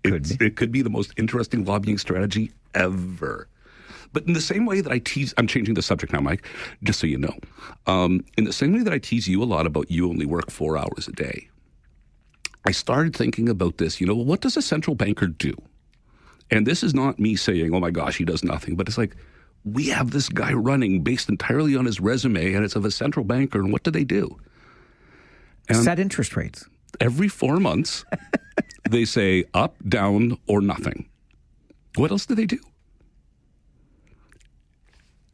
It could be the most interesting lobbying strategy ever. But in the same way that I tease, I'm changing the subject now, Mike, just so you know. In the same way that I tease you a lot about you only work 4 hours a day, I started thinking about this, what does a central banker do? And this is not me saying, oh my gosh, he does nothing, but it's like, we have this guy running based entirely on his resume, and it's of a central banker, and what do they do? And set interest rates. Every 4 months, they say up, down, or nothing. What else do they do?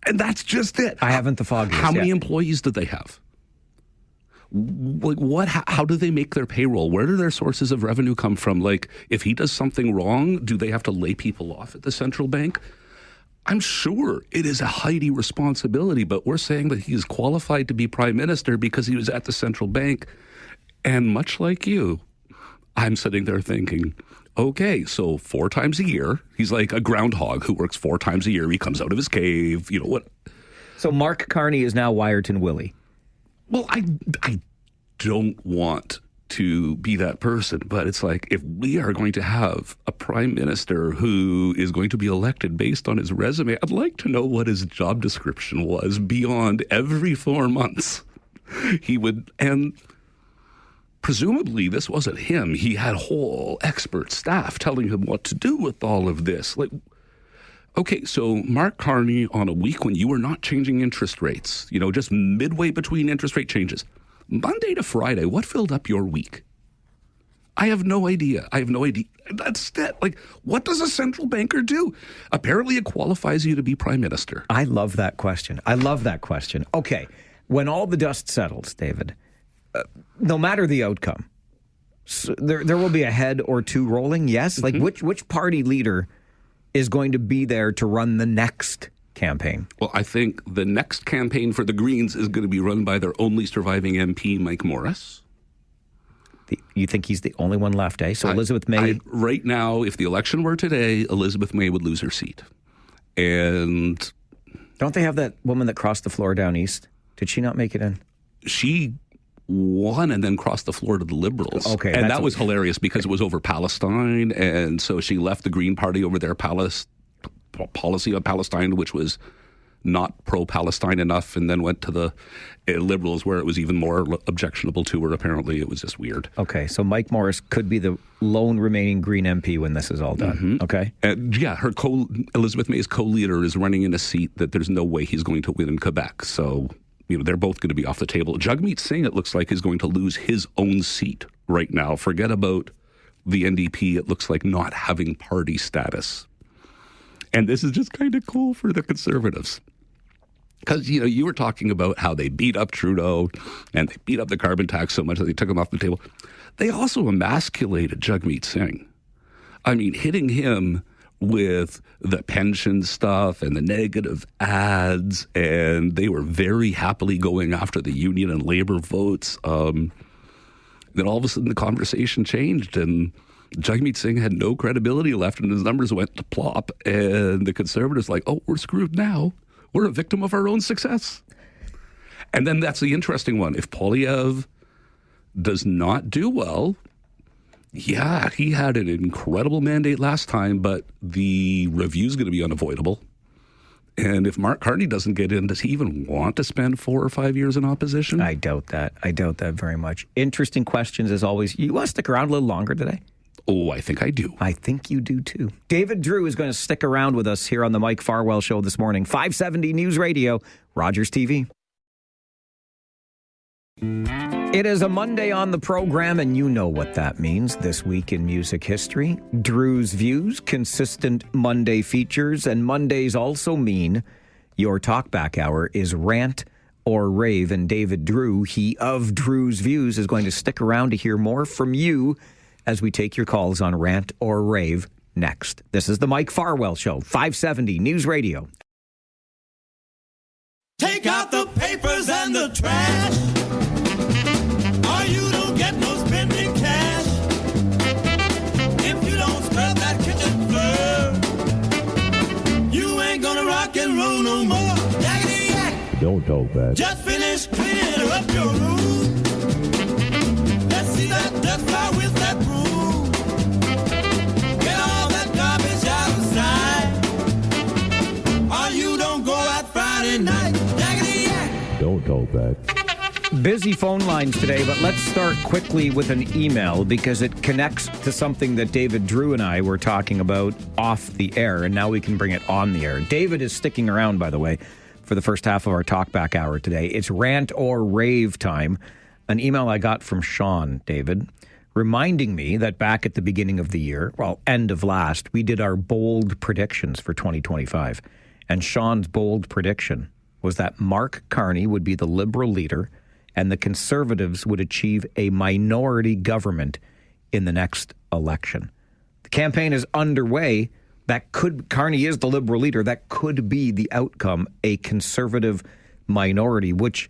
And that's just it. I haven't the foggiest. How many employees do they have? Like what? How do they make their payroll? Where do their sources of revenue come from? Like, if he does something wrong, do they have to lay people off at the central bank? I'm sure it is a heighty responsibility, but we're saying that he is qualified to be prime minister because he was at the central bank. And much like you, I'm sitting there thinking, okay, so 4 times a year, he's like a groundhog who works 4 times a year. He comes out of his cave, what? So Mark Carney is now Wiarton Willie. Well, I don't want to be that person, but it's like, if we are going to have a prime minister who is going to be elected based on his resume, I'd like to know what his job description was beyond every 4 months. He would, and presumably this wasn't him. He had whole expert staff telling him what to do with all of this. Like, okay, so Mark Carney, on a week when you were not changing interest rates, just midway between interest rate changes, Monday to Friday, what filled up your week? I have no idea. That's it. Like, what does a central banker do? Apparently it qualifies you to be prime minister. I love that question. Okay, when all the dust settles, David, no matter the outcome, so there will be a head or two rolling, yes? Mm-hmm. Like, which party leader is going to be there to run the next campaign? Well, I think the next campaign for the Greens is going to be run by their only surviving MP, Mike Morris. You think he's the only one left, eh? So Elizabeth May... right now, if the election were today, Elizabeth May would lose her seat. And... don't they have that woman that crossed the floor down east? Did she not make it in? She won and then crossed the floor to the Liberals. Okay. And that was hilarious because it was over Palestine. And so she left the Green Party over their policy on Palestine, which was not pro-Palestine enough, and then went to the Liberals where it was even more objectionable to her. Apparently, it was just weird. Okay, so Mike Morris could be the lone remaining Green MP when this is all done. Mm-hmm. Okay? And yeah, Elizabeth May's co-leader is running in a seat that there's no way he's going to win in Quebec. So, they're both going to be off the table. Jagmeet Singh, it looks like, is going to lose his own seat right now. Forget about the NDP, it looks like, not having party status. And this is just kind of cool for the Conservatives. Because, you were talking about how they beat up Trudeau and they beat up the carbon tax so much that they took him off the table. They also emasculated Jagmeet Singh. I mean, hitting him with the pension stuff and the negative ads, and they were very happily going after the union and labor votes. Then all of a sudden the conversation changed, and Jagmeet Singh had no credibility left, and his numbers went to plop, and the Conservatives like, oh, we're screwed now. We're a victim of our own success. And then that's the interesting one. If Poilievre does not do well, yeah, he had an incredible mandate last time, but the review's going to be unavoidable. And if Mark Carney doesn't get in, does he even want to spend 4 or 5 years in opposition? I doubt that. I doubt that very much. Interesting questions as always. You want to stick around a little longer today? Oh, I think I do. I think you do too. David Drewe is going to stick around with us here on the Mike Farwell Show this morning. 570 News Radio, Rogers TV. It is a Monday on the program, and you know what that means. This week in music history, Drewe's Views, consistent Monday features, and Mondays also mean your Talkback Hour is Rant or Rave, and David Drewe, he of Drewe's Views, is going to stick around to hear more from you as we take your calls on Rant or Rave next. This is the Mike Farwell Show, 570 News Radio. Take out the papers and the trash, or you don't get no spending cash. If you don't scrub that kitchen floor, you ain't gonna rock and roll no more. Yaggity yak. Don't talk back. Just finish cleaning up your room. Let's see that dust fly with that broom. Get all that garbage out of sight, or you don't go out Friday night. Yaggity yak. Don't talk back. Busy phone lines today, but let's start quickly with an email because it connects to something that David Drewe and I were talking about off the air, and now we can bring it on the air. David is sticking around, by the way, for the first half of our Talkback Hour today. It's Rant or Rave time. An email I got from Sean, David, reminding me that back at the beginning of the year, well, end of last, we did our bold predictions for 2025. And Sean's bold prediction was that Mark Carney would be the Liberal leader and the Conservatives would achieve a minority government in the next election. The campaign is underway. Carney is the Liberal leader. That could be the outcome, a Conservative minority, which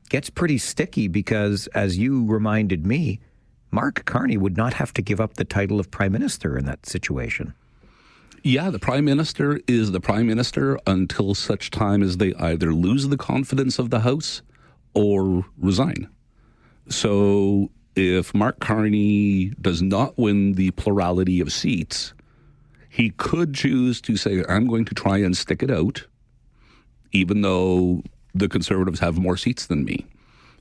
gets pretty sticky because, as you reminded me, Mark Carney would not have to give up the title of Prime Minister in that situation. Yeah, the Prime Minister is the Prime Minister until such time as they either lose the confidence of the House or resign. So if Mark Carney does not win the plurality of seats, he could choose to say, I'm going to try and stick it out, even though the Conservatives have more seats than me.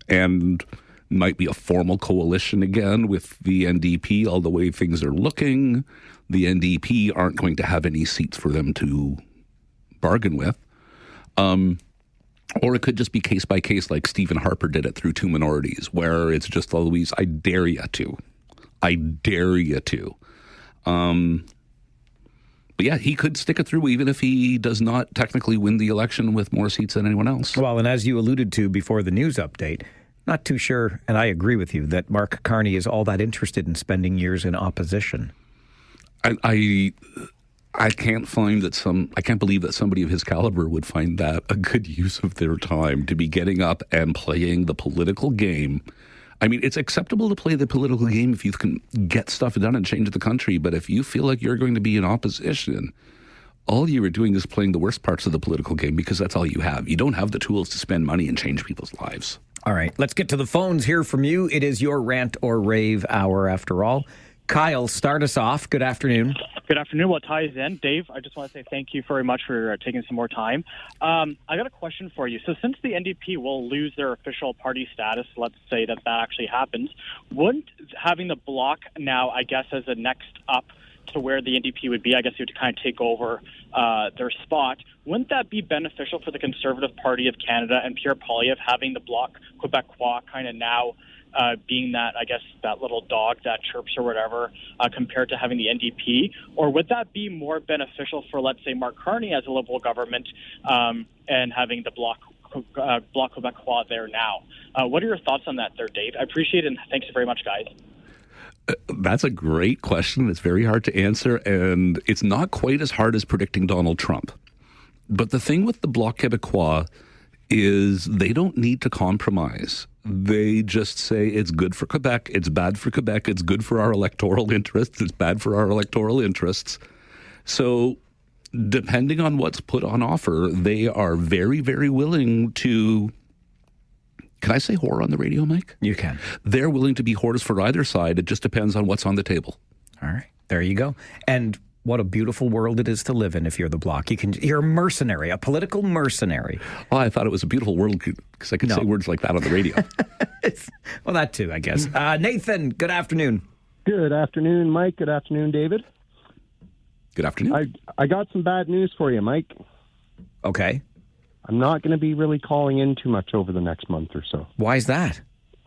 And might be a formal coalition again with the NDP, all the way things are looking. The NDP aren't going to have any seats for them to bargain with. Or it could just be case by case like Stephen Harper did it through two minorities, where it's just always, I dare you to. I dare you to. But yeah, he could stick it through even if he does not technically win the election with more seats than anyone else. Well, and as you alluded to before the news update, not too sure, and I agree with you, that Mark Carney is all that interested in spending years in opposition. I can't believe that somebody of his caliber would find that a good use of their time to be getting up and playing the political game. I mean, it's acceptable to play the political game if you can get stuff done and change the country. But if you feel like you're going to be in opposition, all you are doing is playing the worst parts of the political game because that's all you have. You don't have the tools to spend money and change people's lives. All right, let's get to the phones, hear from you. It is your Rant or Rave hour after all. Kyle, start us off. Good afternoon. Good afternoon. What ties in? Dave, I just want to say thank you very much for taking some more time. I got a question for you. So since the NDP will lose their official party status, let's say that actually happens, wouldn't having the bloc now, I guess, as a next up to where the NDP would be, I guess you would kind of take over their spot, wouldn't that be beneficial for the Conservative Party of Canada and Pierre Poilievre having the Bloc Québécois kind of now being that, I guess, that little dog that chirps or whatever, compared to having the NDP? Or would that be more beneficial for, let's say, Mark Carney as a Liberal government and having the Bloc Québécois there now? What are your thoughts on that there, Dave? I appreciate it, and thanks very much, guys. That's a great question. It's very hard to answer, and it's not quite as hard as predicting Donald Trump. But the thing with the Bloc Québécois is they don't need to compromise. They just say it's good for Quebec, it's bad for Quebec, it's good for our electoral interests, it's bad for our electoral interests. So depending on what's put on offer, they are very, very willing to... Can I say whore on the radio, Mike? You can. They're willing to be whores for either side. It just depends on what's on the table. All right. There you go. And what a beautiful world it is to live in if you're the Bloc. You're a mercenary, a political mercenary. Oh, I thought it was a beautiful world because I could say words like that on the radio. Well, that too, I guess. Nathan, good afternoon. Good afternoon, Mike. Good afternoon, David. Good afternoon. I got some bad news for you, Mike. Okay. I'm not going to be really calling in too much over the next month or so. Why is that?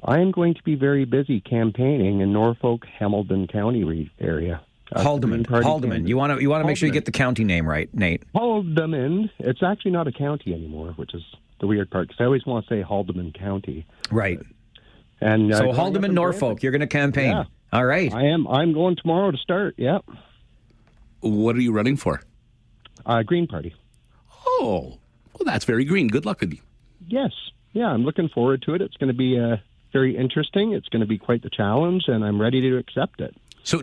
I am going to be very busy campaigning in Norfolk, Hamilton County area. Haldeman. You want to make sure you get the county name right, Nate. Haldeman. It's actually not a county anymore, which is the weird part, because I always want to say Haldeman County. Right. And so Haldeman, Norfolk, you're going to campaign. Yeah. All right. I am. I'm going tomorrow to start, yeah. What are you running for? Green Party. Oh, well, that's very green. Good luck with you. Yes. Yeah, I'm looking forward to it. It's going to be very interesting. It's going to be quite the challenge, and I'm ready to accept it. So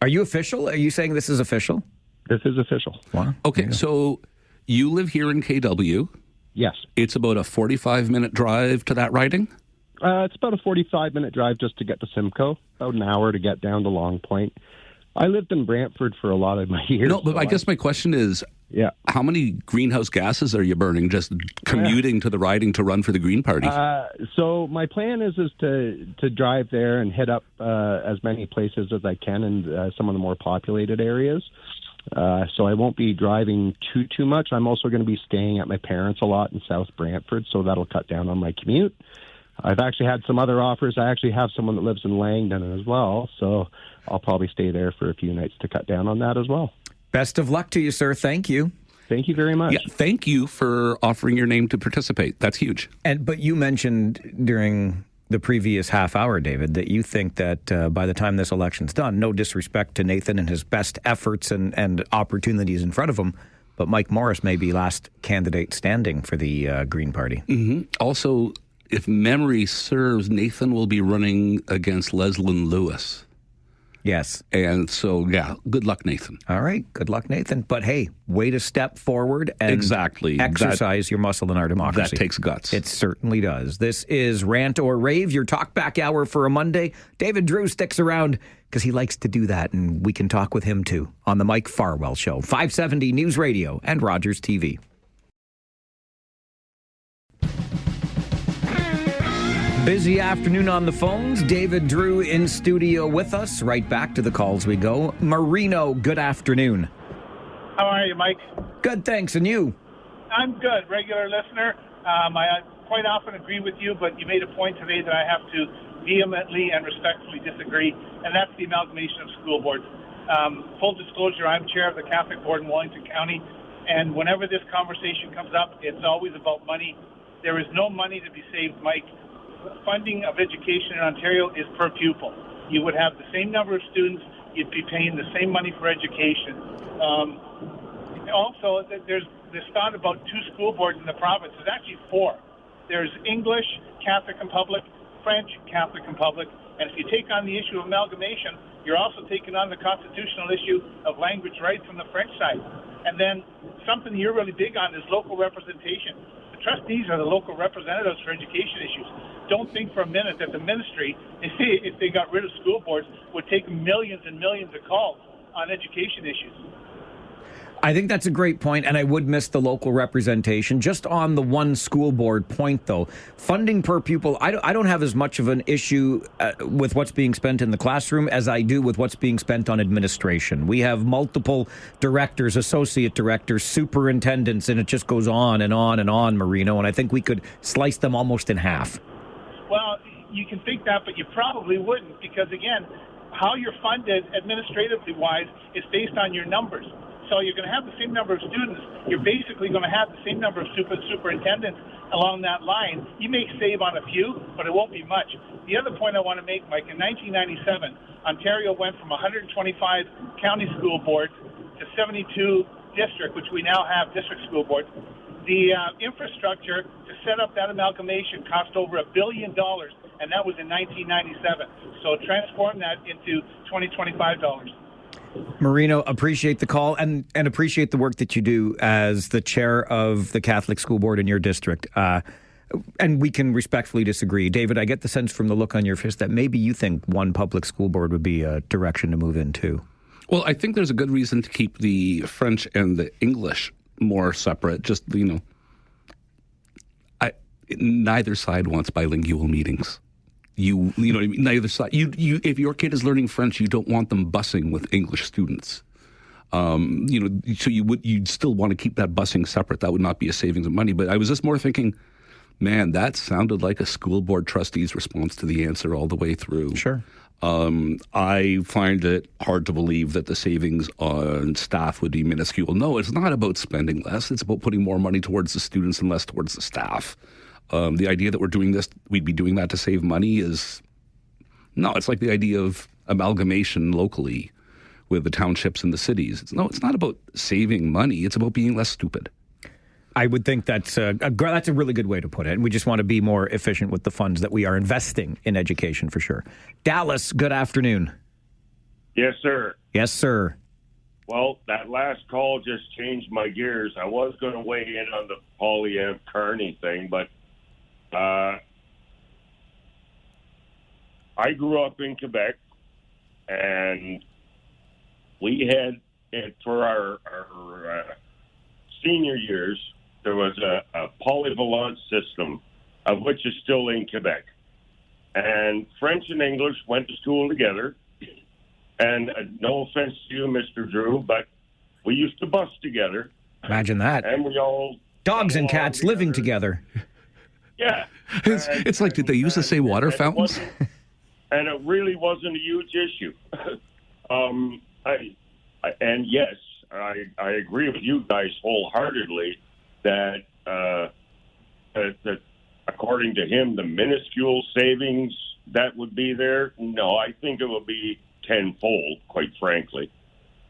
are you official? Are you saying this is official? This is official. Wow. Okay, so you live here in KW. Yes. It's about a 45-minute drive to that riding? It's about a 45-minute drive just to get to Simcoe, about an hour to get down to Long Point. I lived in Brantford for a lot of my years. No, but I guess my question is, how many greenhouse gases are you burning just commuting to the riding to run for the Green Party? So my plan is to drive there and hit up as many places as I can in some of the more populated areas. So I won't be driving too much. I'm also going to be staying at my parents' a lot in South Brantford, so that'll cut down on my commute. I've actually had some other offers. I actually have someone that lives in Langdon as well, so I'll probably stay there for a few nights to cut down on that as well. Best of luck to you, sir. Thank you. Thank you very much. Yeah, thank you for offering your name to participate. That's huge. But you mentioned during the previous half hour, David, that you think that by the time this election's done, no disrespect to Nathan and his best efforts and opportunities in front of him, but Mike Morris may be last candidate standing for the Green Party. Mm-hmm. Also, if memory serves, Nathan will be running against Leslyn Lewis. Yes. And so, yeah, good luck, Nathan. All right. Good luck, Nathan. But hey, way to step forward and exactly exercise your muscle in our democracy. That takes guts. It certainly does. This is Rant or Rave, your Talkback Hour for a Monday. David Drewe sticks around because he likes to do that, and we can talk with him too on the Mike Farwell Show, 570 News Radio and Rogers TV. Busy afternoon on the phones. David Drewe in studio with us. Right back to the calls we go. Marino, good afternoon. How are you, Mike? Good, thanks. And you? I'm good. Regular listener. I quite often agree with you, but you made a point today that I have to vehemently and respectfully disagree, and that's the amalgamation of school boards. Full disclosure, I'm chair of the Catholic Board in Wellington County, and whenever this conversation comes up, it's always about money. There is no money to be saved, Mike. Funding of education in Ontario is per pupil. You would have the same number of students, you'd be paying the same money for education. Also, there's this thought about 2 school boards in the province. There's actually 4. There's English, Catholic and Public, French, Catholic and Public, and if you take on the issue of amalgamation, you're also taking on the constitutional issue of language rights on the French side. And then something you're really big on is local representation. The trustees are the local representatives for education issues. Don't think for a minute that the ministry, if they got rid of school boards, would take millions and millions of calls on education issues. I think that's a great point, and I would miss the local representation. Just on the one school board point, though, funding per pupil, I don't have as much of an issue with what's being spent in the classroom as I do with what's being spent on administration. We have multiple directors, associate directors, superintendents, and it just goes on and on and on, Marino, and I think we could slice them almost in half. Well, you can think that, but you probably wouldn't, because, again, how you're funded administratively-wise is based on your numbers. So you're going to have the same number of students. You're basically going to have the same number of superintendents along that line. You may save on a few, but it won't be much. The other point I want to make, Mike, in 1997, Ontario went from 125 county school boards to 72 district, which we now have district school boards. The infrastructure to set up that amalgamation cost over $1 billion, and that was in 1997. So transform that into $20-25. Marino, appreciate the call and appreciate the work that you do as the chair of the Catholic School Board in your district. And we can respectfully disagree. David, I get the sense from the look on your face that maybe you think one public school board would be a direction to move into. Well, I think there's a good reason to keep the French and the English more separate. Just, neither side wants bilingual meetings. You know what I mean? Neither side. You if your kid is learning French, you don't want them busing with English students. So you'd still want to keep that busing separate. That would not be a savings of money. But I was just more thinking, man, that sounded like a school board trustee's response to the answer all the way through. Sure. I find it hard to believe that the savings on staff would be minuscule. No, it's not about spending less. It's about putting more money towards the students and less towards the staff. The idea that we'd be doing that to save money it's like the idea of amalgamation locally with the townships and the cities. It's not about saving money. It's about being less stupid. I would think that's a really good way to put it. And we just want to be more efficient with the funds that we are investing in education for sure. Dallas, good afternoon. Yes, sir. Yes, sir. Well, that last call just changed my gears. I was going to weigh in on the Poilievre Carney thing, but I grew up in Quebec, and we had, for our senior years, there was a polyvalent system, of which is still in Quebec. And French and English went to school together. And no offense to you, Mr. Drewe, but we used to bus together. Imagine that. And we all... Dogs and cats living together. Yeah. It's like, did they used to say water fountains? And it really wasn't a huge issue. And yes, I agree with you guys wholeheartedly that according to him, the minuscule savings that would be there, no, I think it would be tenfold, quite frankly.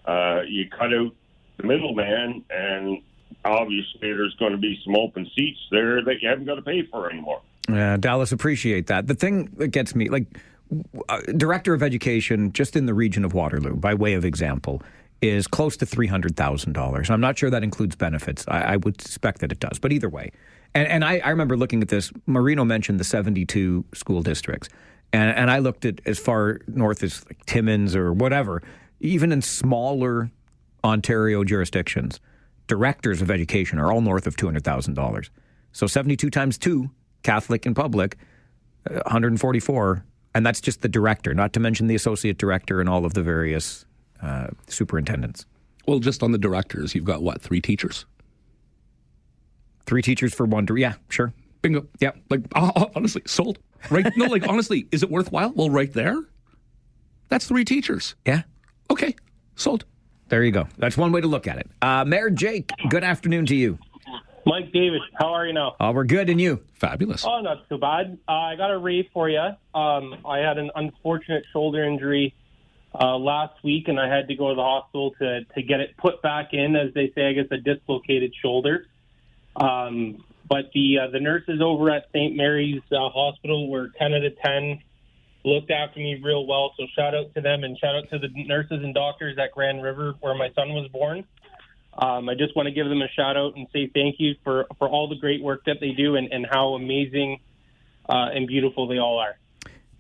You cut out the middleman, and obviously there's going to be some open seats there that you haven't got to pay for anymore. Dallas, appreciate that. The thing that gets me, Director of Education, just in the region of Waterloo, by way of example, is close to $300,000. I'm not sure that includes benefits. I would suspect that it does, but either way. And I remember looking at this. Marino mentioned the 72 school districts, and I looked at as far north as Timmins or whatever, even in smaller Ontario jurisdictions, directors of education are all north of $200,000. So 72 times 2, Catholic and public, 144, and that's just the director, not to mention the associate director and all of the various superintendents. Well, just on the directors, you've got what, 3 teachers? 3 teachers for one. Yeah, sure. Bingo. Yeah. Honestly, sold. Right? No, honestly, is it worthwhile? Well, right there, that's 3 teachers. Yeah. Okay. Sold. There you go. That's one way to look at it. Mayor Jake, good afternoon to you. Mike Davis, how are you now? Oh, we're good, and you? Fabulous. Oh, not too bad. I got a rave for you. I had an unfortunate shoulder injury last week, and I had to go to the hospital to get it put back in, as they say, I guess a dislocated shoulder. But the nurses over at St. Mary's Hospital were 10 out of 10, looked after me real well, so shout out to them, and shout out to the nurses and doctors at Grand River where my son was born. I just want to give them a shout out and say thank you for all the great work that they do and how amazing and beautiful they all are.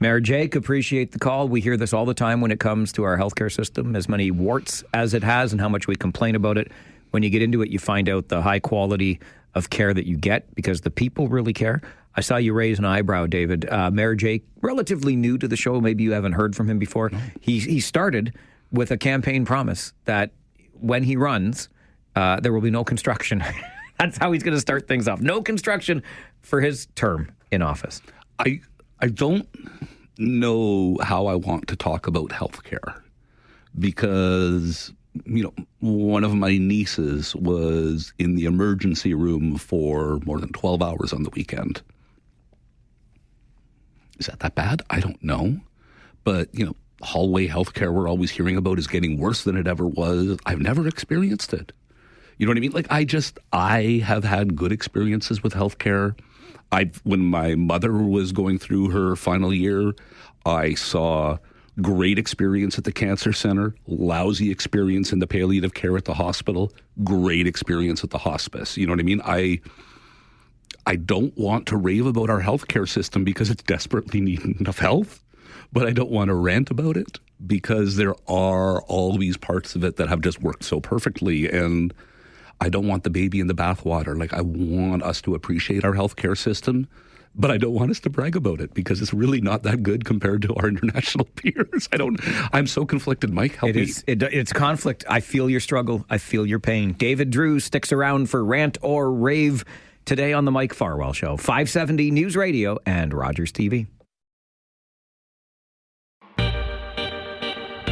Mayor Jake, appreciate the call. We hear this all the time when it comes to our healthcare system, as many warts as it has and how much we complain about it. When you get into it, you find out the high quality of care that you get because the people really care. I saw you raise an eyebrow, David. Mayor Jake, relatively new to the show. Maybe you haven't heard from him before. No. He started with a campaign promise that when he runs, there will be no construction. That's how he's going to start things off. No construction for his term in office. I don't know how I want to talk about healthcare because, one of my nieces was in the emergency room for more than 12 hours on the weekend. Is that bad? I don't know. But, hallway healthcare we're always hearing about is getting worse than it ever was. I've never experienced it. You know what I mean? I have had good experiences with healthcare. When my mother was going through her final year, I saw great experience at the cancer center, lousy experience in the palliative care at the hospital, great experience at the hospice. You know what I mean? I don't want to rave about our healthcare system because it's desperately needing enough health, but I don't want to rant about it because there are all these parts of it that have just worked so perfectly, and I don't want the baby in the bathwater. I want us to appreciate our healthcare system but I don't want us to brag about it because it's really not that good compared to our international peers. I'm so conflicted, Mike. Help me. It's conflict. I feel your struggle. I feel your pain. David Drewe sticks around for Rant or Rave today on the Mike Farwell Show. 570 News Radio and Rogers TV.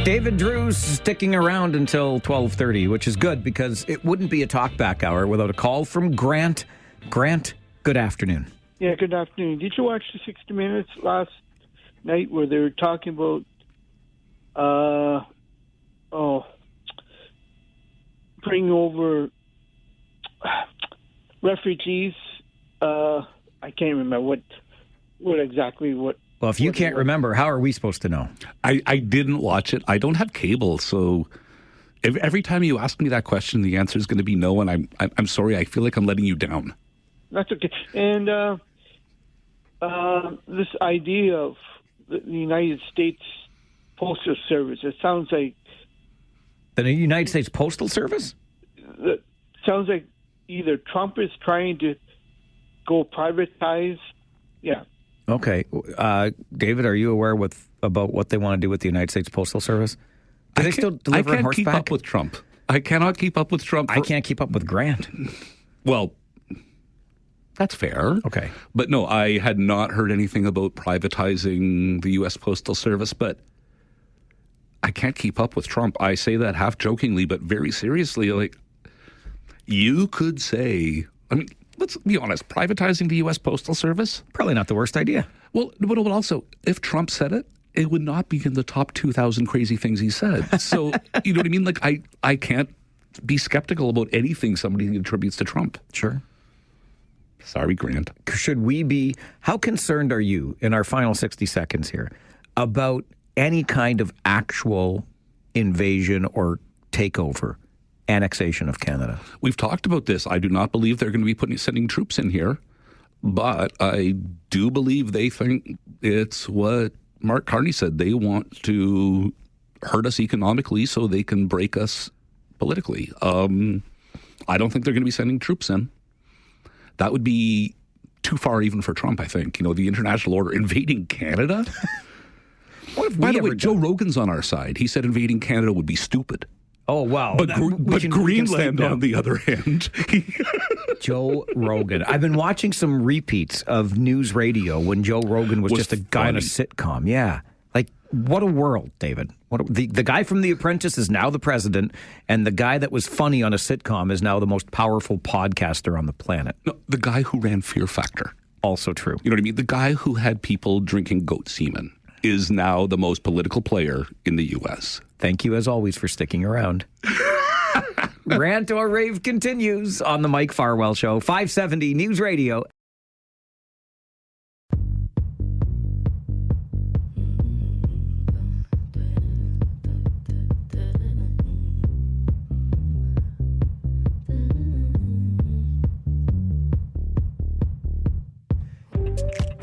David Drew's sticking around until 12:30, which is good because it wouldn't be a Talkback Hour without a call from Grant. Grant, good afternoon. Yeah, good afternoon. Did you watch the 60 Minutes last night where they were talking about bringing over refugees? I can't remember what exactly. Well, if you can't remember, how are we supposed to know? I didn't watch it. I don't have cable, so every time you ask me that question, the answer is going to be no, and I'm sorry. I feel like I'm letting you down. That's okay. And this idea of the United States Postal Service, it sounds like... The United States Postal Service? It sounds like either Trump is trying to go privatize... Yeah. Okay. David, are you aware about what they want to do with the United States Postal Service? Do they still deliver on horseback? I can't keep up with Trump. I cannot keep up with Trump. I can't keep up with Grant. Well, that's fair. Okay. But no, I had not heard anything about privatizing the U.S. Postal Service, but I can't keep up with Trump. I say that half jokingly, but very seriously. Like, you could say, I mean, let's be honest, privatizing the U.S. Postal Service? Probably not the worst idea. Well, but also, if Trump said it, it would not be in the top 2,000 crazy things he said. So, you know what I mean? Like, I can't be skeptical about anything somebody attributes to Trump. Sure. Sorry, Grant. How concerned are you, in our final 60 seconds here, about any kind of actual invasion or takeover, annexation of Canada? We've talked about this. I do not believe they're going to be sending troops in here, but I do believe they think it's what Mark Carney said. They want to hurt us economically so they can break us politically. I don't think they're going to be sending troops in. That would be too far even for Trump, I think. You know, the international order invading Canada? By the way, Joe Rogan's on our side. He said invading Canada would be stupid. Oh, wow. But Greenland, on the other hand. Joe Rogan. I've been watching some repeats of news radio when Joe Rogan was just a guy on a sitcom. Yeah. Like, what a world, David. The guy from The Apprentice is now the president, and the guy that was funny on a sitcom is now the most powerful podcaster on the planet. No, the guy who ran Fear Factor. Also true. You know what I mean? The guy who had people drinking goat semen is now the most political player in the U.S. Thank you, as always, for sticking around. Rant or Rave continues on the Mike Farwell Show, 570 News Radio.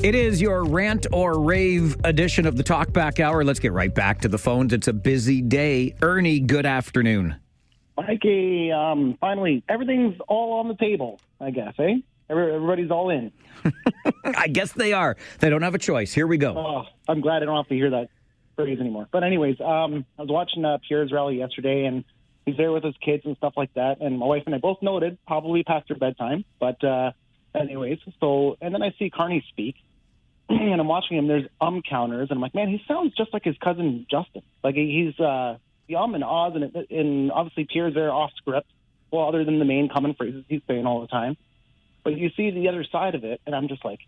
It is your Rant or Rave edition of the Talkback Hour. Let's get right back to the phones. It's a busy day. Ernie, good afternoon. Mikey, finally, everything's all on the table, I guess, eh? Everybody's all in. I guess they are. They don't have a choice. Here we go. Oh, I'm glad I don't have to hear that phrase anymore. But anyways, I was watching Pierre's rally yesterday, and he's there with his kids and stuff like that. And my wife and I both noted, probably past their bedtime. But anyways, and then I see Carney speak. And I'm watching him, there's counters, and I'm like, man, he sounds just like his cousin Justin. Like, he's the and ahs, and obviously Pierre's there off script, well, other than the main common phrases he's saying all the time. But you see the other side of it, and I'm just like,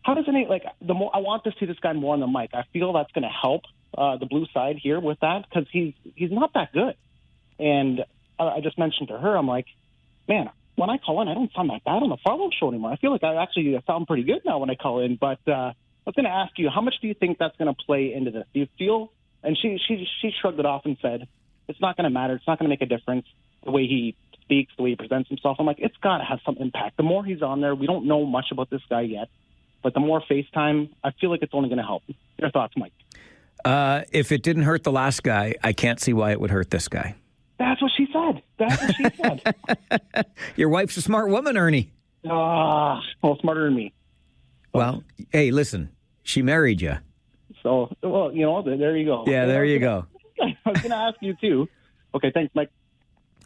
how does the more I want to see this guy more on the mic, I feel that's going to help the blue side here with that, because he's not that good. And I just mentioned to her, I'm like, man, when I call in, I don't sound that bad on the Farwell Show anymore. I feel like I actually sound pretty good now when I call in. But I was going to ask you, how much do you think that's going to play into this? Do you feel? And she shrugged it off and said, it's not going to matter. It's not going to make a difference the way he speaks, the way he presents himself. I'm like, it's got to have some impact. The more he's on there, we don't know much about this guy yet. But the more FaceTime, I feel like it's only going to help. Your thoughts, Mike? If it didn't hurt the last guy, I can't see why it would hurt this guy. That's what she said. Your wife's a smart woman, Ernie. Well, smarter than me. Well, hey, listen, she married you. So, well, there you go. Yeah, there you go. I was going to ask you, too. Okay, thanks, Mike.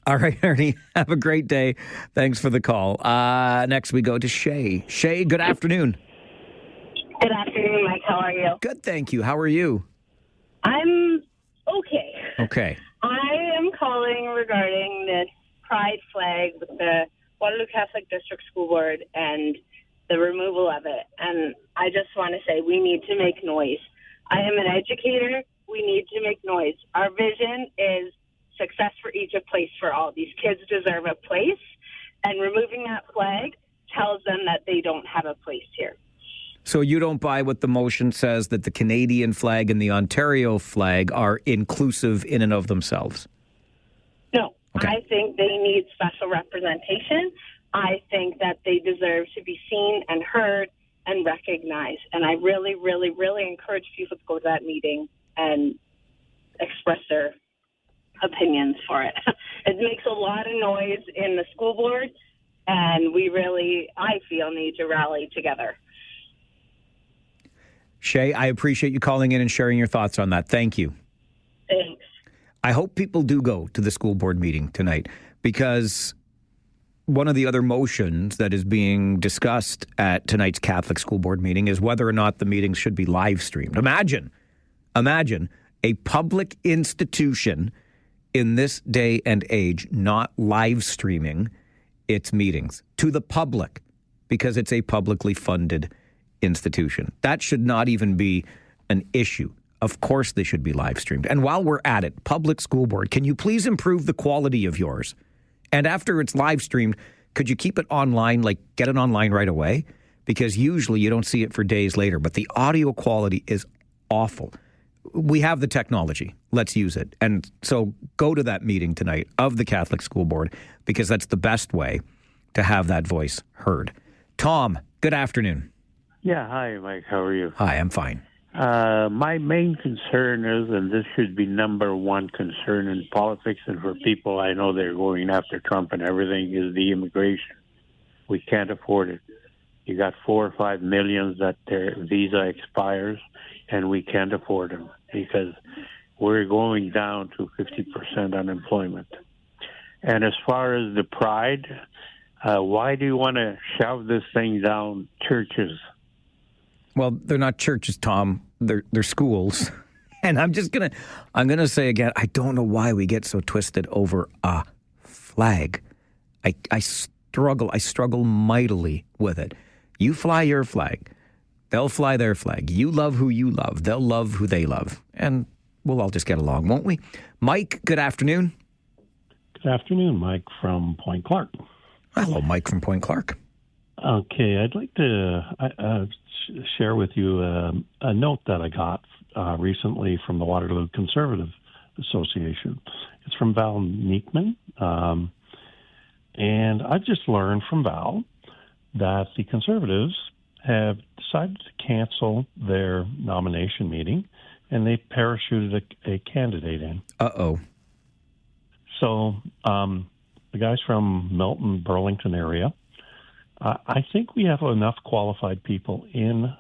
All right, Ernie, have a great day. Thanks for the call. Next, we go to Shay. Shay, good afternoon. Good afternoon, Mike. How are you? Good, thank you. How are you? I'm okay. Okay. I am calling regarding this pride flag with the Waterloo Catholic District School Board and the removal of it. And I just want to say we need to make noise. I am an educator. We need to make noise. Our vision is success for each, a place for all. These kids deserve a place, and removing that flag tells them that they don't have a place here. So you don't buy what the motion says, that the Canadian flag and the Ontario flag are inclusive in and of themselves? No. Okay. I think they need special representation. I think that they deserve to be seen and heard and recognized. And I really, really, really encourage people to go to that meeting and express their opinions for it. It makes a lot of noise in the school board, and we really, I feel, need to rally together. Shay, I appreciate you calling in and sharing your thoughts on that. Thank you. Thanks. I hope people do go to the school board meeting tonight, because one of the other motions that is being discussed at tonight's Catholic school board meeting is whether or not the meetings should be live streamed. Imagine a public institution in this day and age not live streaming its meetings to the public because it's a publicly funded institution. That should not even be an issue. Of course they should be live streamed. And while we're at it, public school board, can you please improve the quality of yours? And after it's live streamed, could you keep it online, like get it online right away? Because usually you don't see it for days later, but the audio quality is awful. We have the technology. Let's use it. And so go to that meeting tonight of the Catholic School Board, because that's the best way to have that voice heard. Tom, good afternoon. Yeah, hi, Mike. How are you? Hi, I'm fine. My main concern is, and this should be number one concern in politics and for people I know they're going after Trump and everything, is the immigration. We can't afford it. You got 4 or 5 million that their visa expires, and we can't afford them because we're going down to 50% unemployment. And as far as the pride, why do you want to shove this thing down churches? Well, they're not churches, Tom. They're schools. And I'm gonna say again, I don't know why we get so twisted over a flag. I struggle mightily with it. You fly your flag. They'll fly their flag. You love who you love. They'll love who they love. And we'll all just get along, won't we? Mike, good afternoon. Good afternoon, Mike from Point Clark. Hello, Mike from Point Clark. Okay, I'd like to share with you a note that I got recently from the Waterloo Conservative Association. It's from Val Meekman, and I've just learned from Val that the Conservatives have decided to cancel their nomination meeting, and they parachuted a candidate in. Uh-oh. So the guys from Milton, Burlington area, I think we have enough qualified people in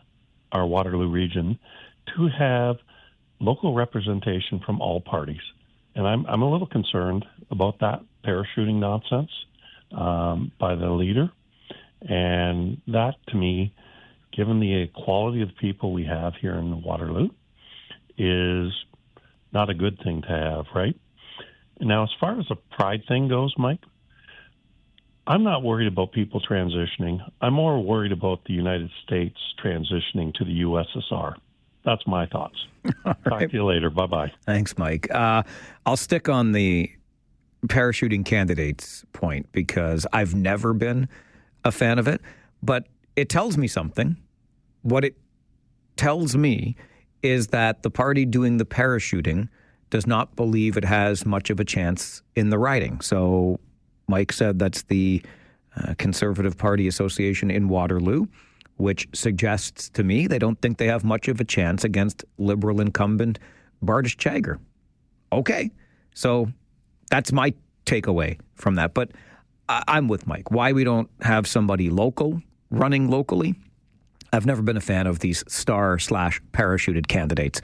our Waterloo region to have local representation from all parties. And I'm a little concerned about that parachuting nonsense by the leader. And that, to me, given the quality of people we have here in Waterloo, is not a good thing to have, right? Now, as far as the pride thing goes, Mike, I'm not worried about people transitioning. I'm more worried about the United States transitioning to the USSR. That's my thoughts. Talk to you later. Bye-bye. Thanks, Mike. I'll stick on the parachuting candidates point because I've never been a fan of it, but it tells me something. What it tells me is that the party doing the parachuting does not believe it has much of a chance in the riding. So Mike said that's the Conservative Party Association in Waterloo, which suggests to me they don't think they have much of a chance against Liberal incumbent Bardish Chagger. Okay, so that's my takeaway from that. But I'm with Mike. Why we don't have somebody local running locally, I've never been a fan of these star/parachuted candidates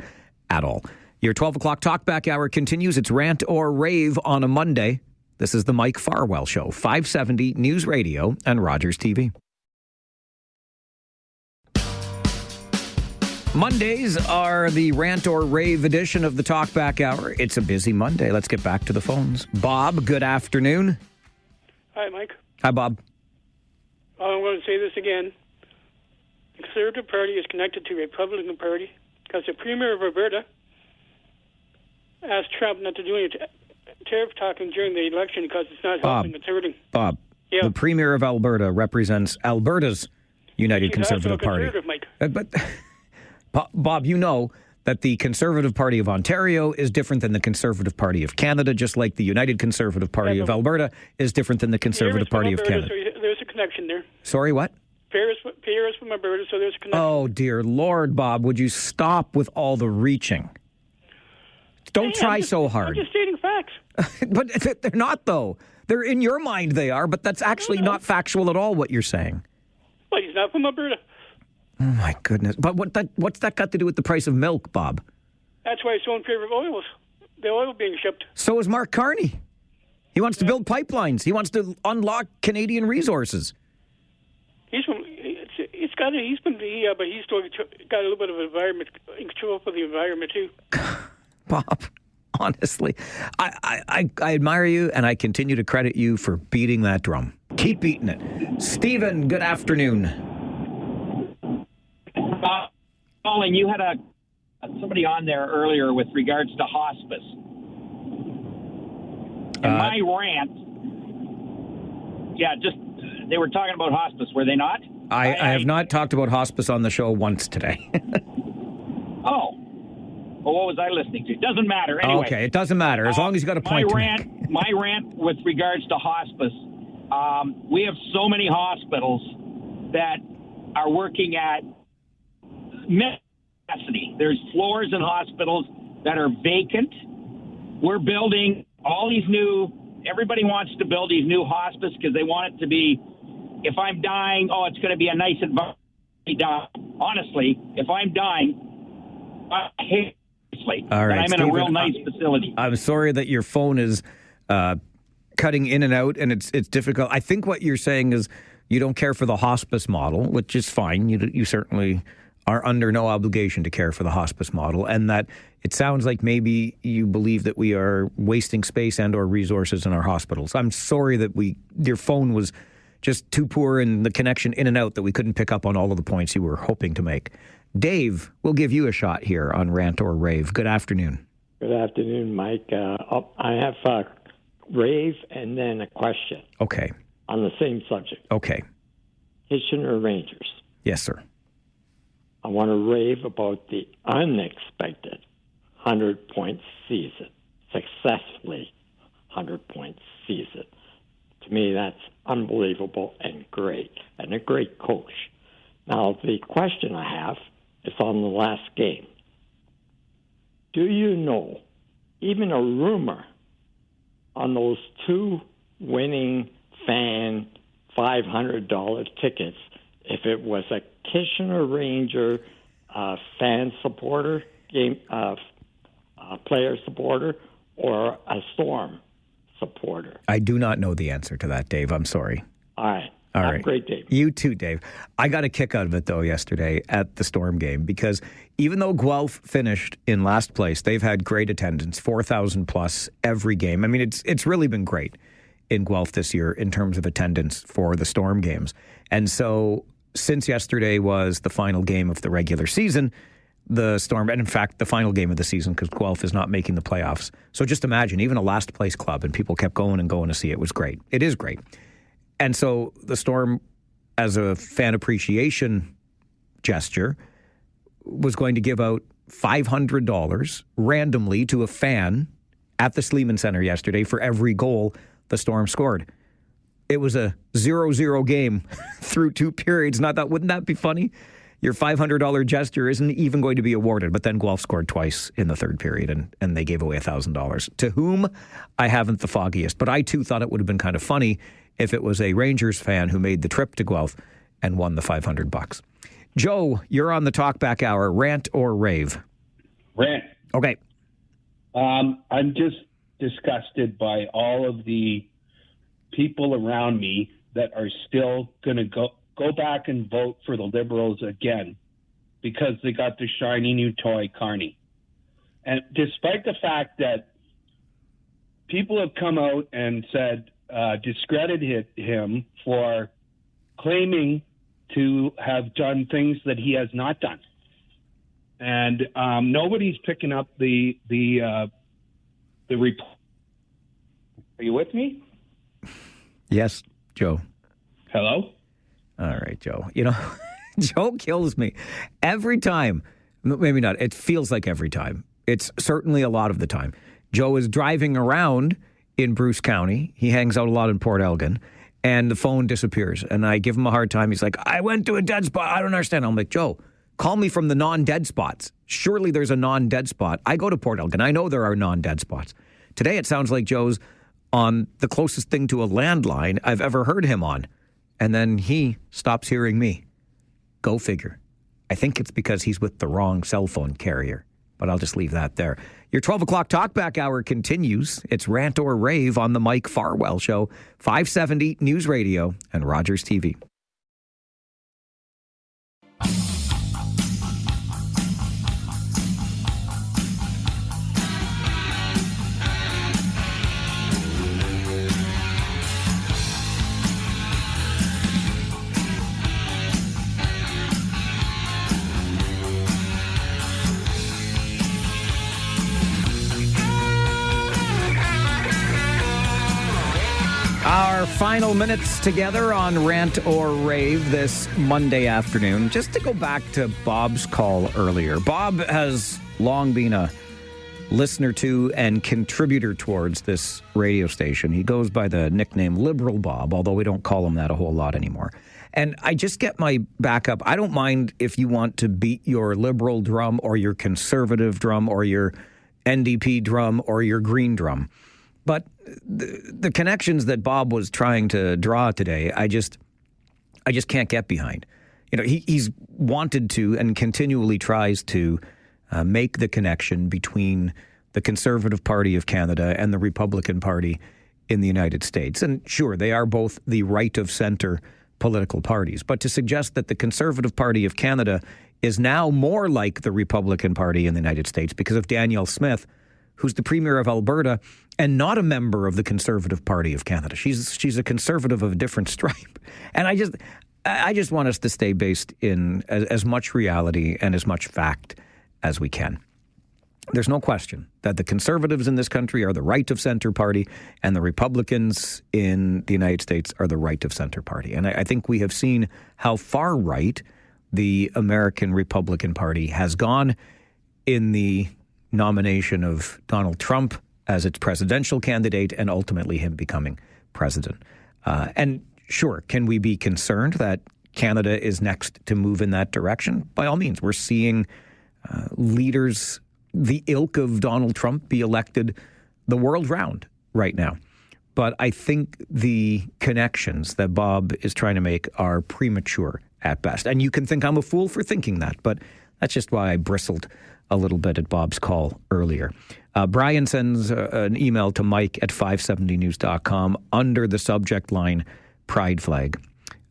at all. Your 12 o'clock Talkback Hour continues. It's Rant or Rave on a Monday. This is the Mike Farwell Show, 570 News Radio and Rogers TV. Mondays are the Rant or Rave edition of the Talkback Hour. It's a busy Monday. Let's get back to the phones. Bob, good afternoon. Hi, Mike. Hi, Bob. I'm going to say this again. The Conservative Party is connected to the Republican Party because the Premier of Alberta asked Trump not to do any tariff talking during the election because it's not helping Conservative. Bob, Yeah. the Premier of Alberta represents Alberta's United Conservative Party. Conservative, Mike. But Bob, you know that the Conservative Party of Ontario is different than the Conservative Party of Canada, just like the United Conservative Party of Alberta is different than the Conservative Party of Canada. So there's a connection there. Sorry, what? Pierre is from Alberta, so there's a connection. Oh, dear Lord, Bob, would you stop with all the reaching? Don't try so hard. I'm just stating facts. But they're not, though. They're in your mind, they are, but that's actually not factual at all, what you're saying. But he's not from Alberta. Oh, my goodness. But what's that got to do with the price of milk, Bob? That's why he's so in favor of oils. The oil being shipped. So is Mark Carney. He wants to build pipelines. He wants to unlock Canadian resources. He's from. But he's still got a little bit of environment control for the environment too. Bob, honestly, I admire you, and I continue to credit you for beating that drum. Keep beating it. Stephen, good afternoon. Colin, you had somebody on there earlier with regards to hospice. And my rant, they were talking about hospice, were they not? I have not talked about hospice on the show once today. Oh. Well, what was I listening to? Doesn't matter. Anyway. Okay, it doesn't matter, as long as you got a point to make. My rant with regards to hospice, we have so many hospitals that are working at capacity. There's floors in hospitals that are vacant. We're building all these everybody wants to build these new hospice because they want it to be, if I'm dying, it's going to be a nice environment. Honestly, if I'm dying, I hate it. All right, I'm in a real nice facility. I'm sorry that your phone is cutting in and out, and it's difficult. I think what you're saying is you don't care for the hospice model, which is fine. You certainly are under no obligation to care for the hospice model, and that it sounds like maybe you believe that we are wasting space and or resources in our hospitals. I'm sorry that your phone was just too poor in the connection in and out that we couldn't pick up on all of the points you were hoping to make. Dave, we'll give you a shot here on Rant or Rave. Good afternoon. Good afternoon, Mike. I have a rave and then a question. Okay. On the same subject. Okay. Kitchener Rangers. Yes, sir. I want to rave about the unexpected 100-point season. Successfully 100-point season. To me, that's unbelievable and great, and a great coach. Now, the question I have is on the last game. Do you know, even a rumor on those two winning fan $500 tickets, if it was a Kitchener Ranger fan supporter, player supporter, or a Storm supporter? I do not know the answer to that, Dave. I'm sorry. All right. All Have right. a great day. You too, Dave. I got a kick out of it, though, yesterday at the Storm game, because even though Guelph finished in last place, they've had great attendance, 4,000 plus every game. I mean, it's really been great in Guelph this year in terms of attendance for the Storm games. And so since yesterday was the final game of the regular season, the Storm, and in fact, the final game of the season, because Guelph is not making the playoffs. So just imagine, even a last place club, and people kept going and going to see it. It was great. It is great. And so the Storm, as a fan appreciation gesture, was going to give out $500 randomly to a fan at the Sleeman Center yesterday for every goal the Storm scored. It was a 0-0 game through two periods. And I thought, wouldn't that be funny? Your $500 gesture isn't even going to be awarded. But then Guelph scored twice in the third period, and they gave away $1,000. To whom, I haven't the foggiest. But I, too, thought it would have been kind of funny if it was a Rangers fan who made the trip to Guelph and won the $500. Joe, you're on the Talkback Hour. Rant or rave? Rant. Okay. I'm just disgusted by all of the people around me that are still going to go back and vote for the Liberals again because they got the shiny new toy, Carney. And despite the fact that people have come out and said, discredited him for claiming to have done things that he has not done. And nobody's picking up the report. Are you with me? Yes, Joe. Hello? All right, Joe. You know, Joe kills me every time. Maybe not. It feels like every time. It's certainly a lot of the time. Joe is driving around in Bruce County. He hangs out a lot in Port Elgin, and the phone disappears. And I give him a hard time. He's like, I went to a dead spot. I don't understand. I'm like, Joe, call me from the non-dead spots. Surely there's a non-dead spot. I go to Port Elgin. I know there are non-dead spots. Today it sounds like Joe's on the closest thing to a landline I've ever heard him on. And then he stops hearing me. Go figure. I think it's because he's with the wrong cell phone carrier. But I'll just leave that there. Your 12 o'clock Talkback Hour continues. It's Rant or Rave on the Mike Farwell Show, 570 News Radio and Rogers TV. Our final minutes together on Rant or Rave this Monday afternoon. Just to go back to Bob's call earlier. Bob has long been a listener to and contributor towards this radio station. He goes by the nickname Liberal Bob, although we don't call him that a whole lot anymore. And I just get my back up. I don't mind if you want to beat your Liberal drum or your Conservative drum or your NDP drum or your Green drum. But the connections that Bob was trying to draw today, I just can't get behind. You know, he's wanted to and continually tries to make the connection between the Conservative Party of Canada and the Republican Party in the United States. And sure, they are both the right of center political parties. But to suggest that the Conservative Party of Canada is now more like the Republican Party in the United States because of Danielle Smith, who's the Premier of Alberta and not a member of the Conservative Party of Canada. She's a Conservative of a different stripe. And I just want us to stay based in as much reality and as much fact as we can. There's no question that the Conservatives in this country are the right of center party and the Republicans in the United States are the right of center party. And I think we have seen how far right the American Republican Party has gone in the nomination of Donald Trump as its presidential candidate and ultimately him becoming president. And sure, can we be concerned that Canada is next to move in that direction? By all means, we're seeing leaders, the ilk of Donald Trump, be elected the world round right now. But I think the connections that Bob is trying to make are premature at best. And you can think I'm a fool for thinking that, but that's just why I bristled a little bit at Bob's call earlier. Brian sends an email to Mike at 570news.com under the subject line Pride Flag.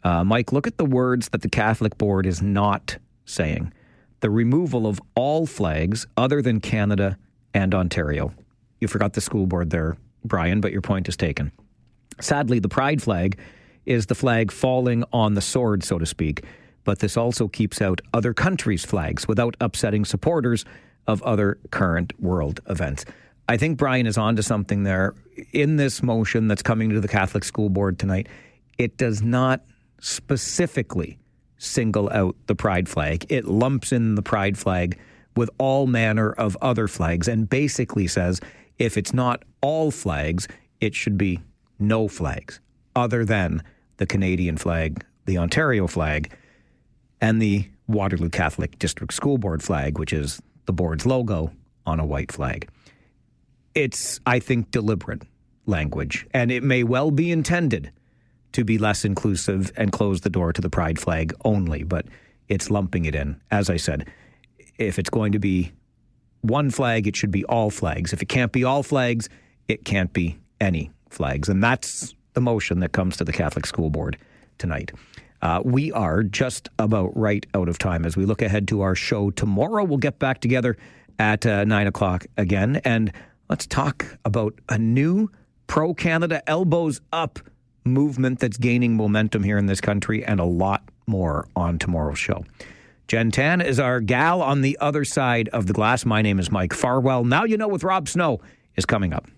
Mike, look at the words that the Catholic Board is not saying. The removal of all flags other than Canada and Ontario. You forgot the school board there, Brian, but your point is taken. Sadly, the Pride flag is the flag falling on the sword, so to speak. But this also keeps out other countries' flags without upsetting supporters of other current world events. I think Brian is onto something there. In this motion that's coming to the Catholic School Board tonight, it does not specifically single out the Pride flag. It lumps in the Pride flag with all manner of other flags and basically says if it's not all flags, it should be no flags other than the Canadian flag, the Ontario flag, and the Waterloo Catholic District School Board flag, which is the board's logo on a white flag. It's, I think, deliberate language, and it may well be intended to be less inclusive and close the door to the Pride flag only. But it's lumping it in. As I said, if it's going to be one flag, it should be all flags. If it can't be all flags, it can't be any flags. And that's the motion that comes to the Catholic School Board tonight. We are just about right out of time as we look ahead to our show tomorrow. We'll get back together at 9 o'clock again, and let's talk about a new pro-Canada elbows up movement that's gaining momentum here in this country, and a lot more on tomorrow's show. Jen Tan is our gal on the other side of the glass. My name is Mike Farwell. Now You Know with Rob Snow is coming up.